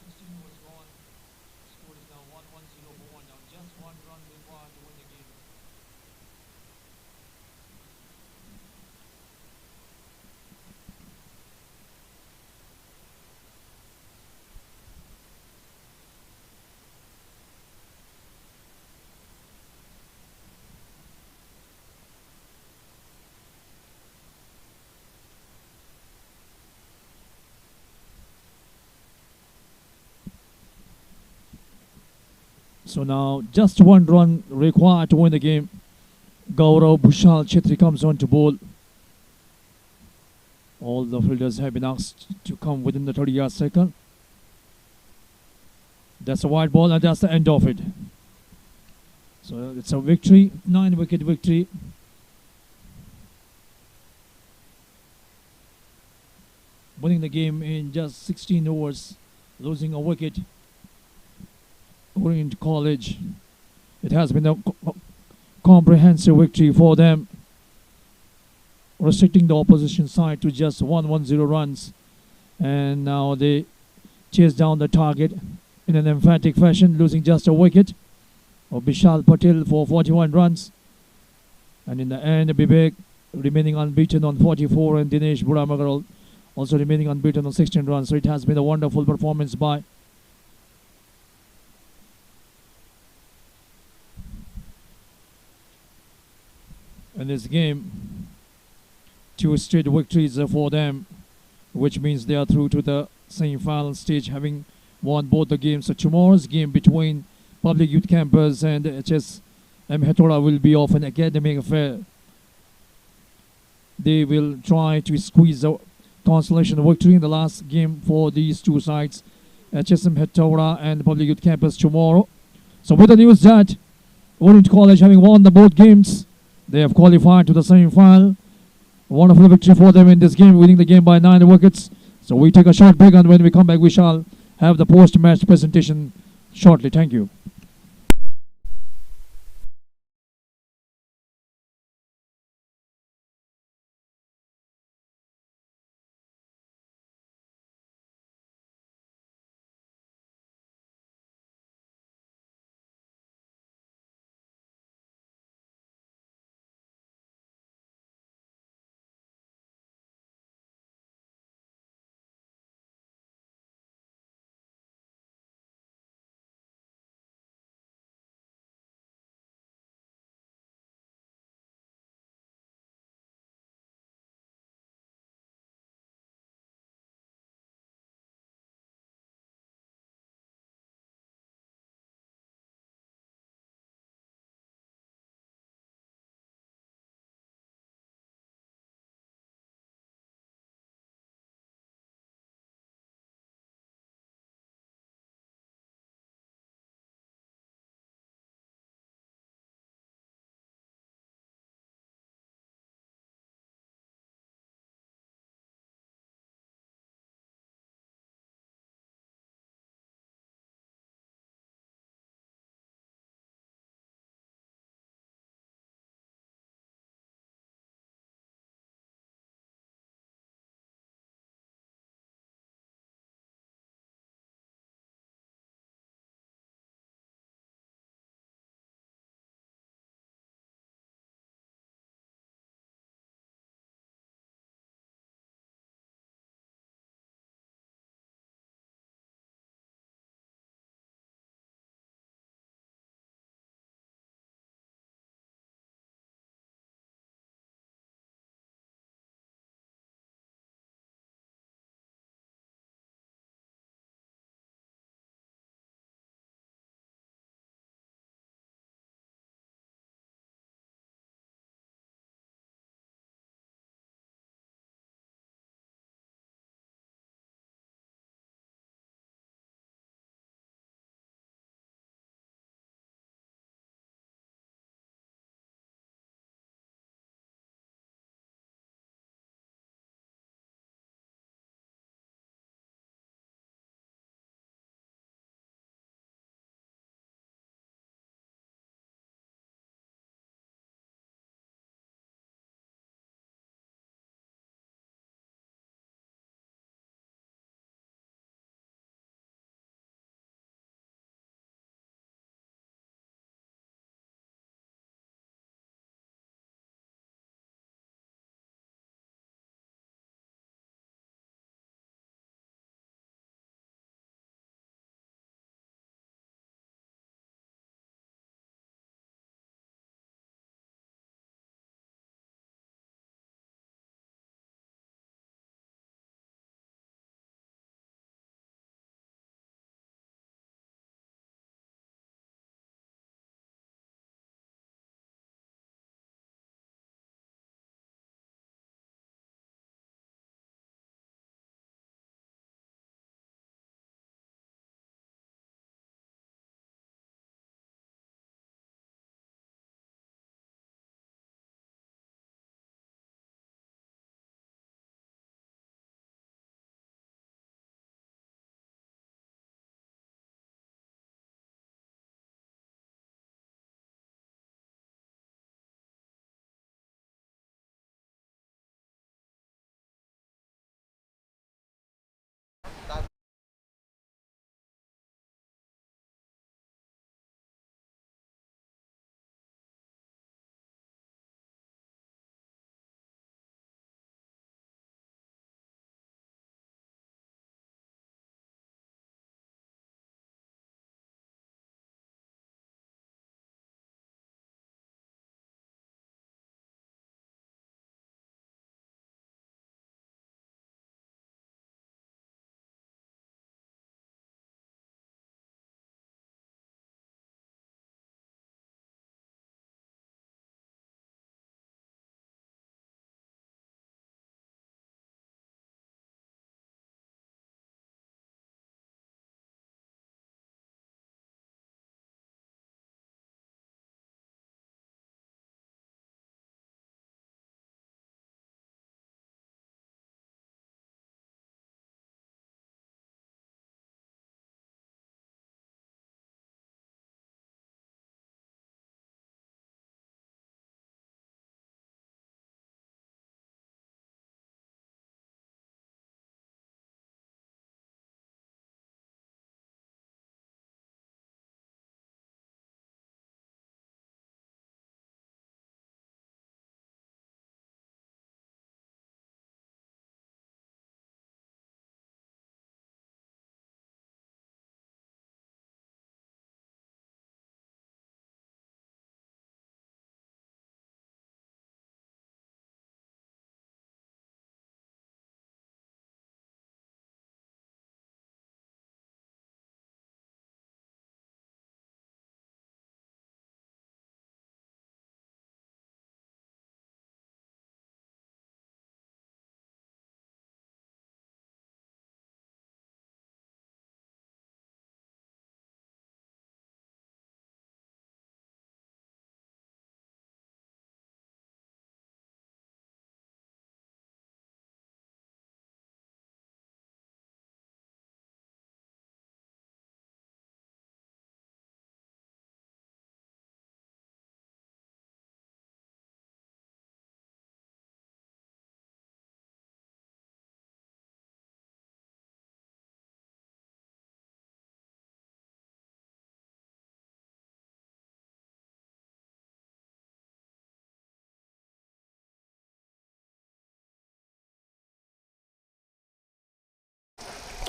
16 overs gone. Score is now 1-1-0 for one down. Just one run required to win the game. So now just one run required to win the game. Gaurav Bhushal Chetri comes on to bowl. All the fielders have been asked to come within the 30-yard circle. That's a wide ball and that's the end of it. So it's a victory, 9-wicket victory. Winning the game in just 16 overs, losing a wicket. Orient College. It has been a comprehensive victory for them, restricting the opposition side to just 1-1-0 runs, and now they chase down the target in an emphatic fashion, losing just a wicket of Bishal Patel for 41 runs, and in the end Bibek remaining unbeaten on 44 and Dinesh Budamagal also remaining unbeaten on 16 runs. So it has been a wonderful performance by in this game. 2 straight victories for them, which means they are through to the semi-final stage, having won both the games. So tomorrow's game between Public Youth Campus and HSM Hetauda will be of an academic affair. They will try to squeeze a consolation victory in the last game for these two sides, HSM Hetauda and Public Youth Campus tomorrow. So with the news that Orient College having won the both games, they have qualified to the semi-final. Wonderful victory for them in this game, winning the game by 9 wickets. So we take a short break, and when we come back, we shall have the post-match presentation shortly. Thank you.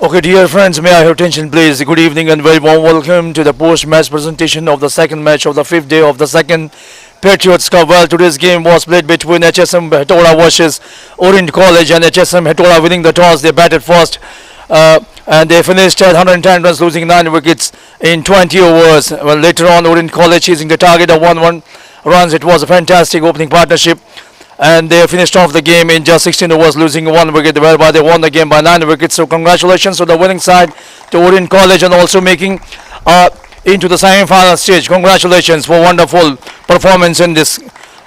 Okay, dear friends, may I have your attention, please? Good evening and very warm welcome to the post-match presentation of the second match of the fifth day of the second Patriots Cup. Well, today's game was played between HSM Hetauda versus Orient College, and HSM Hetauda winning the toss. They batted first, and they finished at 110 runs, losing 9 wickets in 20 overs. Well, later on, Orient College chasing the target of 1-1 runs. It was a fantastic opening partnership, and they finished off the game in just 16 overs, losing 1 wicket, whereby they won the game by 9 wickets. So congratulations to the winning side, to Orient College, and also making into the semi-final stage. Congratulations for wonderful performance in this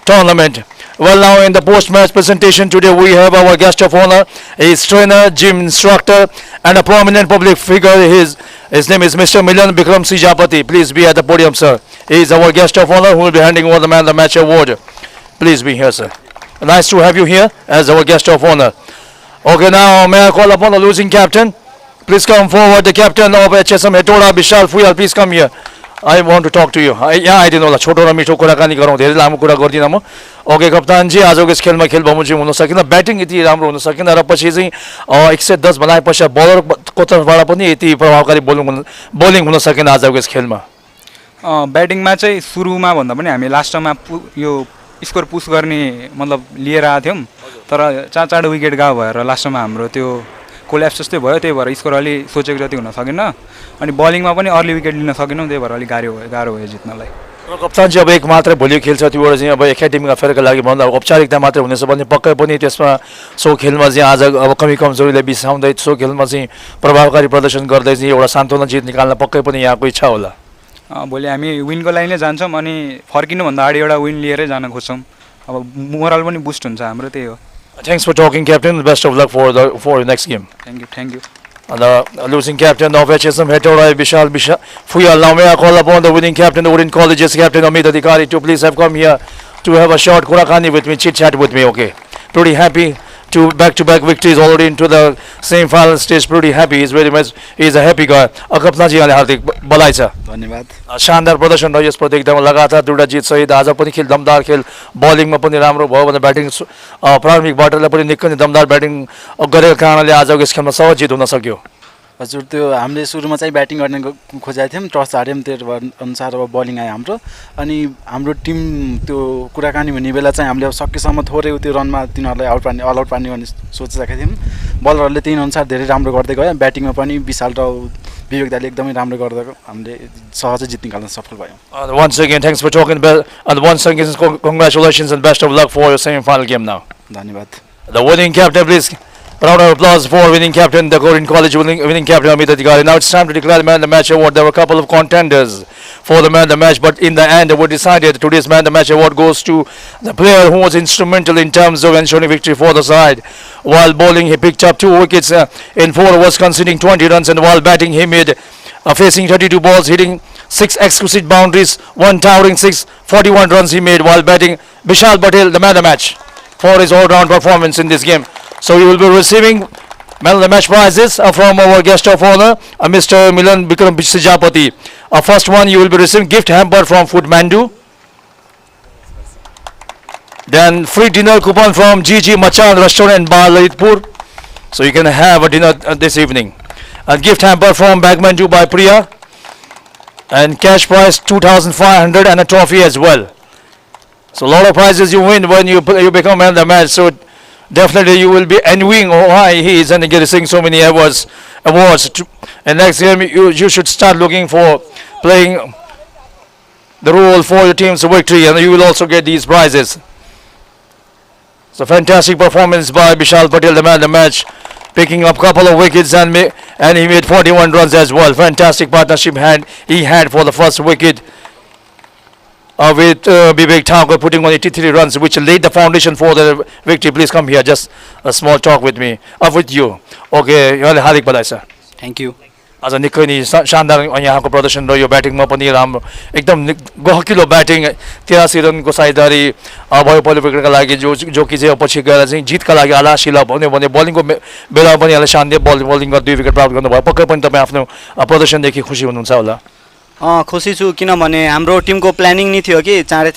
tournament. Well, now in the post-match presentation today, we have our guest of honor. He is trainer, gym instructor, and a prominent public figure. His name is Mr. Milan Bikram Sijapati. Please be at the podium, sir. He is our guest of honor who will be handing over the Man of the Match award. Please be here, sir. Nice to have you here as our guest of honor. Okay, now may I call upon the losing captain? Please come forward, the captain of HSM Hetauda, Vishal Fuyal. Please come here. I want to talk to you. यहाँ आइदिनु होला, छोटो र मिठो कुराकानी गरौँ, धेरै लामो कुरा गर्दिनँ म. ओके कप्तानजी, आजको यस खेलमा खेल बमोजिम हुन सकेन, ब्याटिङ यति राम्रो हुन सकेन, र पछि चाहिँ 110 बनाएपछि बलरको तर्फबाट पनि यति प्रभावकारी बोलिङ हुन सकेन आजको यस खेलमा. ब्याटिङमा चाहिँ सुरुमा भन्दा पनि हामी लास्टमा यो स्कोर पुश गर्ने मतलब लिएर आएको थियौँ, तर चार विकेट गयो भएर लास्टमा हाम्रो त्यो कोल्याप्स जस्तै भयो, त्यही भएर स्कोर अलि सोचेको जति हुन सकेन, अनि बलिङमा पनि अर्ली विकेट लिन सकेनौँ, त्यही भएर अलिक गाह्रो भयो जित्नलाई. कप्तान चाहिँ अब एक मात्रै भोलि खेल्छ, त्योबाट चाहिँ अब एकाडेमीका फेरका लागि भन्दा औपचारिकता मात्रै हुनेछ भने पक्कै पनि त्यसमा सो खेलमा चाहिँ आज अब कमी कमजोरीलाई बिसाउँदै सो खेलमा चाहिँ प्रभावकारी प्रदर्शन गर्दै चाहिँ एउटा सान्तवना जित निकाल्न पक्कै पनि यहाँको इच्छा होला. भोलि हामी विनको लागि नै जान्छौँ, अनि फर्किनुभन्दा अगाडि एउटा विन लिएरै जान खोज्छौँ. अब मोरल पनि बुस्ट हुन्छ हाम्रो, त्यही हो. Thanks for talking, captain. Best of luck for your next game. Thank you. The losing captain of HSM Hetauda, Vishal Fuyal. Now may I call upon the winning captain of Orient College's captain Amit Adhikari to please have come here to have a short kurakani with me, chit chat with me. Okay, pretty happy. Two back-to-back victories already into the same final stage. Pretty happy. He's very much. He's a happy guy. कप्तान जी यहाँले हार्दिक बधाई छ. धन्यवाद. शानदार प्रदर्शन रह्यो यसप्रति एकदम लगातार दुईटा जित सहित आज पनि खेल दमदार खेल, बलिङमा पनि राम्रो भयो भने ब्याटिङ प्रारम्भिक बाटोलाई पनि निकै नै दमदार ब्याटिङ गरेको कारणले आजको यस खेलमा सहज जित हुन सक्यो. हजुर, त्यो हामीले सुरुमा चाहिँ ब्याटिङ गर्ने खोजेका थियौँ, टस हार्यौँ, त्यो अनुसार अब बलिङ आयो हाम्रो, अनि हाम्रो टिम त्यो कुराकानी हुने बेला चाहिँ हामीले अब सकेसम्म थोरै त्यो रनमा तिनीहरूलाई अल आउट पार्ने भन्ने सोचिरहेका थियौँ. बलरहरूले त्यही अनुसार धेरै राम्रो गर्दै गयो, ब्याटिङमा पनि विशाल र विवेक दाले एकदमै राम्रो गर्दा हामीले सहजै जित निकाल्न सफल भयौँ. Once again, thanks for talking, and once again, congratulations and best of luck for your semi-final game now. धन्यवाद. The winning captain, please. Round of applause for winning captain, the Orient College winning captain Amit Adhikari. Now it's time to declare the Man of the Match award. There were a couple of contenders for the Man of the Match, but in the end, we decided today's Man of the Match award goes to the player who was instrumental in terms of ensuring victory for the side. While bowling, he picked up 2 wickets in 4 overs, conceding 20 runs, and while batting, he made facing 32 balls, hitting 6 exquisite boundaries, 1 towering 6, 41 runs he made while batting. Vishal Patel, the Man of the Match, for his all-round performance in this game. So you will be receiving Man of the Match prizes from our guest of honor, Mr. Milan Bikram Sijapati. First one, you will be receiving gift hamper from Food Mandu. Then free dinner coupon from GG Machan Restaurant in Bar Lalitpur. So you can have a dinner this evening. A gift hamper from Bagmandu by Priya. And cash prize 2,500 and a trophy as well. So a lot of prizes you win when you become Man of the Match. So definitely you will be envying why he is and getting so many awards. And next year you should start looking for playing the role for your team's victory, and you will also get these prizes. So fantastic performance by Vishal Patel, the Man of the Match, picking up a couple of wickets and he made 41 runs as well. Fantastic partnership he had for the first wicket. With Vivek Thakur putting on 83 runs, which laid the foundation for the victory. Please come here, just a small talk with me, with you. Okay, हार्दिक बधाई sir. Thank you. आज निकै नै शानदार यहाँको प्रदर्शन रह्यो, ब्याटिङमा पनि राम्रो, एकदम गहकिलो ब्याटिङ, 83 रनको साझेदारी भयो पहिलो विकेटका लागि, जो कि चाहिँ पछि गएर चाहिँ जितका लागि आधारशिला भन्यो भने बलिङको बेलामा पनि यहाँले शानदार बलिङ गरेर 2 विकेट प्राप्त गर्नुभयो. पक्कै पनि तपाईँ आफ्नो प्रदर्शनदेखि खुसी हुनुहुन्छ होला? खुसी छु, किनभने हाम्रो टिमको प्लानिङ नै थियो कि चाँडै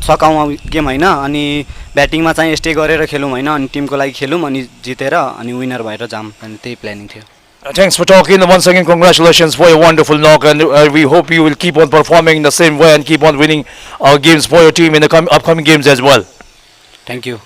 सकाउँ गेम होइन, अनि ब्याटिङमा चाहिँ स्टे गरेर खेलौँ होइन, अनि टिमको लागि खेलौँ, अनि जितेर अनि विनर भएर जाम, अनि त्यही प्लानिङ थियो. Thanks for talking. Once again, congratulations for your wonderful knock, and we hope you will keep on performing in the same way and keep on winning games for your team in the upcoming games as well. Thank you.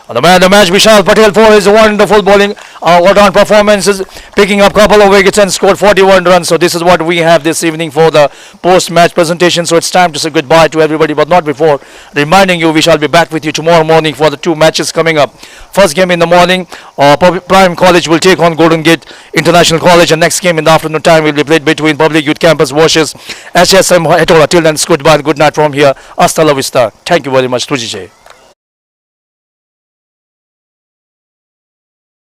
The man of the match, Vishal Patel, for his wonderful bowling, all-round performances, picking up couple of wickets and scored 41 runs. So this is what we have this evening for the post-match presentation. So it's time to say goodbye to everybody, but not before reminding you we shall be back with you tomorrow morning for the two matches coming up. First game in the morning, Prime College will take on Golden Gate International College, and next game in the afternoon time will be played between Public Youth Campus versus HSM Hetauda. Till then, it's goodbye and good night from here. Hasta la vista. Thank you very much. Tujije.